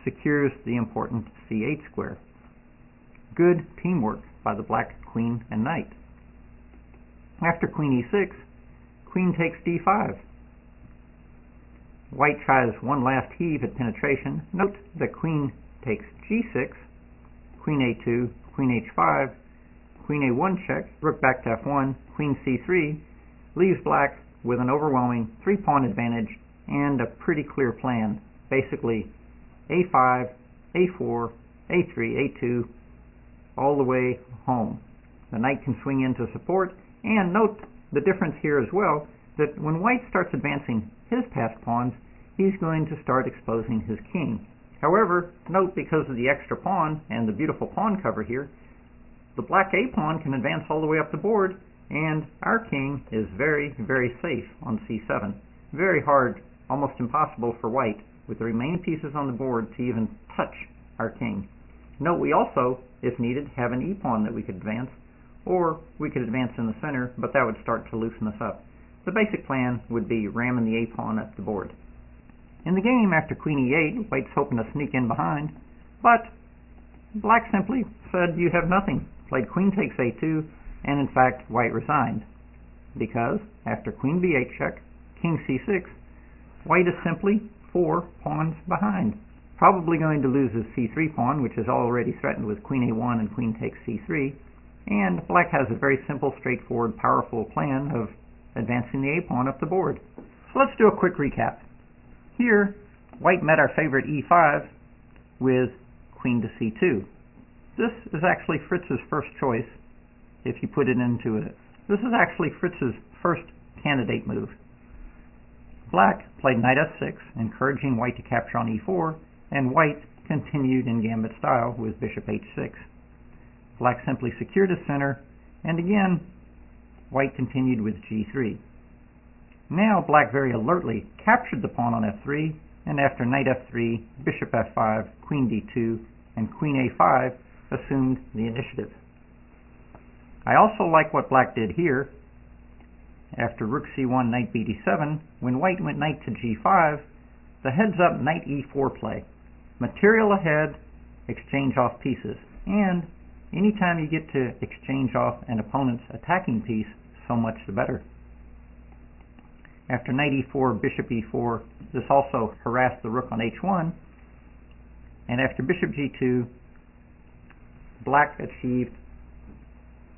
secures the important c8 square. Good teamwork by the black queen and knight. After queen e6, queen takes d5. White tries one last heave at penetration. Note that queen takes g6, queen a2, queen h5, queen a1 check, rook back to f1, queen c3, leaves black with an overwhelming three-pawn advantage and a pretty clear plan. Basically, a5, a4, a3, a2, all the way home. The knight can swing in to support, and note the difference here as well, that when white starts advancing his passed pawns, he's going to start exposing his king. However, note because of the extra pawn and the beautiful pawn cover here, the black a pawn can advance all the way up the board, and our king is very, very safe on c7. Very hard, almost impossible for white, with the remaining pieces on the board, to even touch our king. Note we also, if needed, have an e-pawn that we could advance, or we could advance in the center, but that would start to loosen us up. The basic plan would be ramming the a-pawn up the board. In the game, after queen e8, white's hoping to sneak in behind, but black simply said, "You have nothing," played queen takes a2, and in fact, white resigned. Because, after queen b8 check, king c6, white is simply 4 pawns behind. Probably going to lose his c3 pawn, which is already threatened with queen a1 and queen takes c3, and black has a very simple, straightforward, powerful plan of advancing the a-pawn up the board. So let's do a quick recap. Here, white met our favorite e5 with queen to c2. This is actually Fritz's first choice, if you put it into it. This is actually Fritz's first candidate move. Black played knight f6, encouraging white to capture on e4, and white continued in gambit style with bishop h6. Black simply secured his center, and again, white continued with g3. Now black very alertly captured the pawn on f3, and after knight f3, bishop f5, queen d2, and queen a5 assumed the initiative. I also like what black did here. After rook c1, knight b d7, when white went knight to g5, the heads-up knight e4 play. Material ahead, exchange off pieces. And anytime you get to exchange off an opponent's attacking piece, so much the better. After knight e4, bishop e4, this also harassed the rook on h1. And after bishop g2, black achieved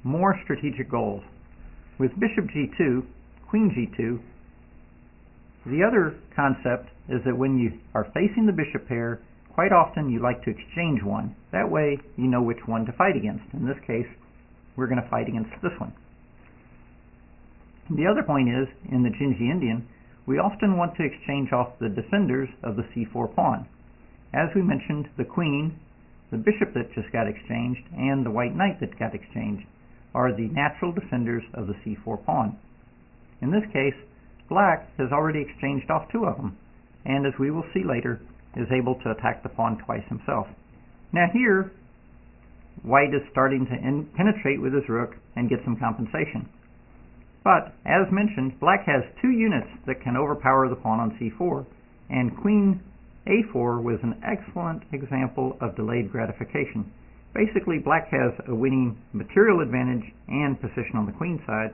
more strategic goals. With bishop g2, queen g2, the other concept is that when you are facing the bishop pair, quite often you like to exchange one. That way you know which one to fight against. In this case, we're going to fight against this one. The other point is, in the Dzindzi Indian, we often want to exchange off the defenders of the c4 pawn. As we mentioned, the queen, the bishop that just got exchanged, and the white knight that got exchanged are the natural defenders of the c4 pawn. In this case, black has already exchanged off two of them, and as we will see later, is able to attack the pawn twice himself. Now here, white is starting to penetrate with his rook and get some compensation. But, as mentioned, black has two units that can overpower the pawn on c4, and queen a4 was an excellent example of delayed gratification. Basically, black has a winning material advantage and position on the queen side.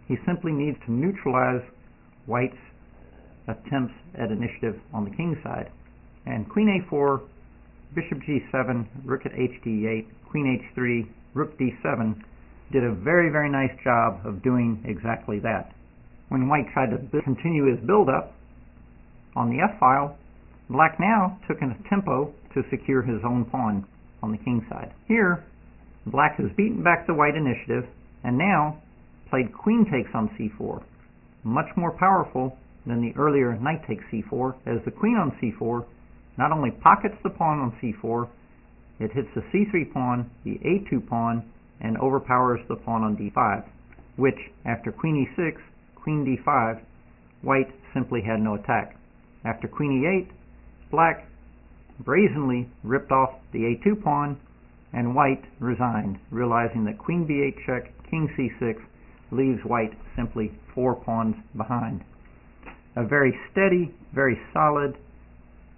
He simply needs to neutralize white's attempts at initiative on the king side. And queen a4, bishop g7, rook at hd8, queen h3, rook d7 did a very, very nice job of doing exactly that. When white tried to continue his build-up on the f-file, black now took a tempo to secure his own pawn on the king side. Here, black has beaten back the white initiative and now played queen takes on c4, much more powerful than the earlier knight takes c4, as the queen on c4 not only pockets the pawn on c4, it hits the c3 pawn, the a2 pawn, and overpowers the pawn on d5, which, after queen e6, queen d5, white simply had no attack. After queen e8, black brazenly ripped off the a2 pawn, and white resigned, realizing that queen b8 check, king c6 leaves white simply 4 pawns behind. A very steady, very solid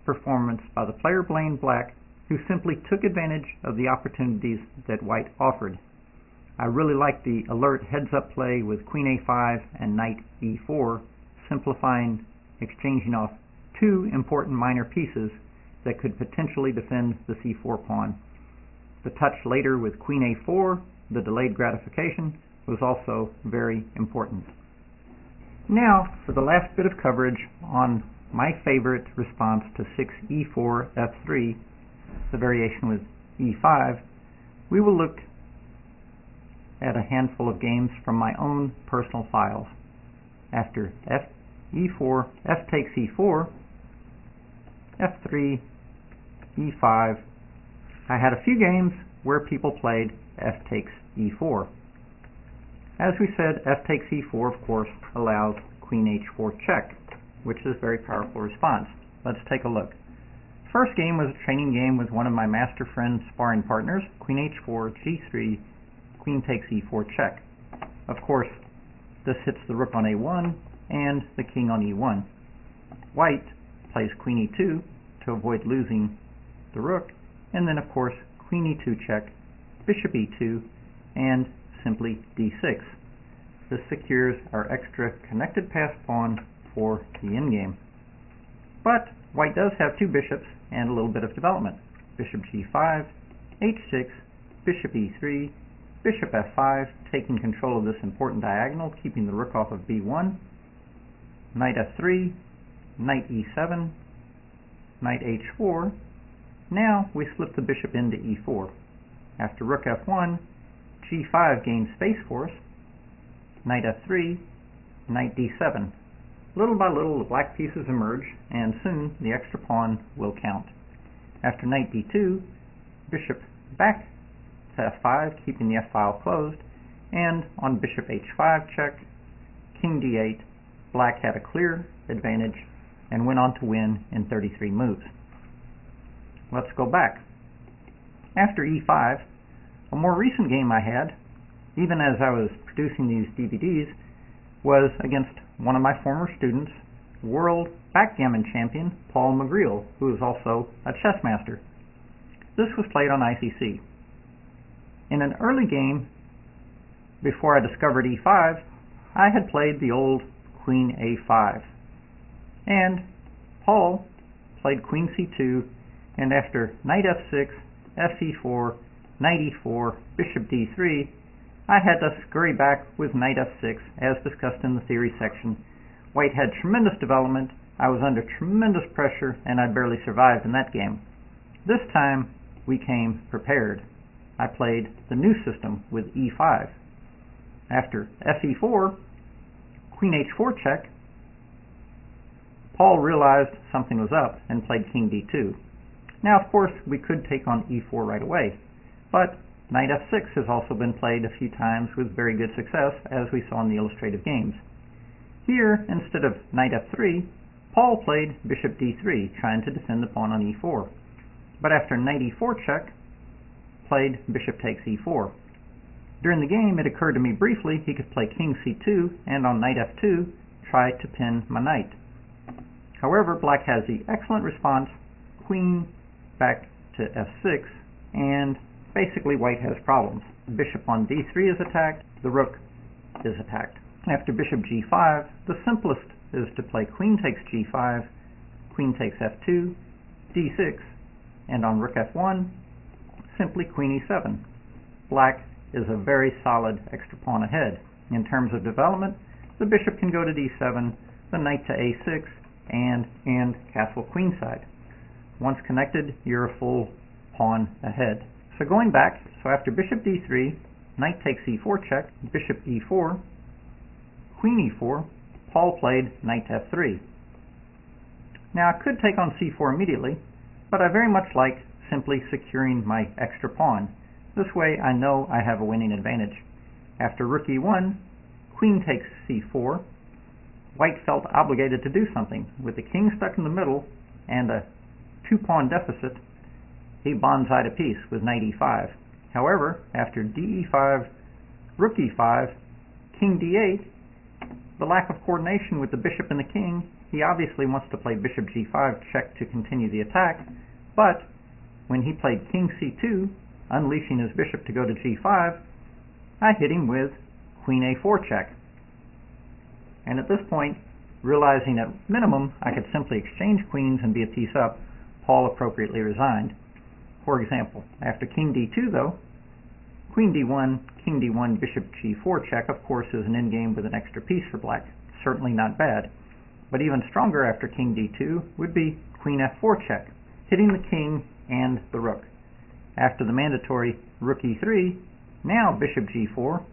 performance by the player blamed black, who simply took advantage of the opportunities that white offered. I really like the alert heads-up play with queen a5 and knight e4, simplifying exchanging off two important minor pieces that could potentially defend the c4 pawn. The touch later with queen a4, the delayed gratification, was also very important. Now, for the last bit of coverage on my favorite response to 6e4 f3, the variation with e5, we will look at a handful of games from my own personal files. After e4, f takes e4, f3, e5, I had a few games where people played f takes e4. As we said, f takes e4, of course, allows queen h4 check, which is a very powerful response. Let's take a look. First game was a training game with one of my master friend sparring partners, queen h4, g3, queen takes e4 check. Of course, this hits the rook on a1 and the king on e1. White plays queen e2 to avoid losing the rook, and then of course queen e2 check, bishop e2, and simply d6. This secures our extra connected pass pawn for the endgame. But white does have two bishops and a little bit of development. Bishop g5, h6, bishop e3, bishop f5, taking control of this important diagonal, keeping the rook off of b1, knight f3, knight e7, knight h4. Now we slip the bishop into e4. After rook f1, g5 gains space for us, knight f3, knight d7. Little by little the black pieces emerge, and soon the extra pawn will count. After knight d2, bishop back to f5, keeping the f-file closed, and on bishop h5 check, king d8, black had a clear advantage and went on to win in 33 moves. Let's go back. After e5, a more recent game I had, even as I was producing these DVDs, was against one of my former students, world backgammon champion Paul McGreal, who is also a chess master. This was played on ICC. In an early game, before I discovered e5, I had played the old queen a5. And Paul played queen c2, and after knight f6, fe4, knight e4, bishop d3, I had to scurry back with knight f6, as discussed in the theory section. White had tremendous development, I was under tremendous pressure, and I barely survived in that game. This time, we came prepared. I played the new system with e5. After fe4, queen h4 check, Paul realized something was up and played king d2. Now, of course, we could take on e4 right away, but knight f6 has also been played a few times with very good success, as we saw in the illustrative games. Here, instead of knight f3, Paul played bishop d3, trying to defend the pawn on e4. But after knight e4 check, played bishop takes e4. During the game, it occurred to me briefly he could play king c2, and on knight f2, try to pin my knight. However, black has the excellent response, queen back to f6, and basically white has problems. Bishop on d3 is attacked, the rook is attacked. After bishop g5, the simplest is to play queen takes g5, queen takes f2, d6, and on rook f1, simply queen e7. Black is a very solid extra pawn ahead. In terms of development, the bishop can go to d7, the knight to a6, and castle queenside. Once connected, you're a full pawn ahead. So going back, after bishop d3, knight takes e4 check, bishop e4, queen e4, Paul played knight f3. Now I could take on c4 immediately, but I very much like simply securing my extra pawn. This way I know I have a winning advantage. After rook e1, queen takes c4, white felt obligated to do something. With the king stuck in the middle and a two-pawn deficit, he bonsaied a piece with knight e5. However, after de5, rook e5, king d8, the lack of coordination with the bishop and the king, he obviously wants to play bishop g5 check to continue the attack, but when he played king c2, unleashing his bishop to go to g5, I hit him with queen a4 check. And at this point, realizing at minimum I could simply exchange queens and be a piece up, Paul appropriately resigned. For example, after king d2 though, queen d1, king d1, bishop g4 check, of course, is an endgame with an extra piece for black. Certainly not bad. But even stronger after king d2 would be queen f4 check, hitting the king and the rook. After the mandatory rook e3, now bishop g4.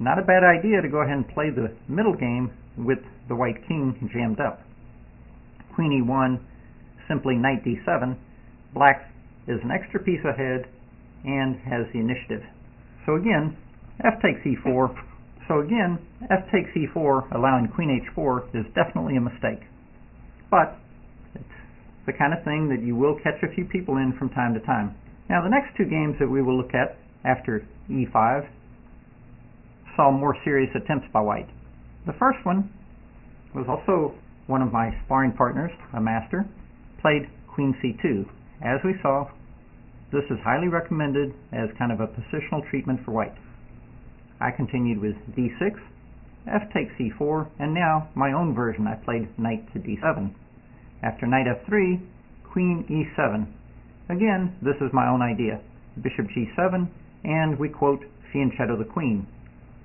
Not a bad idea to go ahead and play the middle game with the white king jammed up. Queen e1, simply knight d7. Black is an extra piece ahead and has the initiative. So again, f takes e4. So again, f takes e4, allowing queen h4, is definitely a mistake. But it's the kind of thing that you will catch a few people in from time to time. Now the next two games that we will look at after e5 saw more serious attempts by white. The first one was also one of my sparring partners, a master, played queen c2. As we saw, this is highly recommended as kind of a positional treatment for white. I continued with d6, f takes c4, and now my own version. I played knight to d7. After knight f3, queen e7. Again, this is my own idea. Bishop g7, and we quote fianchetto the queen.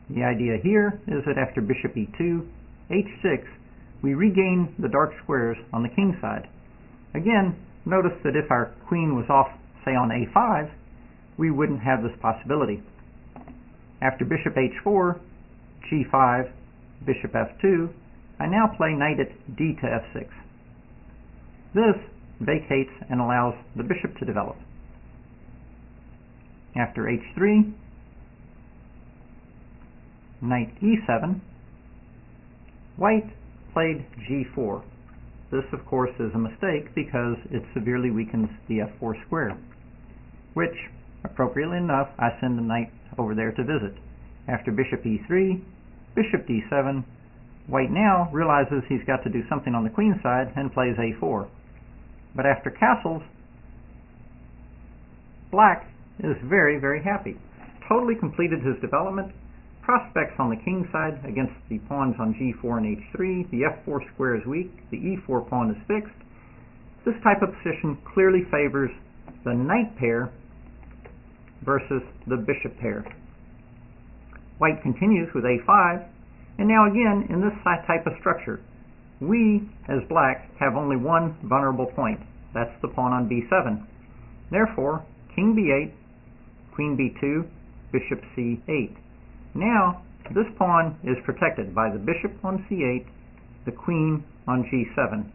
The idea here is that after bishop e2, h6, we regain the dark squares on the king side. Again, notice that if our queen was off, say on a5, we wouldn't have this possibility. After bishop h4, g5, bishop f2, I now play knight at d to f6. This vacates and allows the bishop to develop. After h3, knight e7, white played g4. This, of course, is a mistake because it severely weakens the f4 square, which, appropriately enough, I send the knight over there to visit. After bishop e3, bishop d7, white now realizes he's got to do something on the queen side and plays a4. But after castles, black is very, very happy. Totally completed his development. Prospects on the king side against the pawns on g4 and h3. The f4 square is weak. The e4 pawn is fixed. This type of position clearly favors the knight pair versus the bishop pair. White continues with a5, and now again in this type of structure, we, as black, have only one vulnerable point. That's the pawn on b7. Therefore, king b8, queen b2, bishop c8. Now, this pawn is protected by the bishop on c8, the queen on g7.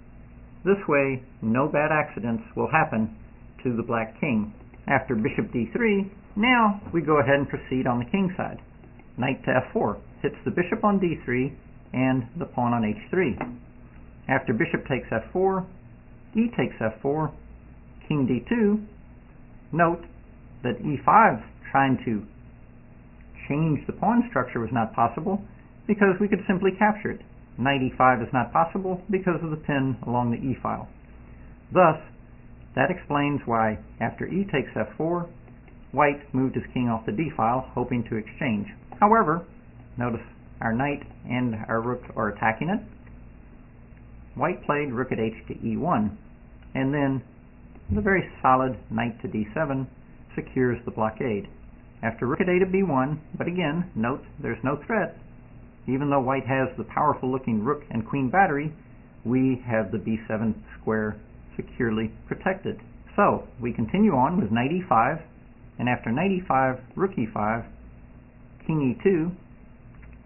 This way, no bad accidents will happen to the black king. After bishop d3, now we go ahead and proceed on the king side. Knight to f4 hits the bishop on d3 and the pawn on h3. After bishop takes f4, e takes f4, king d2. Note that e5 trying to change the pawn structure was not possible because we could simply capture it. Knight e5 is not possible because of the pin along the e file. Thus, that explains why after e takes f4, white moved his king off the d file, hoping to exchange. However, notice our knight and our rook are attacking it. White played rook at h to e1, and then the very solid knight to d7 secures the blockade. After rook at a to b1, but again, note there's no threat. Even though white has the powerful looking rook and queen battery, we have the b7 square securely protected. So, we continue on with knight e5, and after knight e5, rook e5, king e2,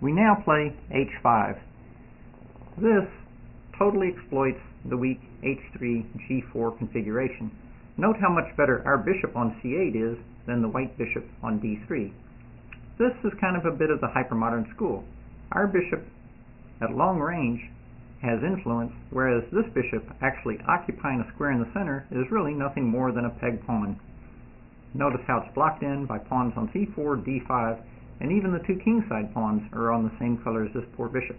we now play h5. This totally exploits the weak h3 g4 configuration. Note how much better our bishop on c8 is than the white bishop on d3. This is kind of a bit of the hypermodern school. Our bishop at long range has influence, whereas this bishop actually occupying a square in the center is really nothing more than a peg pawn. Notice how it's blocked in by pawns on c4, d5, and even the two kingside pawns are on the same color as this poor bishop.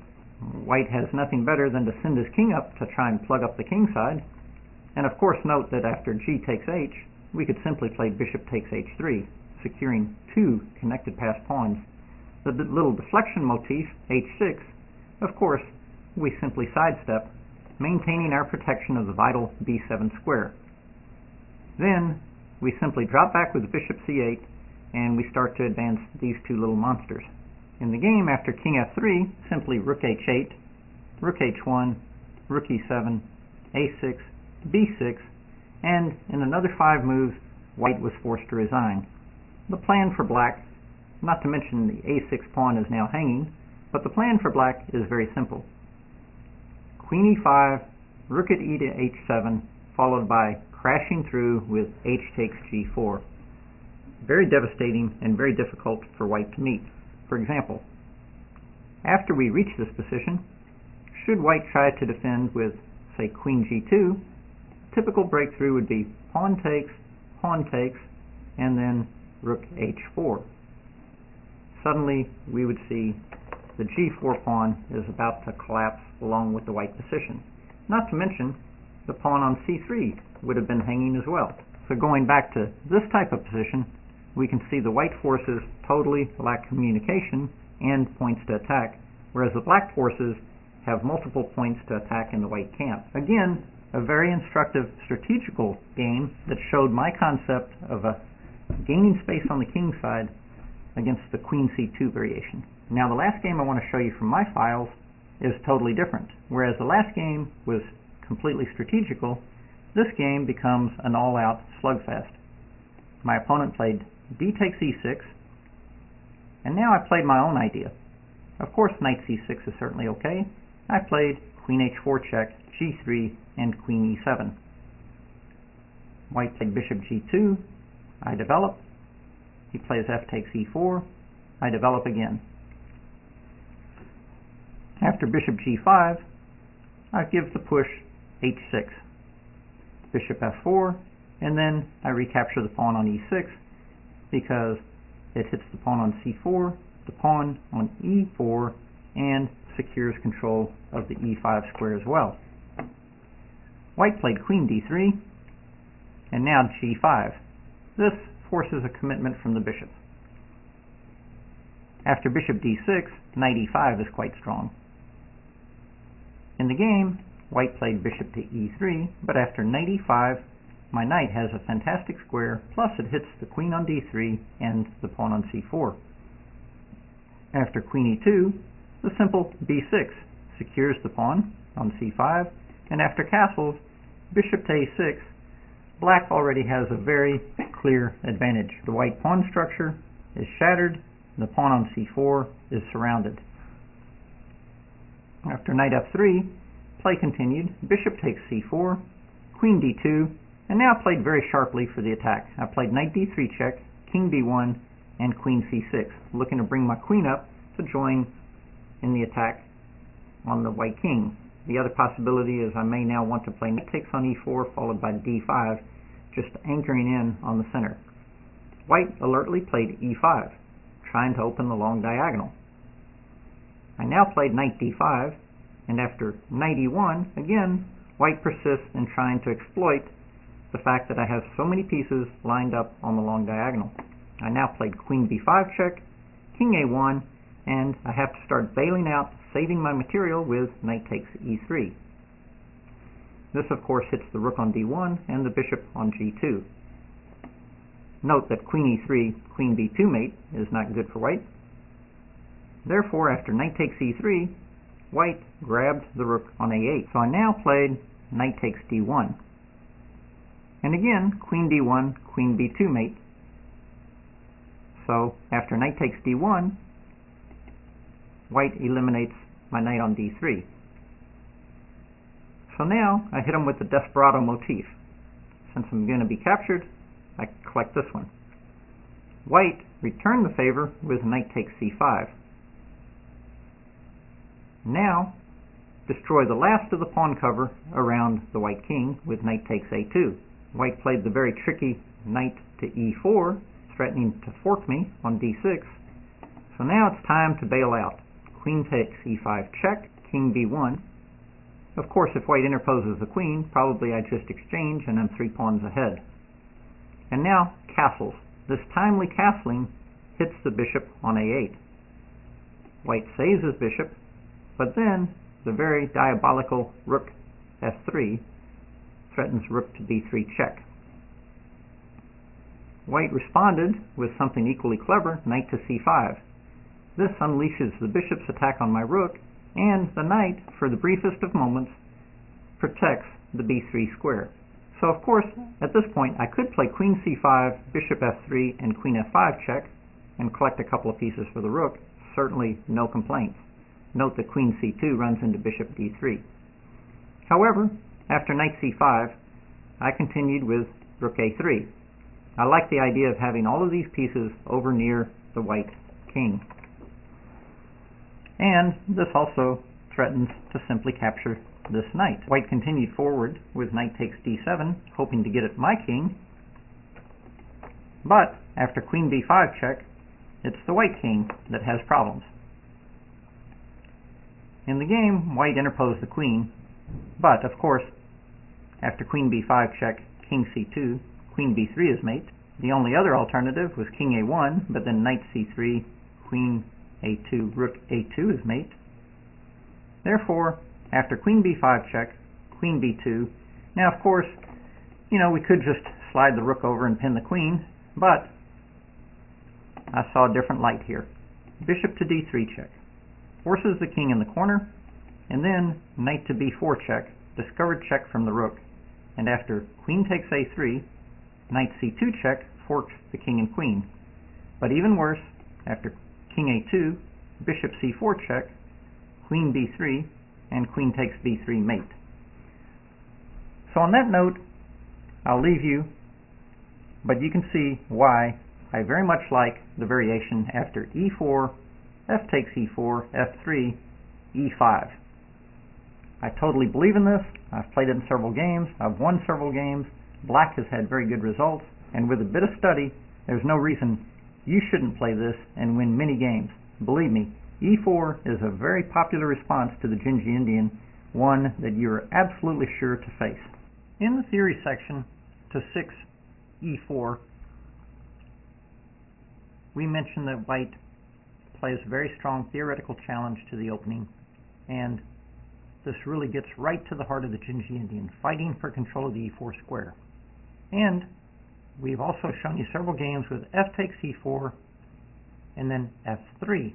White has nothing better than to send his king up to try and plug up the king side. And of course note that after g takes h, we could simply play bishop takes h3, securing two connected pass pawns. The little deflection motif, h6, of course, we simply sidestep, maintaining our protection of the vital b7 square. Then, we simply drop back with bishop c8, and we start to advance these two little monsters. In the game, after king f3, simply rook h8, rook h1, rook e7, a6, b6, and in another 5 moves, white was forced to resign. The plan for black, not to mention the a6 pawn is now hanging, but the plan for black is very simple. Queen e5, rook at e to h7, followed by crashing through with h takes g4. Very devastating and very difficult for white to meet. For example, after we reach this position, should white try to defend with, say, queen g2, typical breakthrough would be pawn takes, and then rook h4. Suddenly, we would see the g4 pawn is about to collapse along with the white position. Not to mention, the pawn on c3 would have been hanging as well. So going back to this type of position, we can see the white forces totally lack communication and points to attack, whereas the black forces have multiple points to attack in the white camp. Again, a very instructive strategical game that showed my concept of gaining space on the king side against the queen c2 variation. Now the last game I want to show you from my files is totally different. Whereas the last game was completely strategical, this game becomes an all-out slugfest. My opponent played d takes e6, and now I played my own idea. Of course knight c6 is certainly okay. I played queen h4 check, g3, and queen e7. White played bishop g2, I develop. He plays f takes e4, I develop again. After bishop g5, I give the push h6, bishop f4, and then I recapture the pawn on e6 because it hits the pawn on c4, the pawn on e4, and secures control of the e5 square as well. White played queen d3, and now g5. This forces a commitment from the bishop. After bishop d6, knight e5 is quite strong. In the game, white played bishop to e3, but after knight e5, my knight has a fantastic square, plus it hits the queen on d3 and the pawn on c4. After queen e2, the simple b6 secures the pawn on c5, and after castles, bishop to a6, black already has a very clear advantage. The white pawn structure is shattered, and the pawn on c4 is surrounded. After knight f3, play continued. Bishop takes c4, queen d2, and now I played very sharply for the attack. I played knight d3 check, king d1, and queen c6, looking to bring my queen up to join in the attack on the white king. The other possibility is I may now want to play knight takes on e4 followed by d5, just anchoring in on the center. White alertly played e5, trying to open the long diagonal. I now played knight d5, and after knight e1, again, white persists in trying to exploit the fact that I have so many pieces lined up on the long diagonal. I now played queen b5 check, king a1, and I have to start bailing out, saving my material with knight takes e3. This, of course, hits the rook on d1 and the bishop on g2. Note that queen e3, queen b2 mate is not good for white. Therefore, after knight takes e3, white grabbed the rook on a8. So I now played knight takes d1. And again, queen d1, queen b2 mate. So after knight takes d1, white eliminates my knight on d3. So now I hit him with the desperado motif. Since I'm going to be captured, I collect this one. White returned the favor with knight takes c5. Now, destroy the last of the pawn cover around the white king with knight takes a2. White played the very tricky knight to e4, threatening to fork me on d6. So now it's time to bail out. Queen takes e5 check, king b1. Of course, if white interposes the queen, probably I just exchange and I'm 3 pawns ahead. And now, castles. This timely castling hits the bishop on a8. White saves his bishop, but then the very diabolical rook f3 threatens rook to b3 check. White responded with something equally clever, knight to c5. This unleashes the bishop's attack on my rook, and the knight, for the briefest of moments, protects the b3 square. So of course, at this point, I could play queen c5, bishop f3, and queen f5 check, and collect a couple of pieces for the rook. Certainly no complaints. Note that queen c2 runs into bishop d3. However, after knight c5, I continued with rook a3. I like the idea of having all of these pieces over near the white king. And this also threatens to simply capture this knight. White continued forward with knight takes d7, hoping to get at my king. But after queen b5 check, it's the white king that has problems. In the game, white interposed the queen, but of course, after queen b5 check, king c2, queen b3 is mate. The only other alternative was king a1, but then knight c3, queen a2, rook a2 is mate. Therefore, after queen b5 check, queen b2, now of course, we could just slide the rook over and pin the queen, but I saw a different light here. Bishop to d3 check, forces the king in the corner, and then knight to b4 check, discovered check from the rook, and after queen takes a3, knight c2 check forks the king and queen. But even worse, after king a2, bishop c4 check, queen b3, and queen takes b3 mate. So on that note, I'll leave you, but you can see why I very much like the variation after e4, f takes e4, f3, e5. I totally believe in this. I've played it in several games. I've won several games. Black has had very good results, and with a bit of study, there's no reason you shouldn't play this and win many games. Believe me, e4 is a very popular response to the Dzindzi Indian, one that you're absolutely sure to face. In the theory section to 6 e4, we mentioned that white plays a very strong theoretical challenge to the opening, and this really gets right to the heart of the Dzindzi Indian, fighting for control of the e4 square. And we've also shown you several games with f takes e4 and then f3,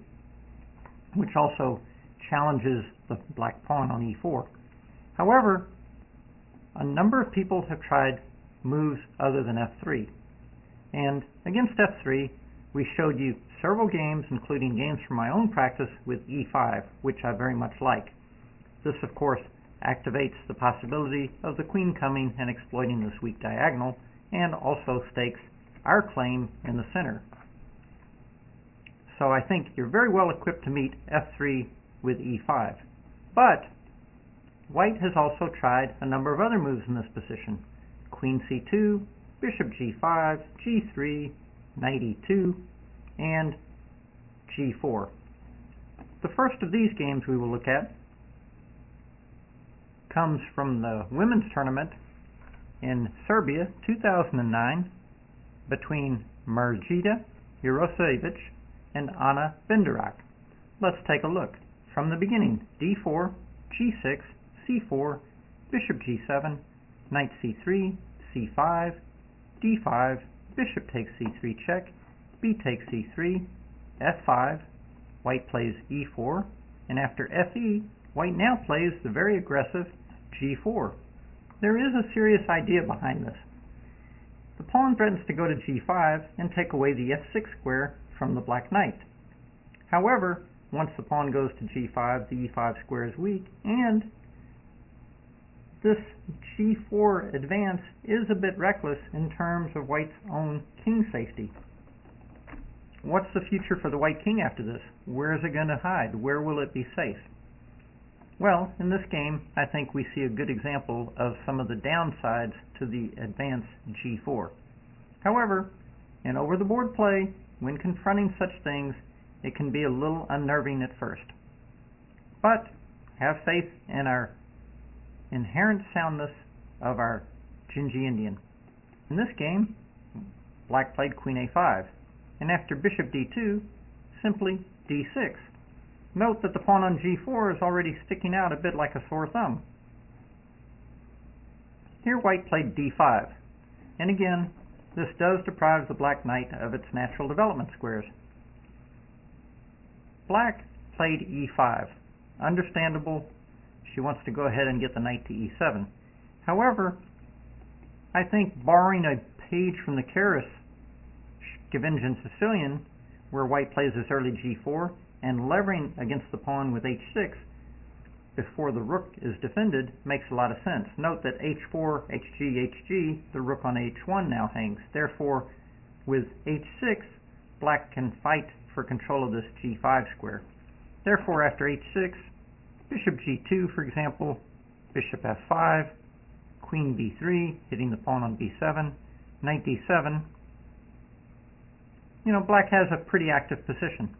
which also challenges the black pawn on e4. However, a number of people have tried moves other than f3. And against f3, we showed you several games, including games from my own practice with e5, which I very much like. This, of course, activates the possibility of the queen coming and exploiting this weak diagonal, and also stakes our claim in the center. So I think you're very well equipped to meet f3 with e5. But white has also tried a number of other moves in this position. Queen c2, bishop g5, g3, knight e2, and g4. The first of these games we will look at comes from the women's tournament in Serbia 2009 between Margita Jurosevich and Ana Binderak. Let's take a look. From the beginning, d4, g6, c4, bishop g7, knight c3, c5, d5, bishop takes c3 check, b takes c3, f5, white plays e4, and after fe, white now plays the very aggressive g4. There is a serious idea behind this. The pawn threatens to go to g5 and take away the f6 square from the black knight. However, once the pawn goes to g5, the e5 square is weak, and this g4 advance is a bit reckless in terms of white's own king safety. What's the future for the white king after this? Where is it going to hide? Where will it be safe? Well, in this game, I think we see a good example of some of the downsides to the advance g4. However, in over-the-board play, when confronting such things, it can be a little unnerving at first. But have faith in our inherent soundness of our Dzindzi Indian. In this game, black played queen a5, and after bishop d2, simply d6. Note that the pawn on g4 is already sticking out a bit like a sore thumb. Here white played d5, and again, this does deprive the black knight of its natural development squares. Black played e5. Understandable, she wants to go ahead and get the knight to e7. However, I think borrowing a page from the Keres Scavengian Sicilian, where white plays this early g4, and levering against the pawn with h6 before the rook is defended makes a lot of sense. Note that h4, hg, hg, the rook on h1 now hangs. Therefore, with h6, black can fight for control of this g5 square. Therefore, after h6, bishop g2, for example, bishop f5, queen b3, hitting the pawn on b7, knight d7. Black has a pretty active position.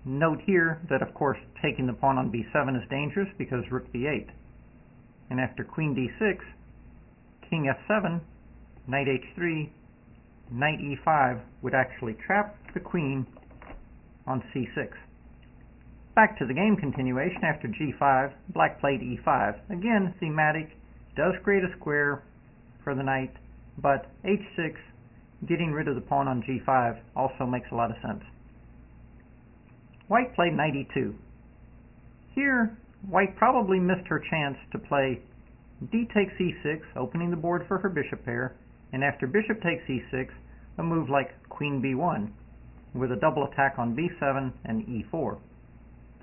Note here that, of course, taking the pawn on b7 is dangerous because rook b8. And after queen d6, king f7, knight h3, knight e5 would actually trap the queen on c6. Back to the game continuation. After g5, black played e5. Again, thematic, does create a square for the knight, but h6, getting rid of the pawn on g5, also makes a lot of sense. White played knight e2. Here, white probably missed her chance to play d takes e6, opening the board for her bishop pair, and after bishop takes e6, a move like queen b1, with a double attack on b7 and e4.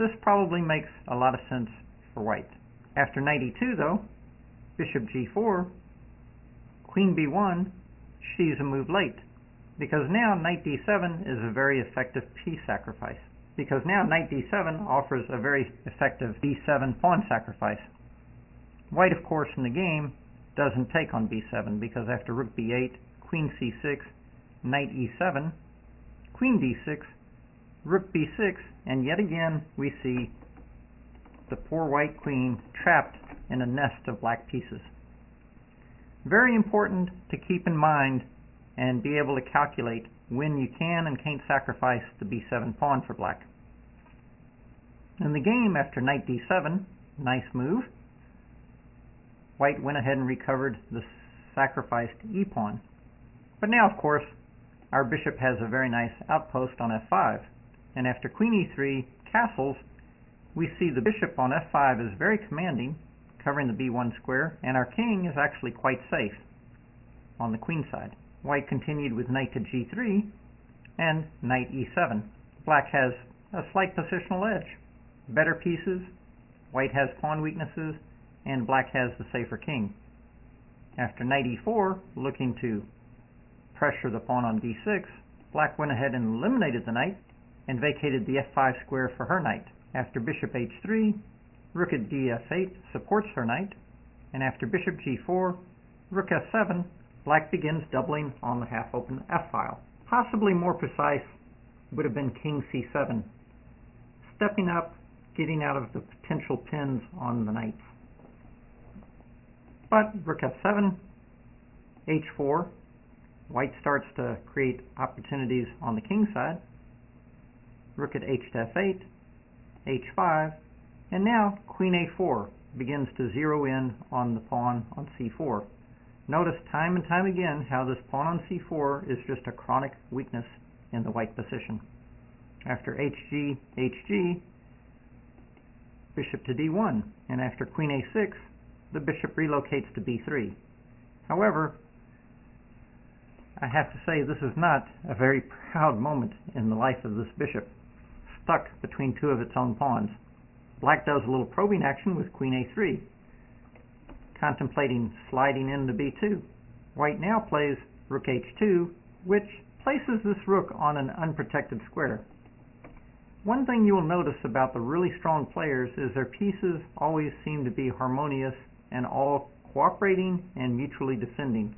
This probably makes a lot of sense for white. After knight e2, though, bishop g4, queen b1, she's a move late, because now knight d7 is a very effective piece sacrifice. Because now knight d7 offers a very effective b7 pawn sacrifice. White, of course, in the game doesn't take on b7, because after rook b8, queen c6, knight e7, queen d6, rook b6, and yet again we see the poor white queen trapped in a nest of black pieces. Very important to keep in mind and be able to calculate when you can and can't sacrifice the b7 pawn for black. In the game, after knight d7, nice move, white went ahead and recovered the sacrificed e-pawn. But now, of course, our bishop has a very nice outpost on f5, and after queen e3 castles, we see the bishop on f5 is very commanding, covering the b1 square, and our king is actually quite safe on the queen side. White continued with knight to g3 and knight e7. Black has a slight positional edge. Better pieces, white has pawn weaknesses, and black has the safer king. After knight e4, looking to pressure the pawn on d6, black went ahead and eliminated the knight and vacated the f5 square for her knight. After bishop h3, rook at df8 supports her knight, and after bishop g4, rook f7, black begins doubling on the half-open f-file. Possibly more precise would have been king c7, stepping up, getting out of the potential pins on the knights. But rook f7, h4, white starts to create opportunities on the king side. Rook at h to f8, h5, and now queen a4 begins to zero in on the pawn on c4. Notice time and time again how this pawn on c4 is just a chronic weakness in the white position. After hg, hg, bishop to d1, and after queen a6, the bishop relocates to b3. However, I have to say this is not a very proud moment in the life of this bishop, stuck between two of its own pawns. Black does a little probing action with queen a3, contemplating sliding into b2. White now plays rook h2, which places this rook on an unprotected square. One thing you will notice about the really strong players is their pieces always seem to be harmonious and all cooperating and mutually defending.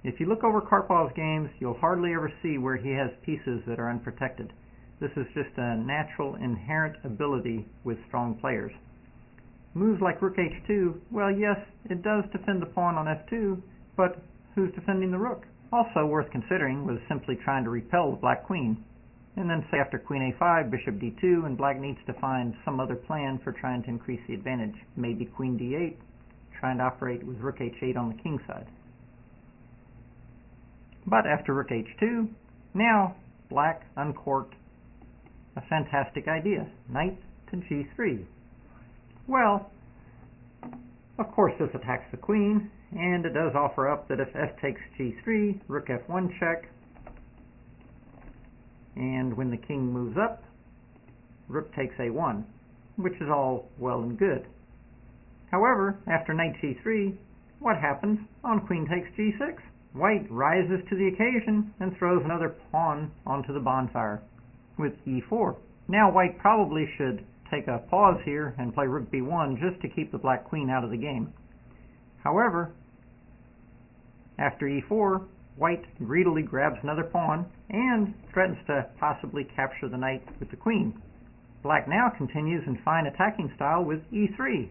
If you look over Karpov's games, you'll hardly ever see where he has pieces that are unprotected. This is just a natural, inherent ability with strong players. Moves like rook h2, well, yes, it does defend the pawn on f2, but who's defending the rook? Also worth considering was simply trying to repel the black queen. And then say after queen a5, bishop d2, and black needs to find some other plan for trying to increase the advantage. Maybe queen d8, trying to operate with rook h8 on the king side. But after rook h2, now black uncorked a fantastic idea. Knight to g3. Well, of course this attacks the queen, and it does offer up that if f takes g3, rook f1 check, and when the king moves up, rook takes a1, which is all well and good. However, after knight g3, what happens on queen takes g6? White rises to the occasion and throws another pawn onto the bonfire with e4. Now white probably should take a pause here and play rook b1 just to keep the black queen out of the game. However, after e4, white greedily grabs another pawn and threatens to possibly capture the knight with the queen. Black now continues in fine attacking style with e3.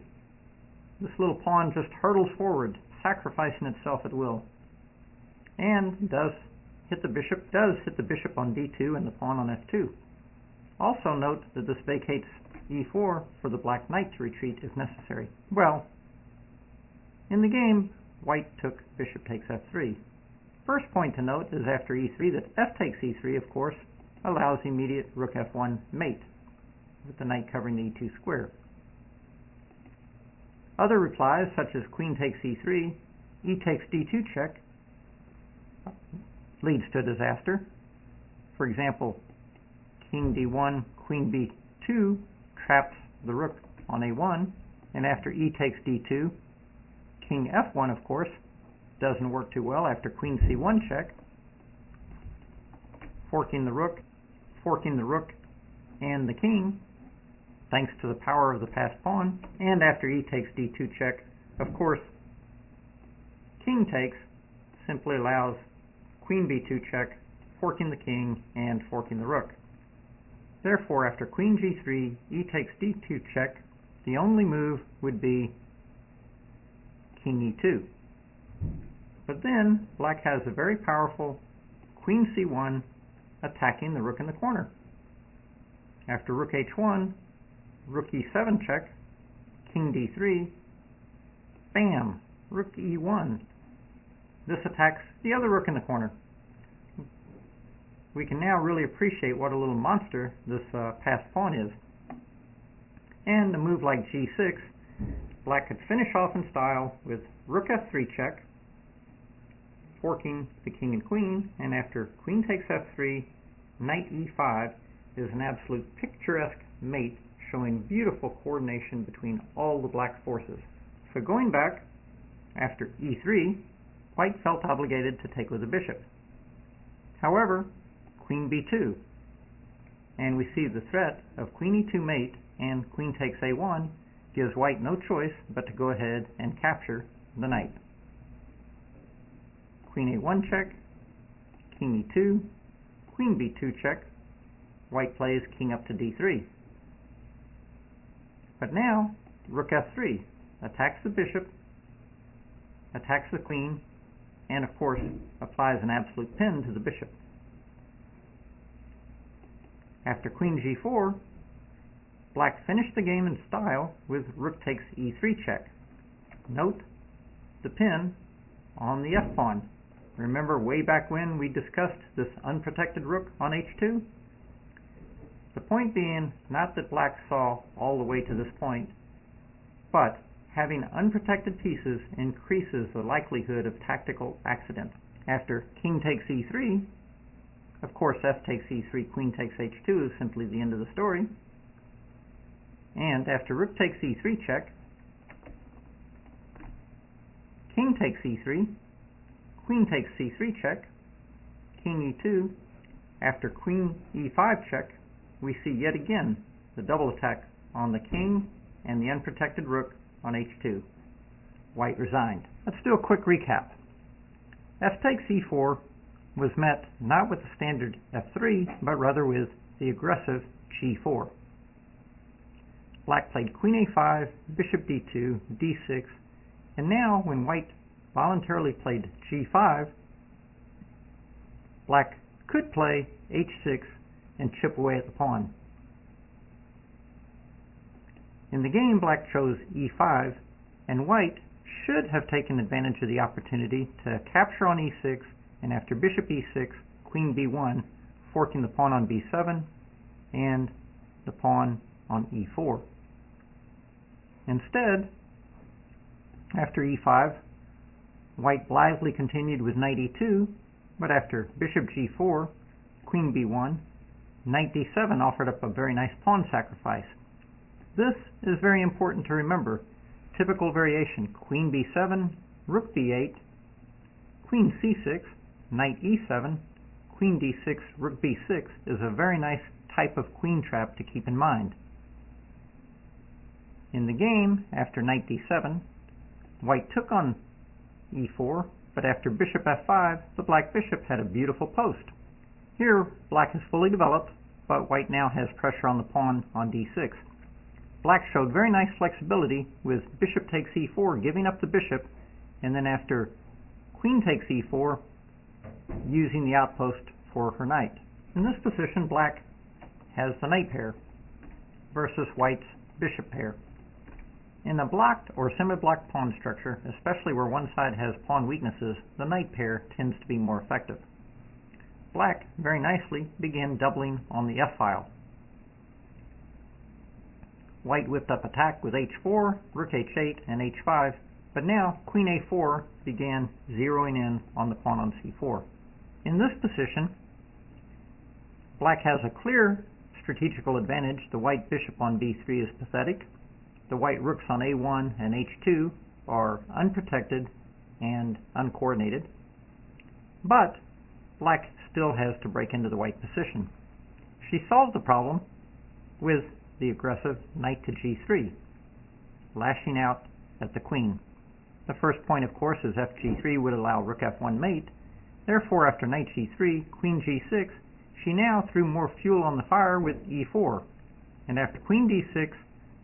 This little pawn just hurtles forward, sacrificing itself at will, and does hit the bishop on d2 and the pawn on f2. Also note that this vacates e4 for the black knight to retreat if necessary. Well, in the game, white took bishop takes f3. First point to note is after e3 that f takes e3, of course, allows immediate rook f1 mate, with the knight covering the e2 square. Other replies, such as queen takes e3, e takes d2 check, leads to a disaster. For example, king d1, queen b2 traps the rook on a1, and after e takes d2, king f1, of course, doesn't work too well after queen c1 check, forking the rook and the king, thanks to the power of the passed pawn, and after e takes d2 check, of course, king takes simply allows queen b2 check, forking the king and forking the rook. Therefore, after queen g3, e takes d2 check, the only move would be king e2. But then, black has a very powerful queen c1 attacking the rook in the corner. After rook h1, rook e7 check, king d3, bam, rook e1. This attacks the other rook in the corner. We can now really appreciate what a little monster this passed pawn is. And a move like g6, black could finish off in style with rook f3 check, forking the king and queen, and after queen takes f3, knight e5 is an absolute picturesque mate showing beautiful coordination between all the black forces. So going back, after e3, white felt obligated to take with the bishop. However, queen b2, and we see the threat of queen e2 mate and queen takes a1 gives white no choice but to go ahead and capture the knight. Queen a1 check, king e2, queen b2 check, white plays king up to d3. But now, rook f3 attacks the bishop, attacks the queen, and of course applies an absolute pin to the bishop. After queen g4, black finished the game in style with rook takes e3 check. Note the pin on the f-pawn. Remember way back when we discussed this unprotected rook on h2? The point being not that black saw all the way to this point, but having unprotected pieces increases the likelihood of tactical accident. After king takes e3, of course f takes e3, queen takes h2 is simply the end of the story. And after rook takes e3 check, king takes e3, queen takes c3 check, king e2. After queen e5 check, we see yet again the double attack on the king and the unprotected rook on h2. White resigned. Let's do a quick recap. F takes e4 was met not with the standard f3, but rather with the aggressive g4. Black played queen a5, bishop d2, d6, and now when white voluntarily played g5, black could play h6 and chip away at the pawn. In the game, black chose e5, and white should have taken advantage of the opportunity to capture on e6, and after bishop e6, queen b1, forking the pawn on b7 and the pawn on e4. Instead, after e5, white blithely continued with knight e2, but after bishop g4, queen b1, knight d7 offered up a very nice pawn sacrifice. This is very important to remember. Typical variation: queen b7, rook b8, queen c6, knight e7, queen d6, rook b6 is a very nice type of queen trap to keep in mind. In the game, after knight d7, white took on e4, but after bishop f5, the black bishop had a beautiful post. Here, black is fully developed, but white now has pressure on the pawn on d6. Black showed very nice flexibility with bishop takes e4, giving up the bishop, and then after queen takes e4, using the outpost for her knight. In this position, black has the knight pair versus white's bishop pair. In a blocked or semi-blocked pawn structure, especially where one side has pawn weaknesses, the knight pair tends to be more effective. Black very nicely began doubling on the f-file. White whipped up attack with h4, rook h8, and h5, but now queen a4 began zeroing in on the pawn on c4. In this position, black has a clear strategical advantage. The white bishop on b3 is pathetic. The white rooks on a1 and h2 are unprotected and uncoordinated, but black still has to break into the white position. She solved the problem with the aggressive knight to g3, lashing out at the queen. The first point, of course, is fg3 would allow rook f1 mate. Therefore, after knight g3, queen g6, she now threw more fuel on the fire with e4. And after queen d6,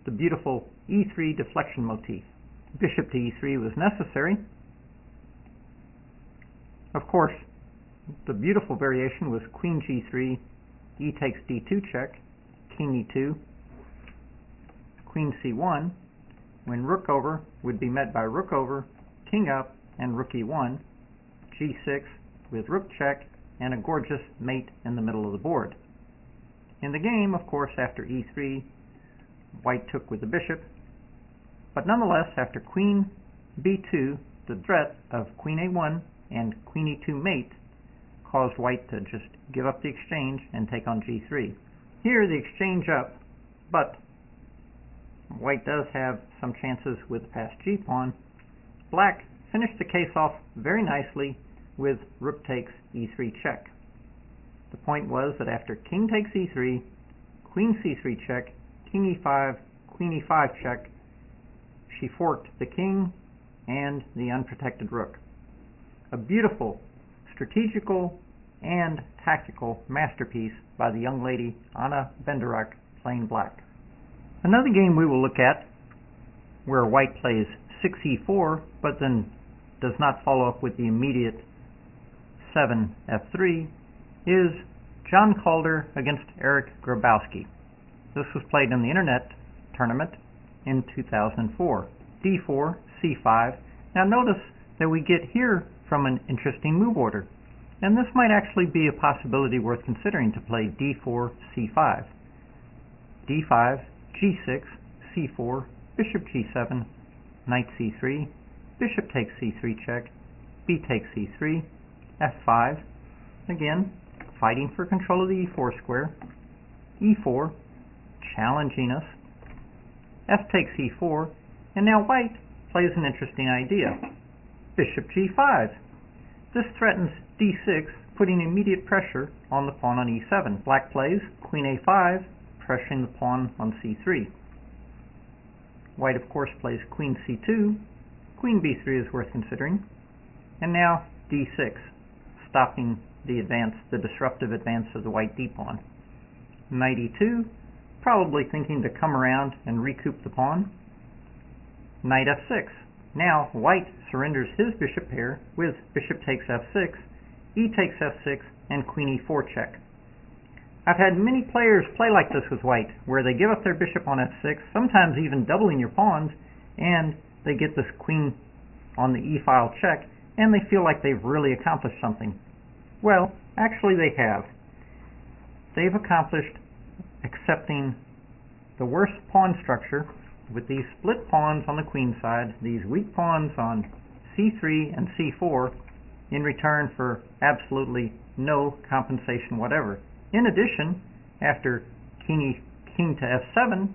the beautiful e3 deflection motif. Bishop to e3 was necessary. Of course, the beautiful variation was queen g3, e takes d2 check, king e2, queen c1, when rook over would be met by rook over, king up, and rook e1, g6 with rook check, and a gorgeous mate in the middle of the board. In the game, of course, after e3, white took with the bishop, but nonetheless, after queen b2, the threat of queen a1 and queen e2 mate caused white to just give up the exchange and take on g3. Here, the exchange up, but white does have some chances with the passed g-pawn. Black finished the case off very nicely with rook takes e3 check. The point was that after king takes e3, queen c3 check, king e5, queen e5 check, she forked the king and the unprotected rook. A beautiful, strategical, and tactical masterpiece by the young lady Anna Benderak playing black. Another game we will look at where white plays 6e4 but then does not follow up with the immediate 7f3 is John Calder against Eric Grabowski. This was played in the internet tournament in 2004. d4, c5. Now notice that we get here from an interesting move order, and this might actually be a possibility worth considering to play d4, c5. d5, g6, c4, bishop g7, knight c3, bishop takes c3 check, b takes c3, f5, again fighting for control of the e4 square, e4, challenging us, f takes e4, and now white plays an interesting idea. Bishop g5. This threatens d6, putting immediate pressure on the pawn on e7. Black plays queen a5, pressuring the pawn on c3. White, of course, plays queen c2. Queen b3 is worth considering. And now d6, stopping the disruptive advance of the white d-pawn. Knight e2, probably thinking to come around and recoup the pawn. Knight f6. Now white surrenders his bishop pair with bishop takes f6, e takes f6, and queen e4 check. I've had many players play like this with white, where they give up their bishop on f6, sometimes even doubling your pawns, and they get this queen on the e-file check, and they feel like they've really accomplished something. Well, actually they have. They've accomplished accepting the worst pawn structure with these split pawns on the queen side, these weak pawns on c3 and c4, in return for absolutely no compensation whatever. In addition, after king to f7,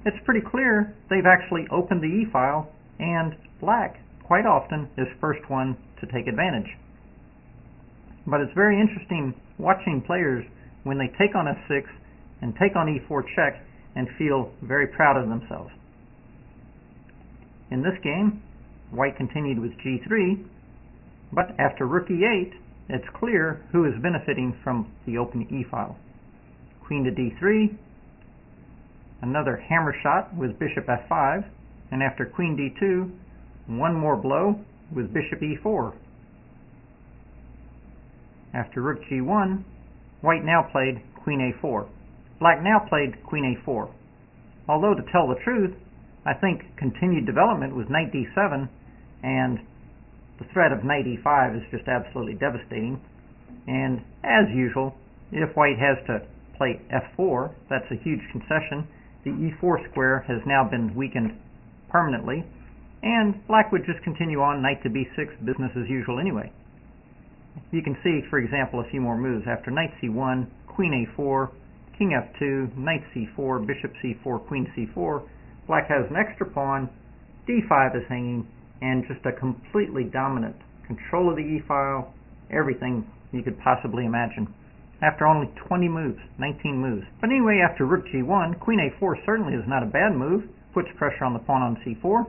it's pretty clear they've actually opened the e-file, and black quite often is first one to take advantage. But it's very interesting watching players when they take on f6 and take on e4 check and feel very proud of themselves. In this game, white continued with g3, but after rook e8, it's clear who is benefiting from the open e-file. Queen to d3, another hammer shot with bishop f5, and after queen d2, one more blow with bishop e4. After rook g1, white now played queen a4. Black now played queen a4. Although, to tell the truth, I think continued development with knight d7 and the threat of knight e5 is just absolutely devastating. And as usual, if white has to play f4, that's a huge concession. The e4 square has now been weakened permanently, and black would just continue on knight to b6, business as usual anyway. You can see, for example, a few more moves. After knight c1, queen a4, king f2, knight c4, bishop c4, queen c4, black has an extra pawn, d5 is hanging, and just a completely dominant control of the e-file, everything you could possibly imagine. After only 20 moves, 19 moves. But anyway, after rook g1, queen a4 certainly is not a bad move, puts pressure on the pawn on c4.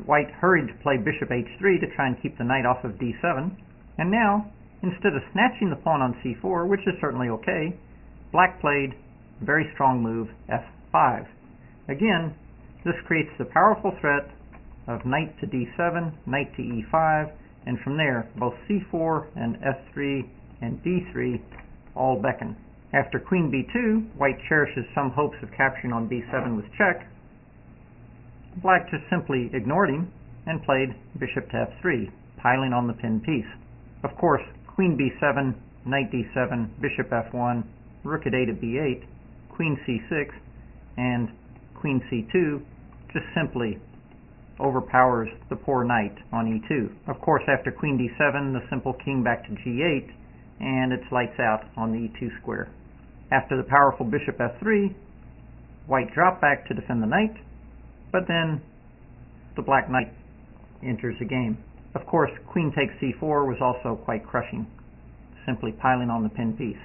White hurried to play bishop h3 to try and keep the knight off of d7, and now, instead of snatching the pawn on c4, which is certainly okay, black played a very strong move, f5. Again, this creates the powerful threat of knight to d7, knight to e5, and from there, both c4 and f3 and d3 all beckon. After queen b2, white cherishes some hopes of capturing on b7 with check. Black just simply ignored him and played bishop to f3, piling on the pinned piece. Of course, queen b7, knight d7, bishop f1, rook at a to b8, queen c6, and queen c2 just simply overpowers the poor knight on e2. Of course, after queen d7, the simple king back to g8, and it's lights out on the e2 square. After the powerful bishop f3, white dropped back to defend the knight, but then the black knight enters the game. Of course, queen takes c4 was also quite crushing, simply piling on the pin piece.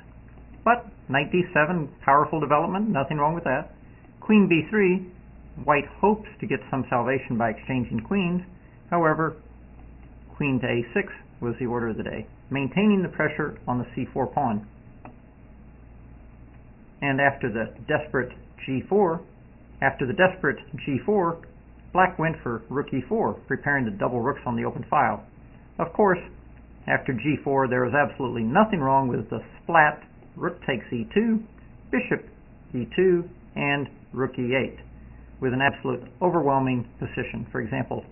But knight d7, powerful development, nothing wrong with that. Queen b3, white hopes to get some salvation by exchanging queens. However, queen to a6 was the order of the day, maintaining the pressure on the c4 pawn. And after the desperate g4, black went for rook e4, preparing to double rooks on the open file. Of course, after g4, there was absolutely nothing wrong with the splat rook takes e2, bishop e2, and rook e8, with an absolute overwhelming position. For example,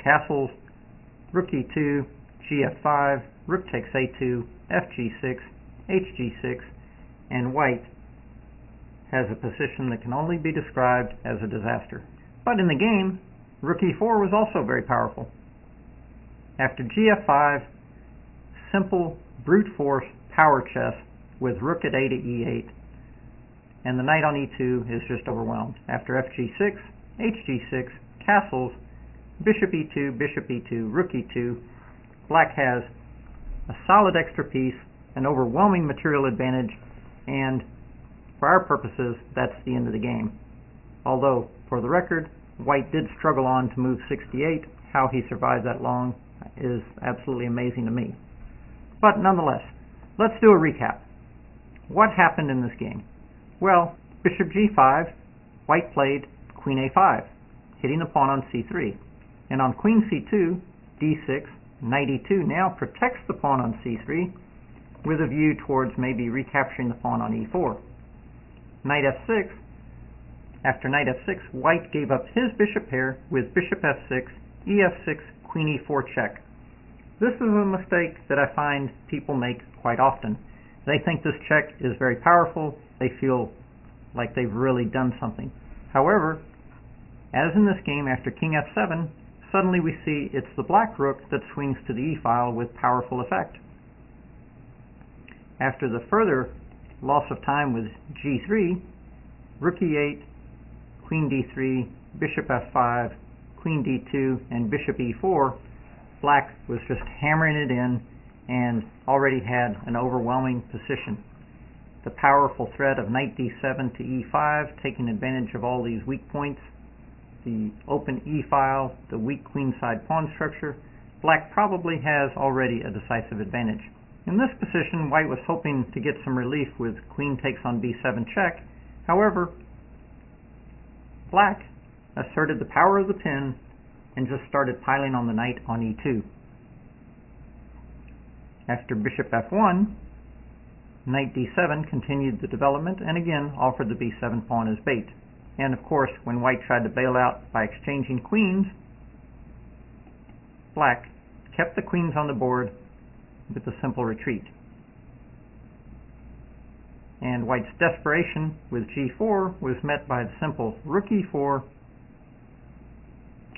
castles, rook e2, gf5, rook takes a2, fg6, hg6, and white has a position that can only be described as a disaster. But in the game, rook e4 was also very powerful. After gf5, simple brute force power chess with rook at a to e8, and the knight on e2 is just overwhelmed. After fg6, hg6, castles, bishop e2, rook e2, black has a solid extra piece, an overwhelming material advantage, and for our purposes, that's the end of the game. Although, for the record, white did struggle on to move 68. How he survived that long is absolutely amazing to me. But nonetheless, let's do a recap. What happened in this game? Well, bishop g5, white played queen a5, hitting the pawn on c3. And on queen c2, d6, knight e2 now protects the pawn on c3 with a view towards maybe recapturing the pawn on e4. Knight f6. After knight f6, white gave up his bishop pair with bishop f6, ef6, queen e4 check. This is a mistake that I find people make quite often. They think this check is very powerful. They feel like they've really done something. However, as in this game, after king f7, suddenly we see it's the black rook that swings to the e-file with powerful effect. After the further loss of time with g3, rook e8, queen d3, bishop f5, queen d2, and bishop e4, black was just hammering it in and already had an overwhelming position. The powerful threat of knight d7 to e5, taking advantage of all these weak points, the open e-file, the weak queenside pawn structure, black probably has already a decisive advantage. In this position, white was hoping to get some relief with queen takes on b7 check. However, black asserted the power of the pin and just started piling on the knight on e2. After bishop f1, knight d7 continued the development and again offered the b7 pawn as bait. And of course, when white tried to bail out by exchanging queens, black kept the queens on the board with a simple retreat. And white's desperation with g4 was met by the simple rook e4,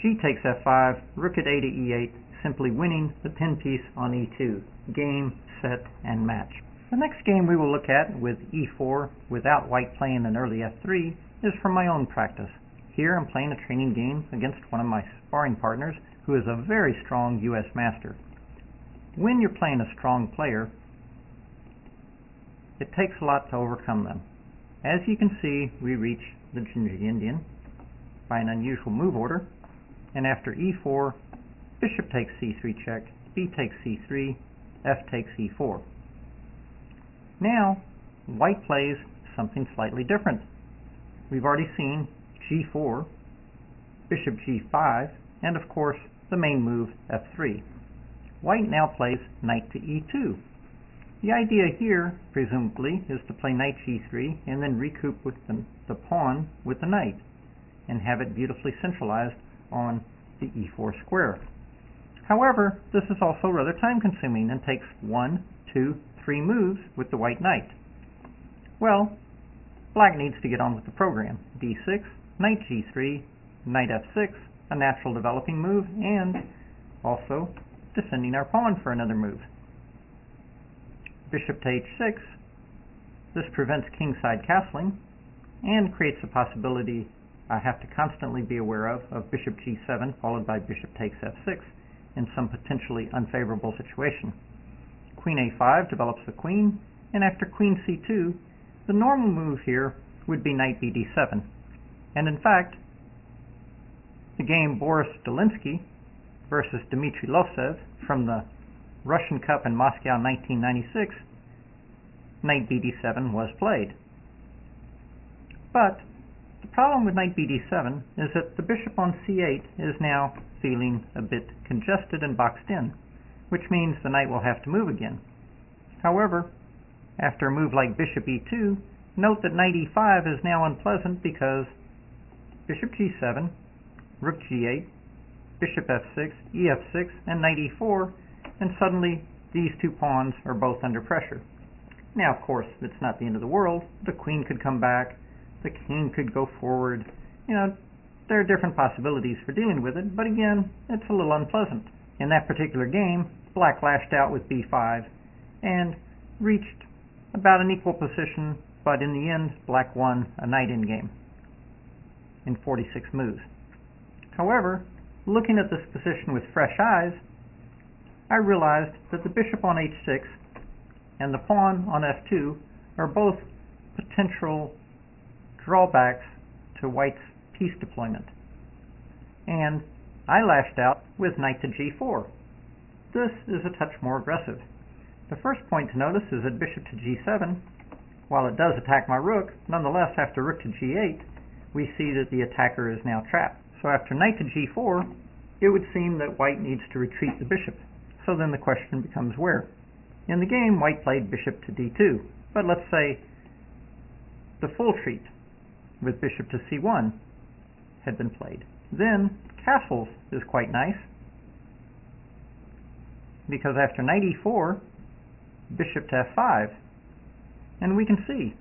g takes f5, rook at a to e8, simply winning the pin piece on e2. Game, set, and match. The next game we will look at with e4 without white playing an early f3 is from my own practice. Here I'm playing a training game against one of my sparring partners who is a very strong U.S. master. When you're playing a strong player, it takes a lot to overcome them. As you can see, we reach the Dzindzi Indian by an unusual move order, and after e4, bishop takes c3 check, b takes c3, f takes e4. Now, white plays something slightly different. We've already seen g4, bishop g5, and of course the main move f3. White now plays knight to e2. The idea here, presumably, is to play knight g3 and then recoup with the pawn with the knight and have it beautifully centralized on the e4 square. However, this is also rather time-consuming and takes 1, 2, 3 moves with the white knight. Well, black needs to get on with the program. d6, knight g3, knight f6, a natural developing move, and also defending our pawn for another move. Bishop to h6, this prevents kingside castling. and creates a possibility I have to constantly be aware of bishop g7 followed by bishop takes f6 in some potentially unfavorable situation. Queen a5 develops the queen, and after queen c2, the normal move here would be knight bd7. And in fact, the game Boris Dzindzi versus Dmitry Losev from the Russian Cup in Moscow 1996, knight bd7 was played. But the problem with knight bd7 is that the bishop on c8 is now feeling a bit congested and boxed in, which means the knight will have to move again. However, after a move like bishop e2, note that knight e5 is now unpleasant because bishop g7, rook g8, bishop f6, ef6, and knight e4, and suddenly these two pawns are both under pressure. Now, of course, it's not the end of the world. The queen could come back, the king could go forward. There are different possibilities for dealing with it, but again, it's a little unpleasant. In that particular game, black lashed out with b5 and reached about an equal position, but in the end, black won a knight endgame in 46 moves. However, looking at this position with fresh eyes, I realized that the bishop on h6 and the pawn on f2 are both potential drawbacks to white's piece deployment. And I lashed out with knight to g4. This is a touch more aggressive. The first point to notice is that bishop to g7, while it does attack my rook, nonetheless after rook to g8, we see that the attacker is now trapped. So after knight to g4, it would seem that white needs to retreat the bishop. So then the question becomes where? In the game, white played bishop to d2, but let's say the full treat with bishop to c1 had been played. Then castles is quite nice, because after knight e4, bishop to f5, and we can see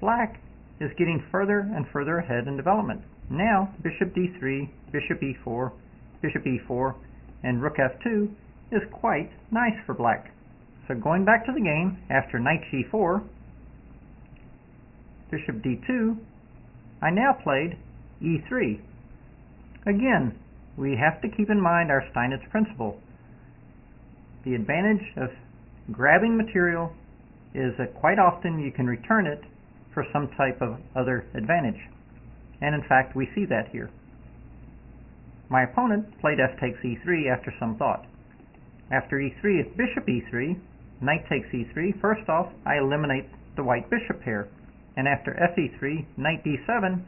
black is getting further and further ahead in development. Now bishop d3, bishop e4, and rook f2 is quite nice for black. So going back to the game, after knight g4, bishop d2, I now played e3. Again, we have to keep in mind our Steinitz principle. The advantage of grabbing material is that quite often you can return it for some type of other advantage. And in fact, we see that here. My opponent played f takes e3 after some thought. After e3, if bishop e3, knight takes e3, first off, I eliminate the white bishop pair. And after f e3, knight d7,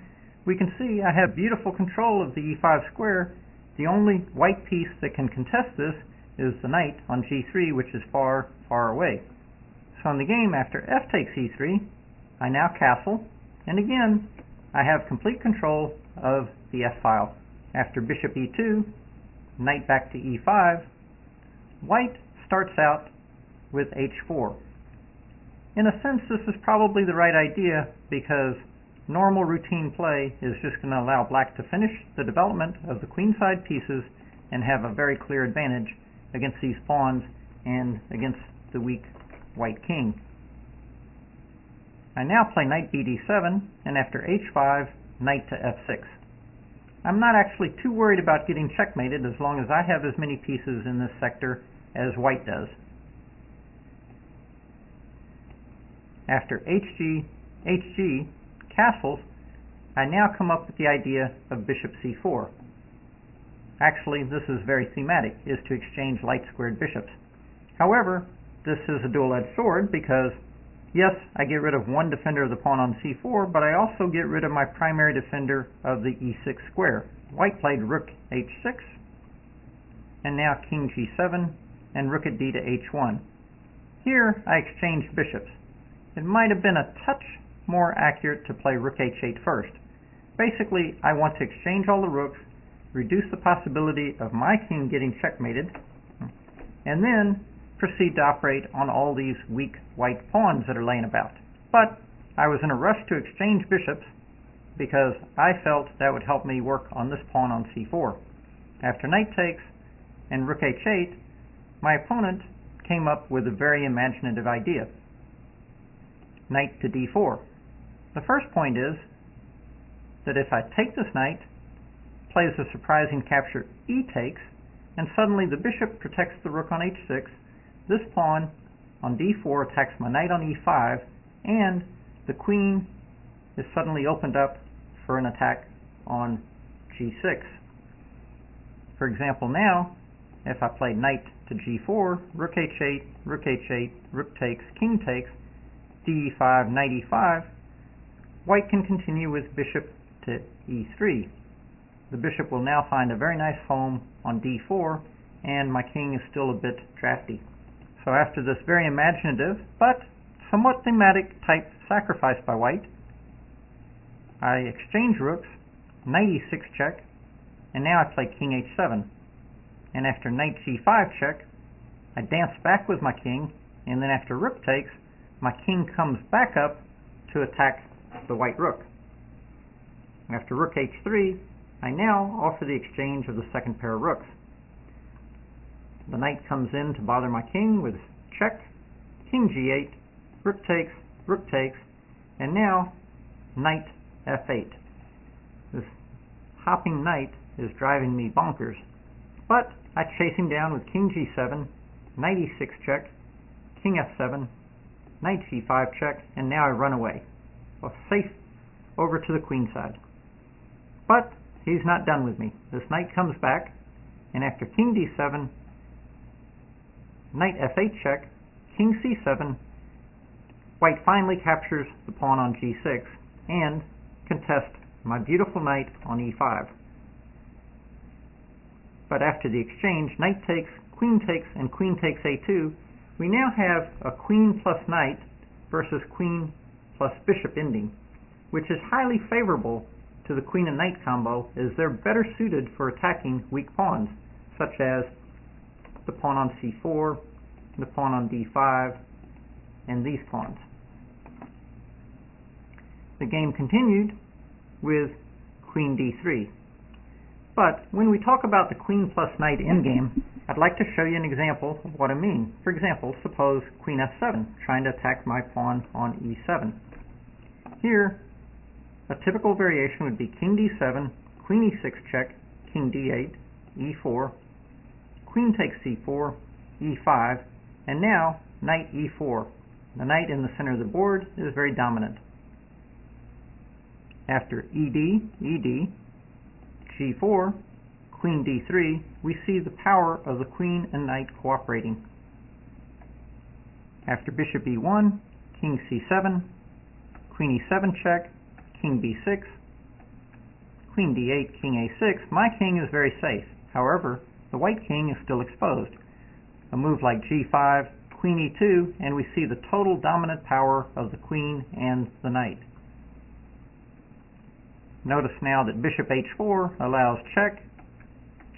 we can see I have beautiful control of the e5 square. The only white piece that can contest this is the knight on g3, which is far, far away. So in the game, after f takes e3, I now castle, and again, I have complete control of the f-file. After bishop e2, knight back to e5, white starts out with h4. In a sense, this is probably the right idea because normal routine play is just going to allow black to finish the development of the queenside pieces and have a very clear advantage against these pawns and against the weak white king. I now play knight bd7, and after h5, knight to f6. I'm not actually too worried about getting checkmated as long as I have as many pieces in this sector as white does. After hg, castles, I now come up with the idea of bishop c4. Actually, this is very thematic, is to exchange light-squared bishops. However, this is a dual-edged sword because, yes, I get rid of one defender of the pawn on c4, but I also get rid of my primary defender of the e6 square. White played rook h6, and now king g7, and rook at d to h1. Here, I exchanged bishops. It might have been a touch more accurate to play rook h8 first. Basically, I want to exchange all the rooks, reduce the possibility of my king getting checkmated, and then proceed to operate on all these weak white pawns that are laying about. But I was in a rush to exchange bishops because I felt that would help me work on this pawn on c4. After knight takes and rook h8, my opponent came up with a very imaginative idea. Knight to d4. The first point is that if I take this knight, plays a surprising capture e takes, and suddenly the bishop protects the rook on h6, this pawn on d4 attacks my knight on e5, and the queen is suddenly opened up for an attack on g6. For example, now, if I play knight to g4, rook h8, rook h8, rook takes, king takes, d5, knight e5, white can continue with bishop to e3. The bishop will now find a very nice home on d4, and my king is still a bit drafty. So after this very imaginative, but somewhat thematic type sacrifice by white, I exchange rooks, knight e6 check, and now I play king h7. And after knight g5 check, I dance back with my king, and then after rook takes, my king comes back up to attack the white rook. After rook h3, I now offer the exchange of the second pair of rooks. The knight comes in to bother my king with check, king g8, rook takes, and now knight f8. This hopping knight is driving me bonkers, but I chase him down with king g7, knight e6 check, king f7, knight c5 check, and now I run away, safe over to the queen side. But he's not done with me. This knight comes back, and after king d7, knight f8 check, king c7, white finally captures the pawn on g6 and contests my beautiful knight on e5. But after the exchange, knight takes, and queen takes a2, we now have a queen plus knight versus queen plus bishop ending, which is highly favorable to the queen and knight combo, as they're better suited for attacking weak pawns, such as the pawn on c4, the pawn on d5, and these pawns. The game continued with queen d3. But when we talk about the queen plus knight endgame, I'd like to show you an example of what I mean. For example, suppose queen f7, trying to attack my pawn on e7. Here, a typical variation would be king d7, queen e6 check, king d8, e4, queen takes c4, e5, and now knight e4. The knight in the center of the board is very dominant. After ed, g4, queen d3, we see the power of the queen and knight cooperating. After bishop e1, king c7, queen e7 check, king b6, queen d8, king a6, my king is very safe. However, the white king is still exposed. A move like g5, queen e2, and we see the total dominant power of the queen and the knight. Notice now that bishop h4 allows check,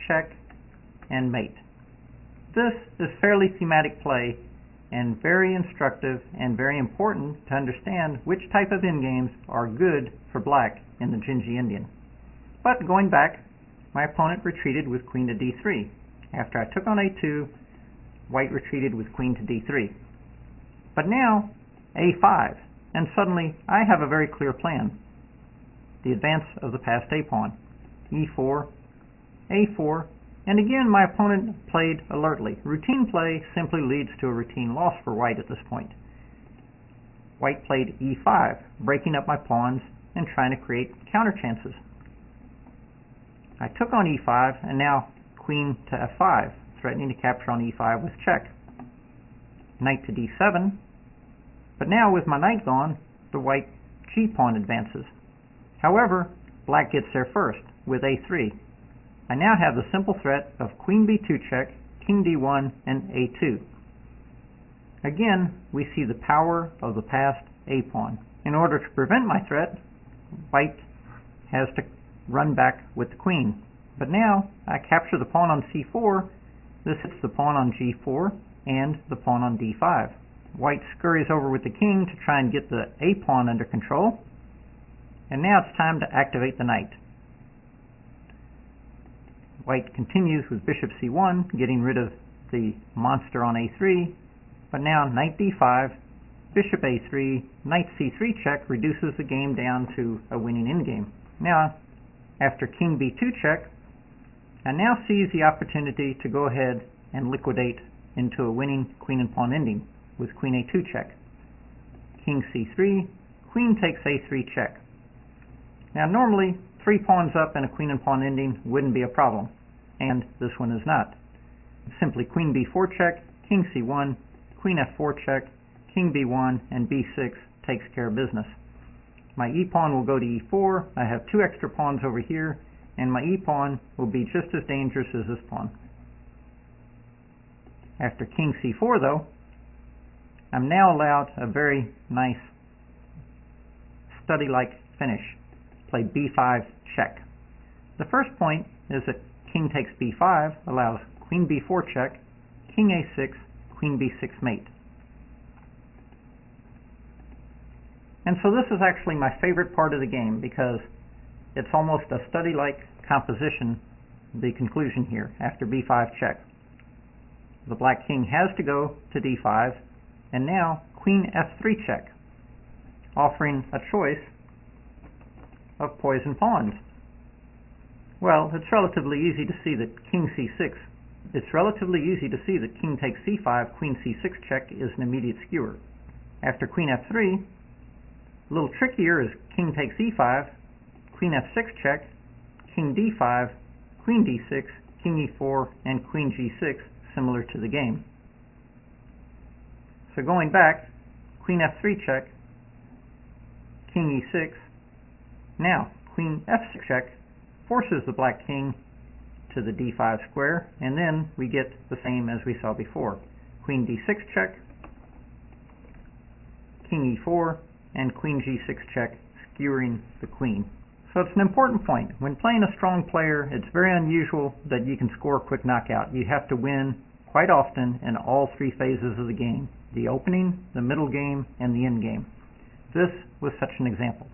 check, and mate. This is fairly thematic play and very instructive and very important to understand which type of endgames are good for black in the Dzindzi Indian. But going back, my opponent retreated with queen to d3. After I took on a2, white retreated with queen to d3. But now, a5, and suddenly I have a very clear plan. The advance of the passed a pawn, e4, a4, and again my opponent played alertly. Routine play simply leads to a routine loss for white at this point. White played e5, breaking up my pawns and trying to create counter chances. I took on e5, and now queen to f5, threatening to capture on e5 with check. Knight to d7, but now with my knight gone, the white g-pawn advances. However, black gets there first with a3. I now have the simple threat of queen b2 check, king d1, and a2. Again, we see the power of the passed a-pawn. In order to prevent my threat, white has to run back with the queen. But now, I capture the pawn on c4. This hits the pawn on g4 and the pawn on d5. White scurries over with the king to try and get the a-pawn under control. And now it's time to activate the knight. White continues with bishop c1, getting rid of the monster on a3, but now knight d5, bishop a3, knight c3 check reduces the game down to a winning endgame. Now, after king b2 check, I now seize the opportunity to go ahead and liquidate into a winning queen and pawn ending with queen a2 check. King c3, queen takes a3 check. Now normally 3 pawns up and a queen and pawn ending wouldn't be a problem, and this one is not. Simply queen b4 check, king c1, queen f4 check, king b1, and b6 takes care of business. My e-pawn will go to e4, I have 2 extra pawns over here, and my e-pawn will be just as dangerous as this pawn. After king c4 though, I'm now allowed a very nice study-like finish. Play b5 check. The first point is that king takes b5 allows queen b4 check, king a6, queen b6 mate. And so this is actually my favorite part of the game because it's almost a study-like composition, the conclusion here, after b5 check. The black king has to go to d5, and now queen f3 check, offering a choice of poison pawns. Well, it's relatively easy to see that king takes c5, queen c6 check is an immediate skewer. After queen f3, a little trickier is king takes e5, queen f6 check, king d5, queen d6, king e4, and queen g6, similar to the game. So going back, queen f3 check, king e6, now queen f6 check forces the black king to the d5 square, and then we get the same as we saw before. Queen d6 check, king e4, and queen g6 check, skewering the queen. So it's an important point. When playing a strong player, it's very unusual that you can score a quick knockout. You have to win quite often in all 3 phases of the game: the opening, the middle game, and the end game. This was such an example.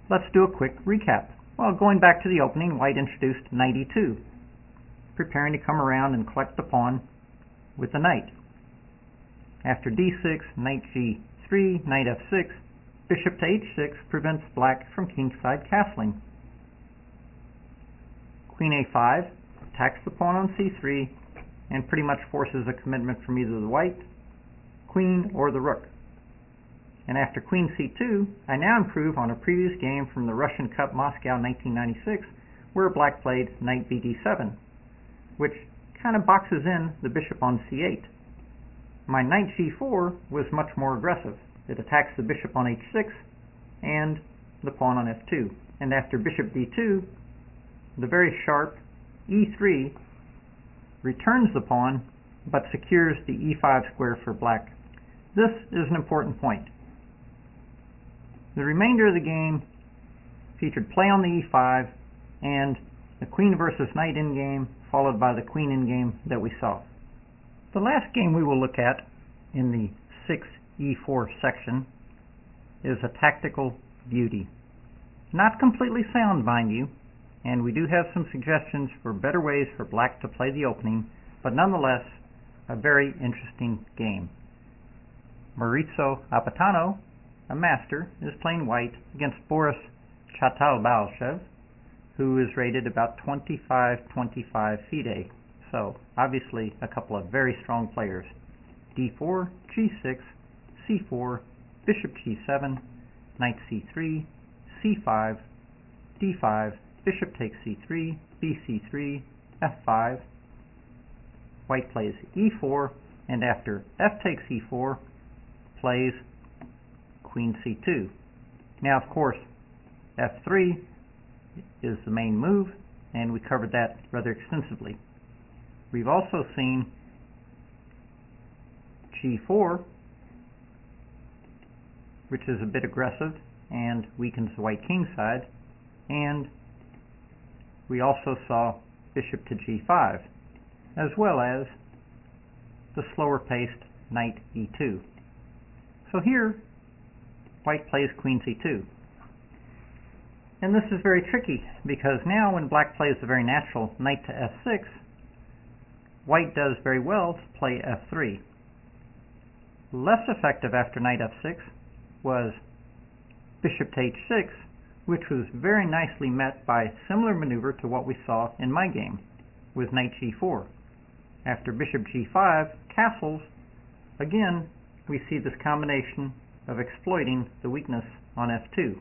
Let's do a quick recap. Well, going back to the opening, white introduced knight e2, preparing to come around and collect the pawn with the knight. After d6, knight g3, knight f6, bishop to h6 prevents black from kingside castling. Queen a5 attacks the pawn on c3 and pretty much forces a commitment from either the white, queen, or the rook. And after queen c2, I now improve on a previous game from the Russian Cup Moscow 1996, where black played knight bd7, which kind of boxes in the bishop on c8. My knight g4 was much more aggressive. It attacks the bishop on h6 and the pawn on f2. And after bishop d2, the very sharp e3 returns the pawn but secures the e5 square for black. This is an important point. The remainder of the game featured play on the e5 and the queen versus knight endgame, followed by the queen endgame that we saw. The last game we will look at in the 6e4 section is a tactical beauty. Not completely sound, mind you, and we do have some suggestions for better ways for black to play the opening, but nonetheless a very interesting game. Maurizio Apatano, a master, is playing white against Boris Chatalbalchev, who is rated about 25 FIDE. So, obviously, a couple of very strong players. d4, g6, c4, bishop g7, knight c3, c5, d5, bishop takes c3, bc3, f5. White plays e4, and after f takes e4, plays queen c2. Now, of course, f3 is the main move, and we covered that rather extensively. We've also seen g4, which is a bit aggressive and weakens the white king side, and we also saw bishop to g5, as well as the slower paced knight e2. So here, white plays queen c2. And this is very tricky, because now when black plays the very natural knight to f6, white does very well to play f3. Less effective after knight f6 was bishop to h6, which was very nicely met by a similar maneuver to what we saw in my game with knight g4. After bishop g5, castles, again, we see this combination of exploiting the weakness on f2.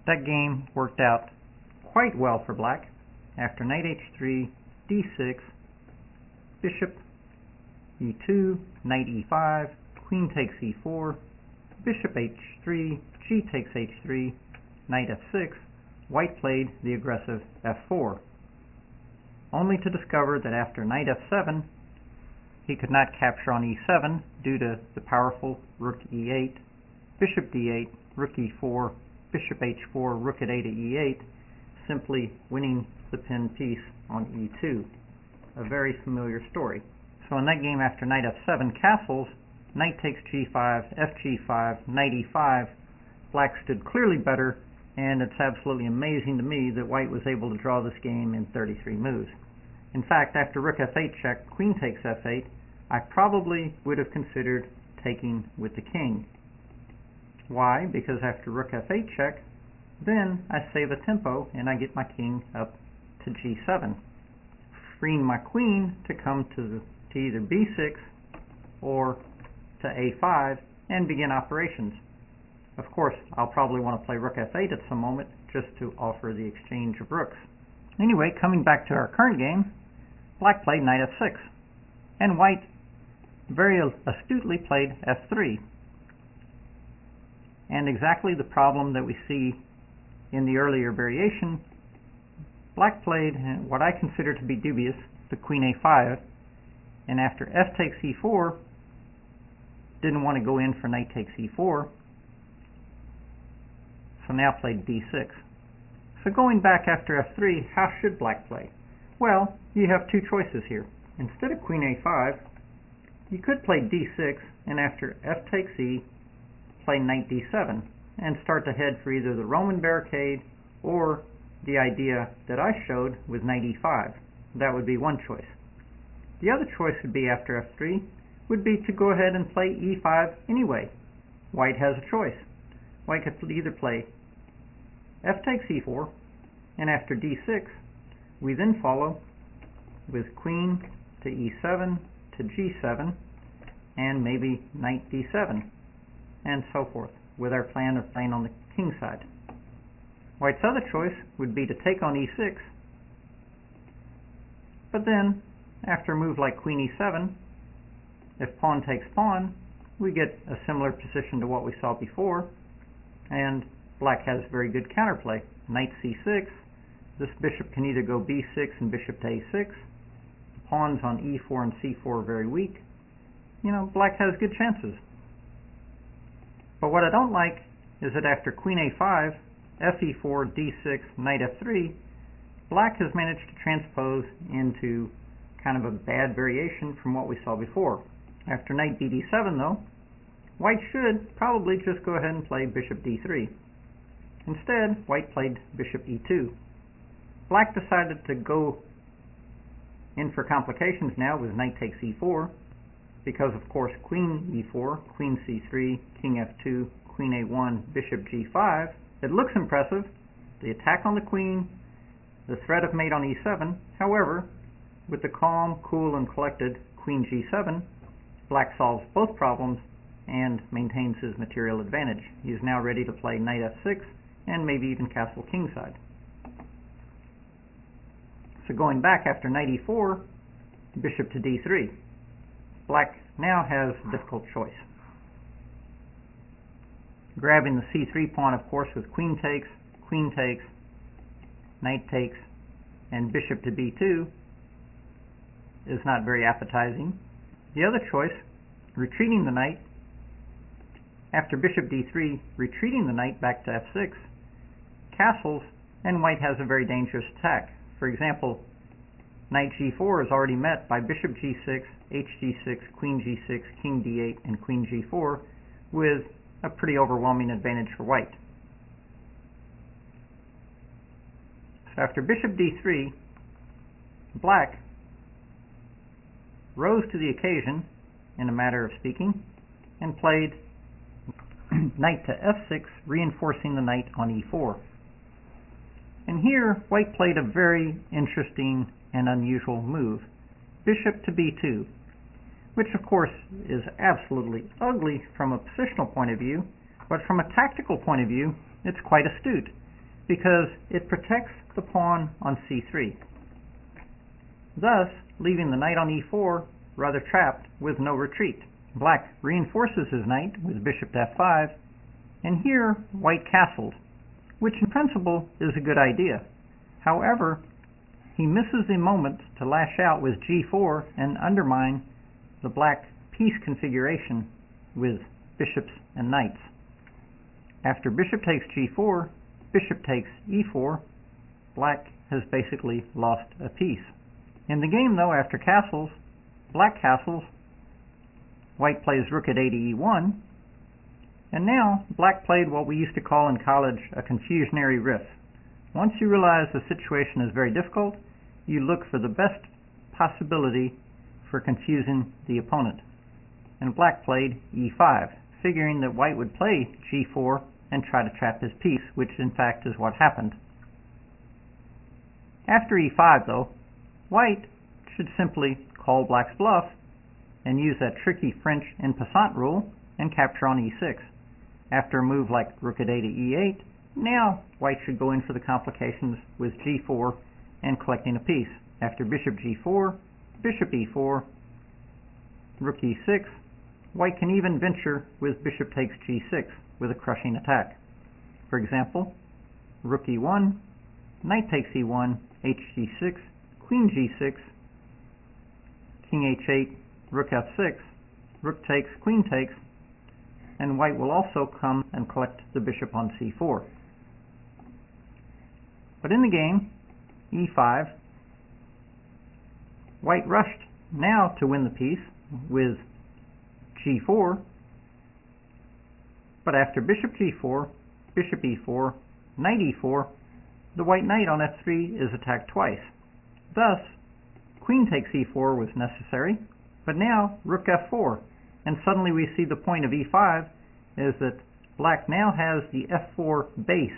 That game worked out quite well for black. After knight h3, d6, bishop e2, knight e5, queen takes e4, bishop h3, g takes h3, knight f6, white played the aggressive f4, only to discover that after knight f7, he could not capture on e7 due to the powerful rook e8, bishop d8, rook e4, bishop h4, rook at a to e8, simply winning the pinned piece on e2. A very familiar story. So in that game after knight f7 castles, knight takes g5, fg5, knight e5, black stood clearly better, and it's absolutely amazing to me that white was able to draw this game in 33 moves. In fact, after rook f8 check, queen takes f8, I probably would have considered taking with the king. Why? Because after rook f8 check, then I save a tempo and I get my king up to g7, freeing my queen to come to either b6 or to a5 and begin operations. Of course, I'll probably want to play rook f8 at some moment just to offer the exchange of rooks. Anyway, coming back to our current game, black played knight f6, and white very astutely played f3. And exactly the problem that we see in the earlier variation, black played what I consider to be dubious, the queen a5, and after f takes e4, didn't want to go in for knight takes e4, so now played d6. So going back after f3, how should black play? Well, you have two choices here. Instead of queen a5, you could play d6, and after f takes e, play knight d7, and start to head for either the Roman barricade or the idea that I showed with knight e5. That would be one choice. The other choice would be after f3, would be to go ahead and play e5 anyway. White has a choice. White could either play f takes e4, and after d6, we then follow with queen to e7 to g7, and maybe knight d7, and so forth, with our plan of playing on the king side. White's other choice would be to take on e6, but then, after a move like queen e7, if pawn takes pawn, we get a similar position to what we saw before, and black has very good counterplay. Knight c6, this bishop can either go b6 and bishop to a6, the pawns on e4 and c4 are very weak. You know, black has good chances. But what I don't like is that after queen a5, fe4, d6, knight f3, black has managed to transpose into kind of a bad variation from what we saw before. After knight dd7 though, white should probably just go ahead and play bishop d3. Instead, white played bishop e2. Black decided to go in for complications now with knight takes e4, because of course queen e4, queen c3, king f2, queen a1, bishop g5, it looks impressive, the attack on the queen, the threat of mate on e7. However, with the calm, cool, and collected queen g7, black solves both problems and maintains his material advantage. He is now ready to play knight f6 and maybe even castle kingside. So going back after knight e4, bishop to d3. Black now has a difficult choice. Grabbing the c3 pawn, of course, with queen takes, knight takes, and bishop to b2 is not very appetizing. The other choice, retreating the knight, after bishop d3, retreating the knight back to f6, castles, and white has a very dangerous attack. For example, knight g4 is already met by bishop g6, hg6, queen g6, king d8, and queen g4 with a pretty overwhelming advantage for white. So after bishop d3, black rose to the occasion, in a matter of speaking, and played knight to f6, reinforcing the knight on e4. And here, white played a very interesting and unusual move, bishop to b2, which of course is absolutely ugly from a positional point of view, but from a tactical point of view, it's quite astute, because it protects the pawn on c3, thus leaving the knight on e4 rather trapped with no retreat. Black reinforces his knight with bishop to f5, and here white castles, which in principle is a good idea. However, he misses the moment to lash out with g4 and undermine the black piece configuration with bishops and knights. After bishop takes g4, bishop takes e4, black has basically lost a piece. In the game though, after castles, black castles, white plays rook at a to e1, and now black played what we used to call in college a confusionary riff. Once you realize the situation is very difficult, you look for the best possibility for confusing the opponent. And black played e5, figuring that white would play g4 and try to trap his piece, which in fact is what happened. After e5 though, white should simply call black's bluff and use that tricky French en passant rule and capture on e6. After a move like rook at a to e8, now white should go in for the complications with g4 and collecting a piece. After bishop g4, bishop e4, rook e6, white can even venture with bishop takes g6 with a crushing attack. For example, rook e1, knight takes e1, hg6, queen g6, king h8, rook f6, rook takes, queen takes, and white will also come and collect the bishop on c4. But in the game, e5, white rushed now to win the piece with g4, but after bishop g4, bishop e4, knight e4, the white knight on f3 is attacked twice. Thus, queen takes e4 was necessary, but now rook f4, and suddenly we see the point of e5 is that black now has the f4 base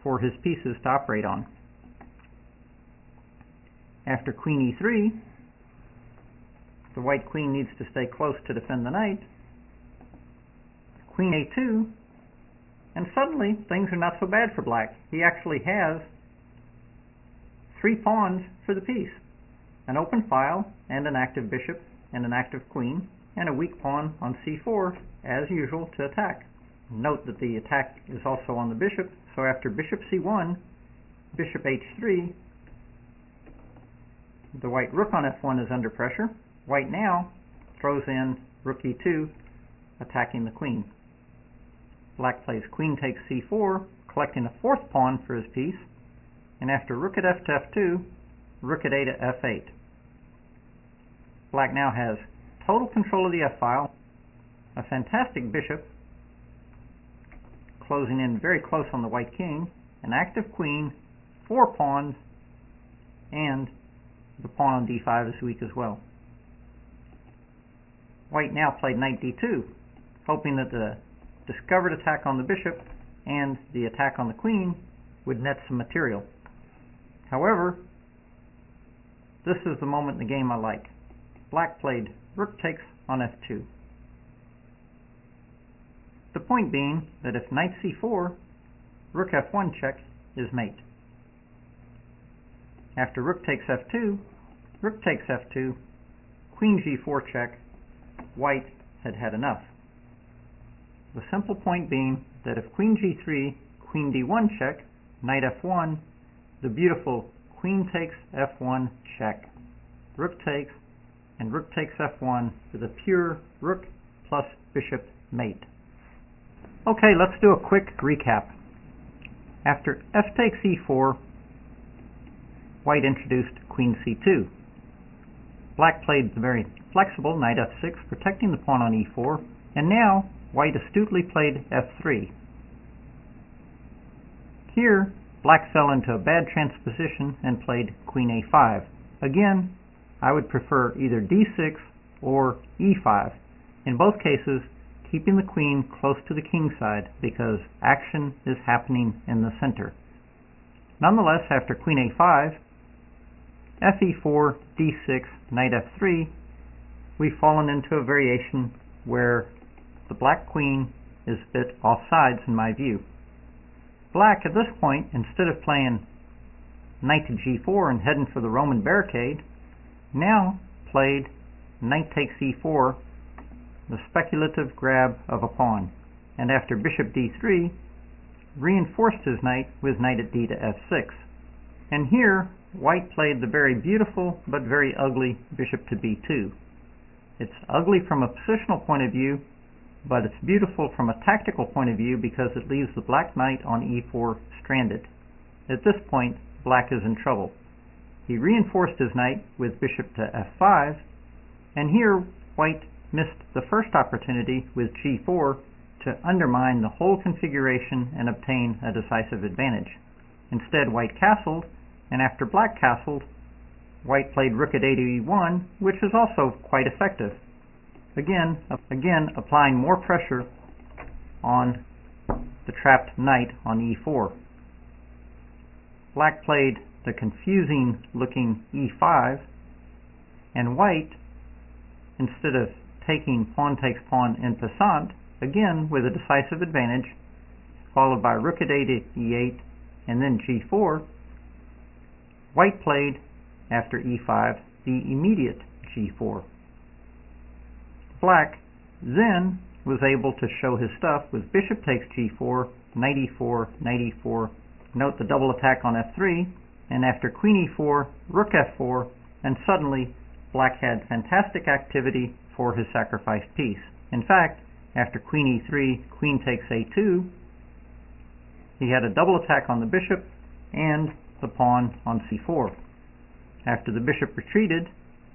for his pieces to operate on. After queen e3, the white queen needs to stay close to defend the knight. Queen a2, and suddenly things are not so bad for black. He actually has 3 pawns for the piece, an open file and an active bishop and an active queen, and a weak pawn on c4 as usual to attack. Note that the attack is also on the bishop, so after bishop c1, bishop h3, the white rook on f1 is under pressure. White now throws in rook e2, attacking the queen. Black plays queen takes c4, collecting a 4th pawn for his piece, and after rook at f to f2, rook at a to f8. Black now has total control of the f-file, a fantastic bishop, closing in very close on the white king, an active queen, 4 pawns, and the pawn on d5 is weak as well. White now played knight d2, hoping that the discovered attack on the bishop and the attack on the queen would net some material. However, this is the moment in the game I like. Black played rook takes on f2. The point being that if knight c4, rook f1 check is mate. After rook takes f2, rook takes f2, queen g4 check, white had had enough. The simple point being that if queen g3, queen d1 check, knight f1, the beautiful queen takes f1 check, rook takes, and rook takes f1 with a pure rook plus bishop mate. Okay, let's do a quick recap. After f takes e4, white introduced queen c2. Black played the very flexible knight f6, protecting the pawn on e4, and now white astutely played f3. Here, black fell into a bad transposition and played queen a5. Again, I would prefer either d6 or e5. In both cases, keeping the queen close to the king side because action is happening in the center. Nonetheless, after queen a5, fe4, d6, knight f3, we've fallen into a variation where the black queen is a bit offsides in my view. Black, at this point, instead of playing knight to g4 and heading for the Roman barricade, now played knight takes e4, the speculative grab of a pawn, and after bishop d3, reinforced his knight with knight at d to f6. And here, white played the very beautiful but very ugly bishop to b2. It's ugly from a positional point of view, but it's beautiful from a tactical point of view because it leaves the black knight on e4 stranded. At this point, black is in trouble. He reinforced his knight with bishop to f5, and here white missed the first opportunity with g4 to undermine the whole configuration and obtain a decisive advantage. Instead, white castled, and after black castled, white played rook at e1, which is also quite effective. Again applying more pressure on the trapped knight on e4. Black played the confusing looking e5, and white, instead of taking pawn takes pawn en passant, again with a decisive advantage, followed by rook at e8 and then g4, white played, after e5, the immediate g4. Black then was able to show his stuff with bishop takes g4, knight e4, knight e4, note the double attack on f3, and after queen e4, rook f4, and suddenly black had fantastic activity for his sacrificed piece. In fact, after queen e3, queen takes a2, he had a double attack on the bishop and the pawn on c4. After the bishop retreated,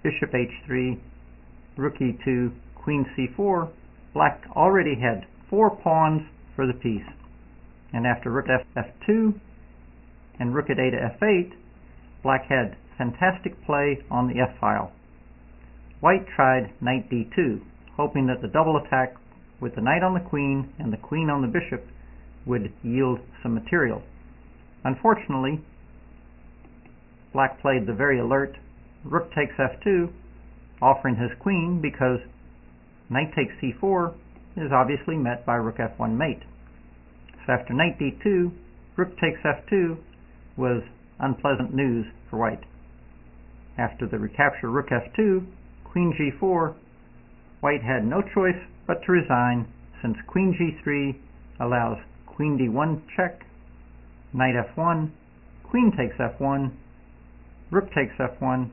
bishop h3, rook e2, queen c4, black already had 4 pawns for the piece. And after rook f2 and rook at a to f8, black had fantastic play on the f-file. White tried knight d2, hoping that the double attack with the knight on the queen and the queen on the bishop would yield some material. Unfortunately, black played the very alert rook takes f2, offering his queen because knight takes c4 is obviously met by rook f1 mate. So after knight d2, rook takes f2 was unpleasant news for white. After the recapture rook f2, queen g4, white had no choice but to resign, since queen g3 allows queen d1 check, knight f1, queen takes f1, rook takes f1,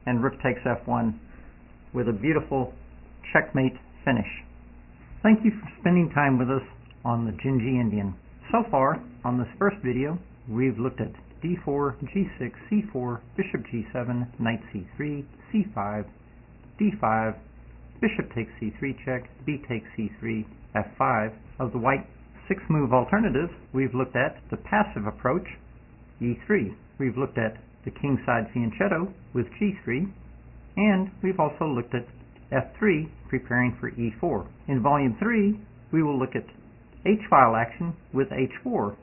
and rook takes f1 with a beautiful checkmate finish. Thank you for spending time with us on the Dzindzi Indian. So far, on this first video, we've looked at d4, g6, c4, bishop g7, knight c3, c5, d5, bishop takes c3 check, b takes c3, f5. Of the white 6-move alternative, we've looked at the passive approach, e3. We've looked at the kingside fianchetto with g3, and we've also looked at f3, preparing for e4. In volume 3, we will look at h-file action with h4,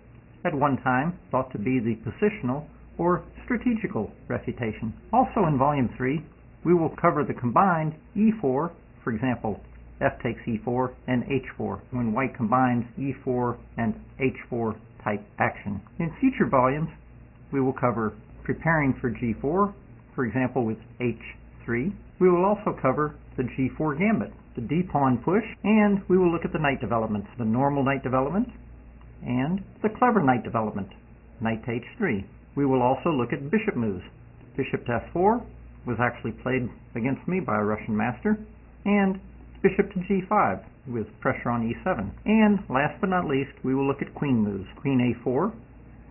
at one time thought to be the positional or strategical refutation. Also in volume 3, we will cover the combined e4, for example, f takes e4 and h4, when white combines e4 and h4 type action. In future volumes, we will cover preparing for g4, for example with h3. We will also cover the g4 gambit, the d-pawn push, and we will look at the knight developments, the normal knight development and the clever knight development, knight to h3. We will also look at bishop moves. Bishop to f4 was actually played against me by a Russian master, and bishop to g5 with pressure on e7. And last but not least, we will look at queen moves. Queen a4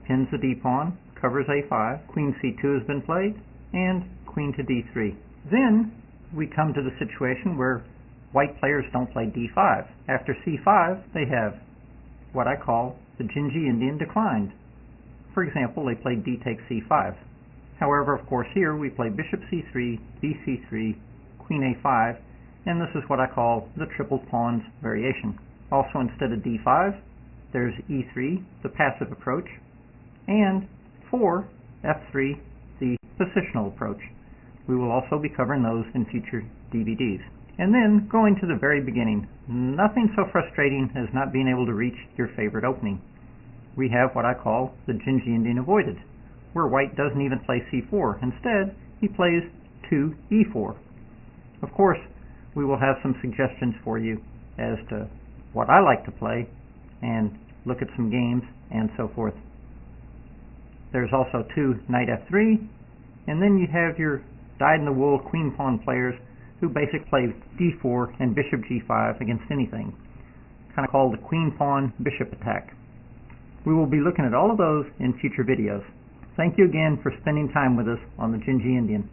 pins the d-pawn, covers a5, queen c2 has been played, and queen to d3. Then we come to the situation where white players don't play d5. After c5, they have what I call the Dzindzi Indian declined. For example, they played d takes c5. However, of course, here we play bishop c3, b c3, queen a5, and this is what I call the triple pawns variation. Also, instead of d5, there's e3, the passive approach, and 4, f3, the positional approach. We will also be covering those in future DVDs. And then, going to the very beginning, nothing so frustrating as not being able to reach your favorite opening. We have what I call the Dzindzi Indian avoided, where white doesn't even play c4. Instead, he plays 2e4. Of course, we will have some suggestions for you as to what I like to play and look at some games and so forth. There's also 2 knight f3, and then you have your dyed-in-the-wool queen pawn players who basically play d4 and bishop g5 against anything, kind of called the queen pawn bishop attack. We will be looking at all of those in future videos. Thank you again for spending time with us on the Dzindzi Indian.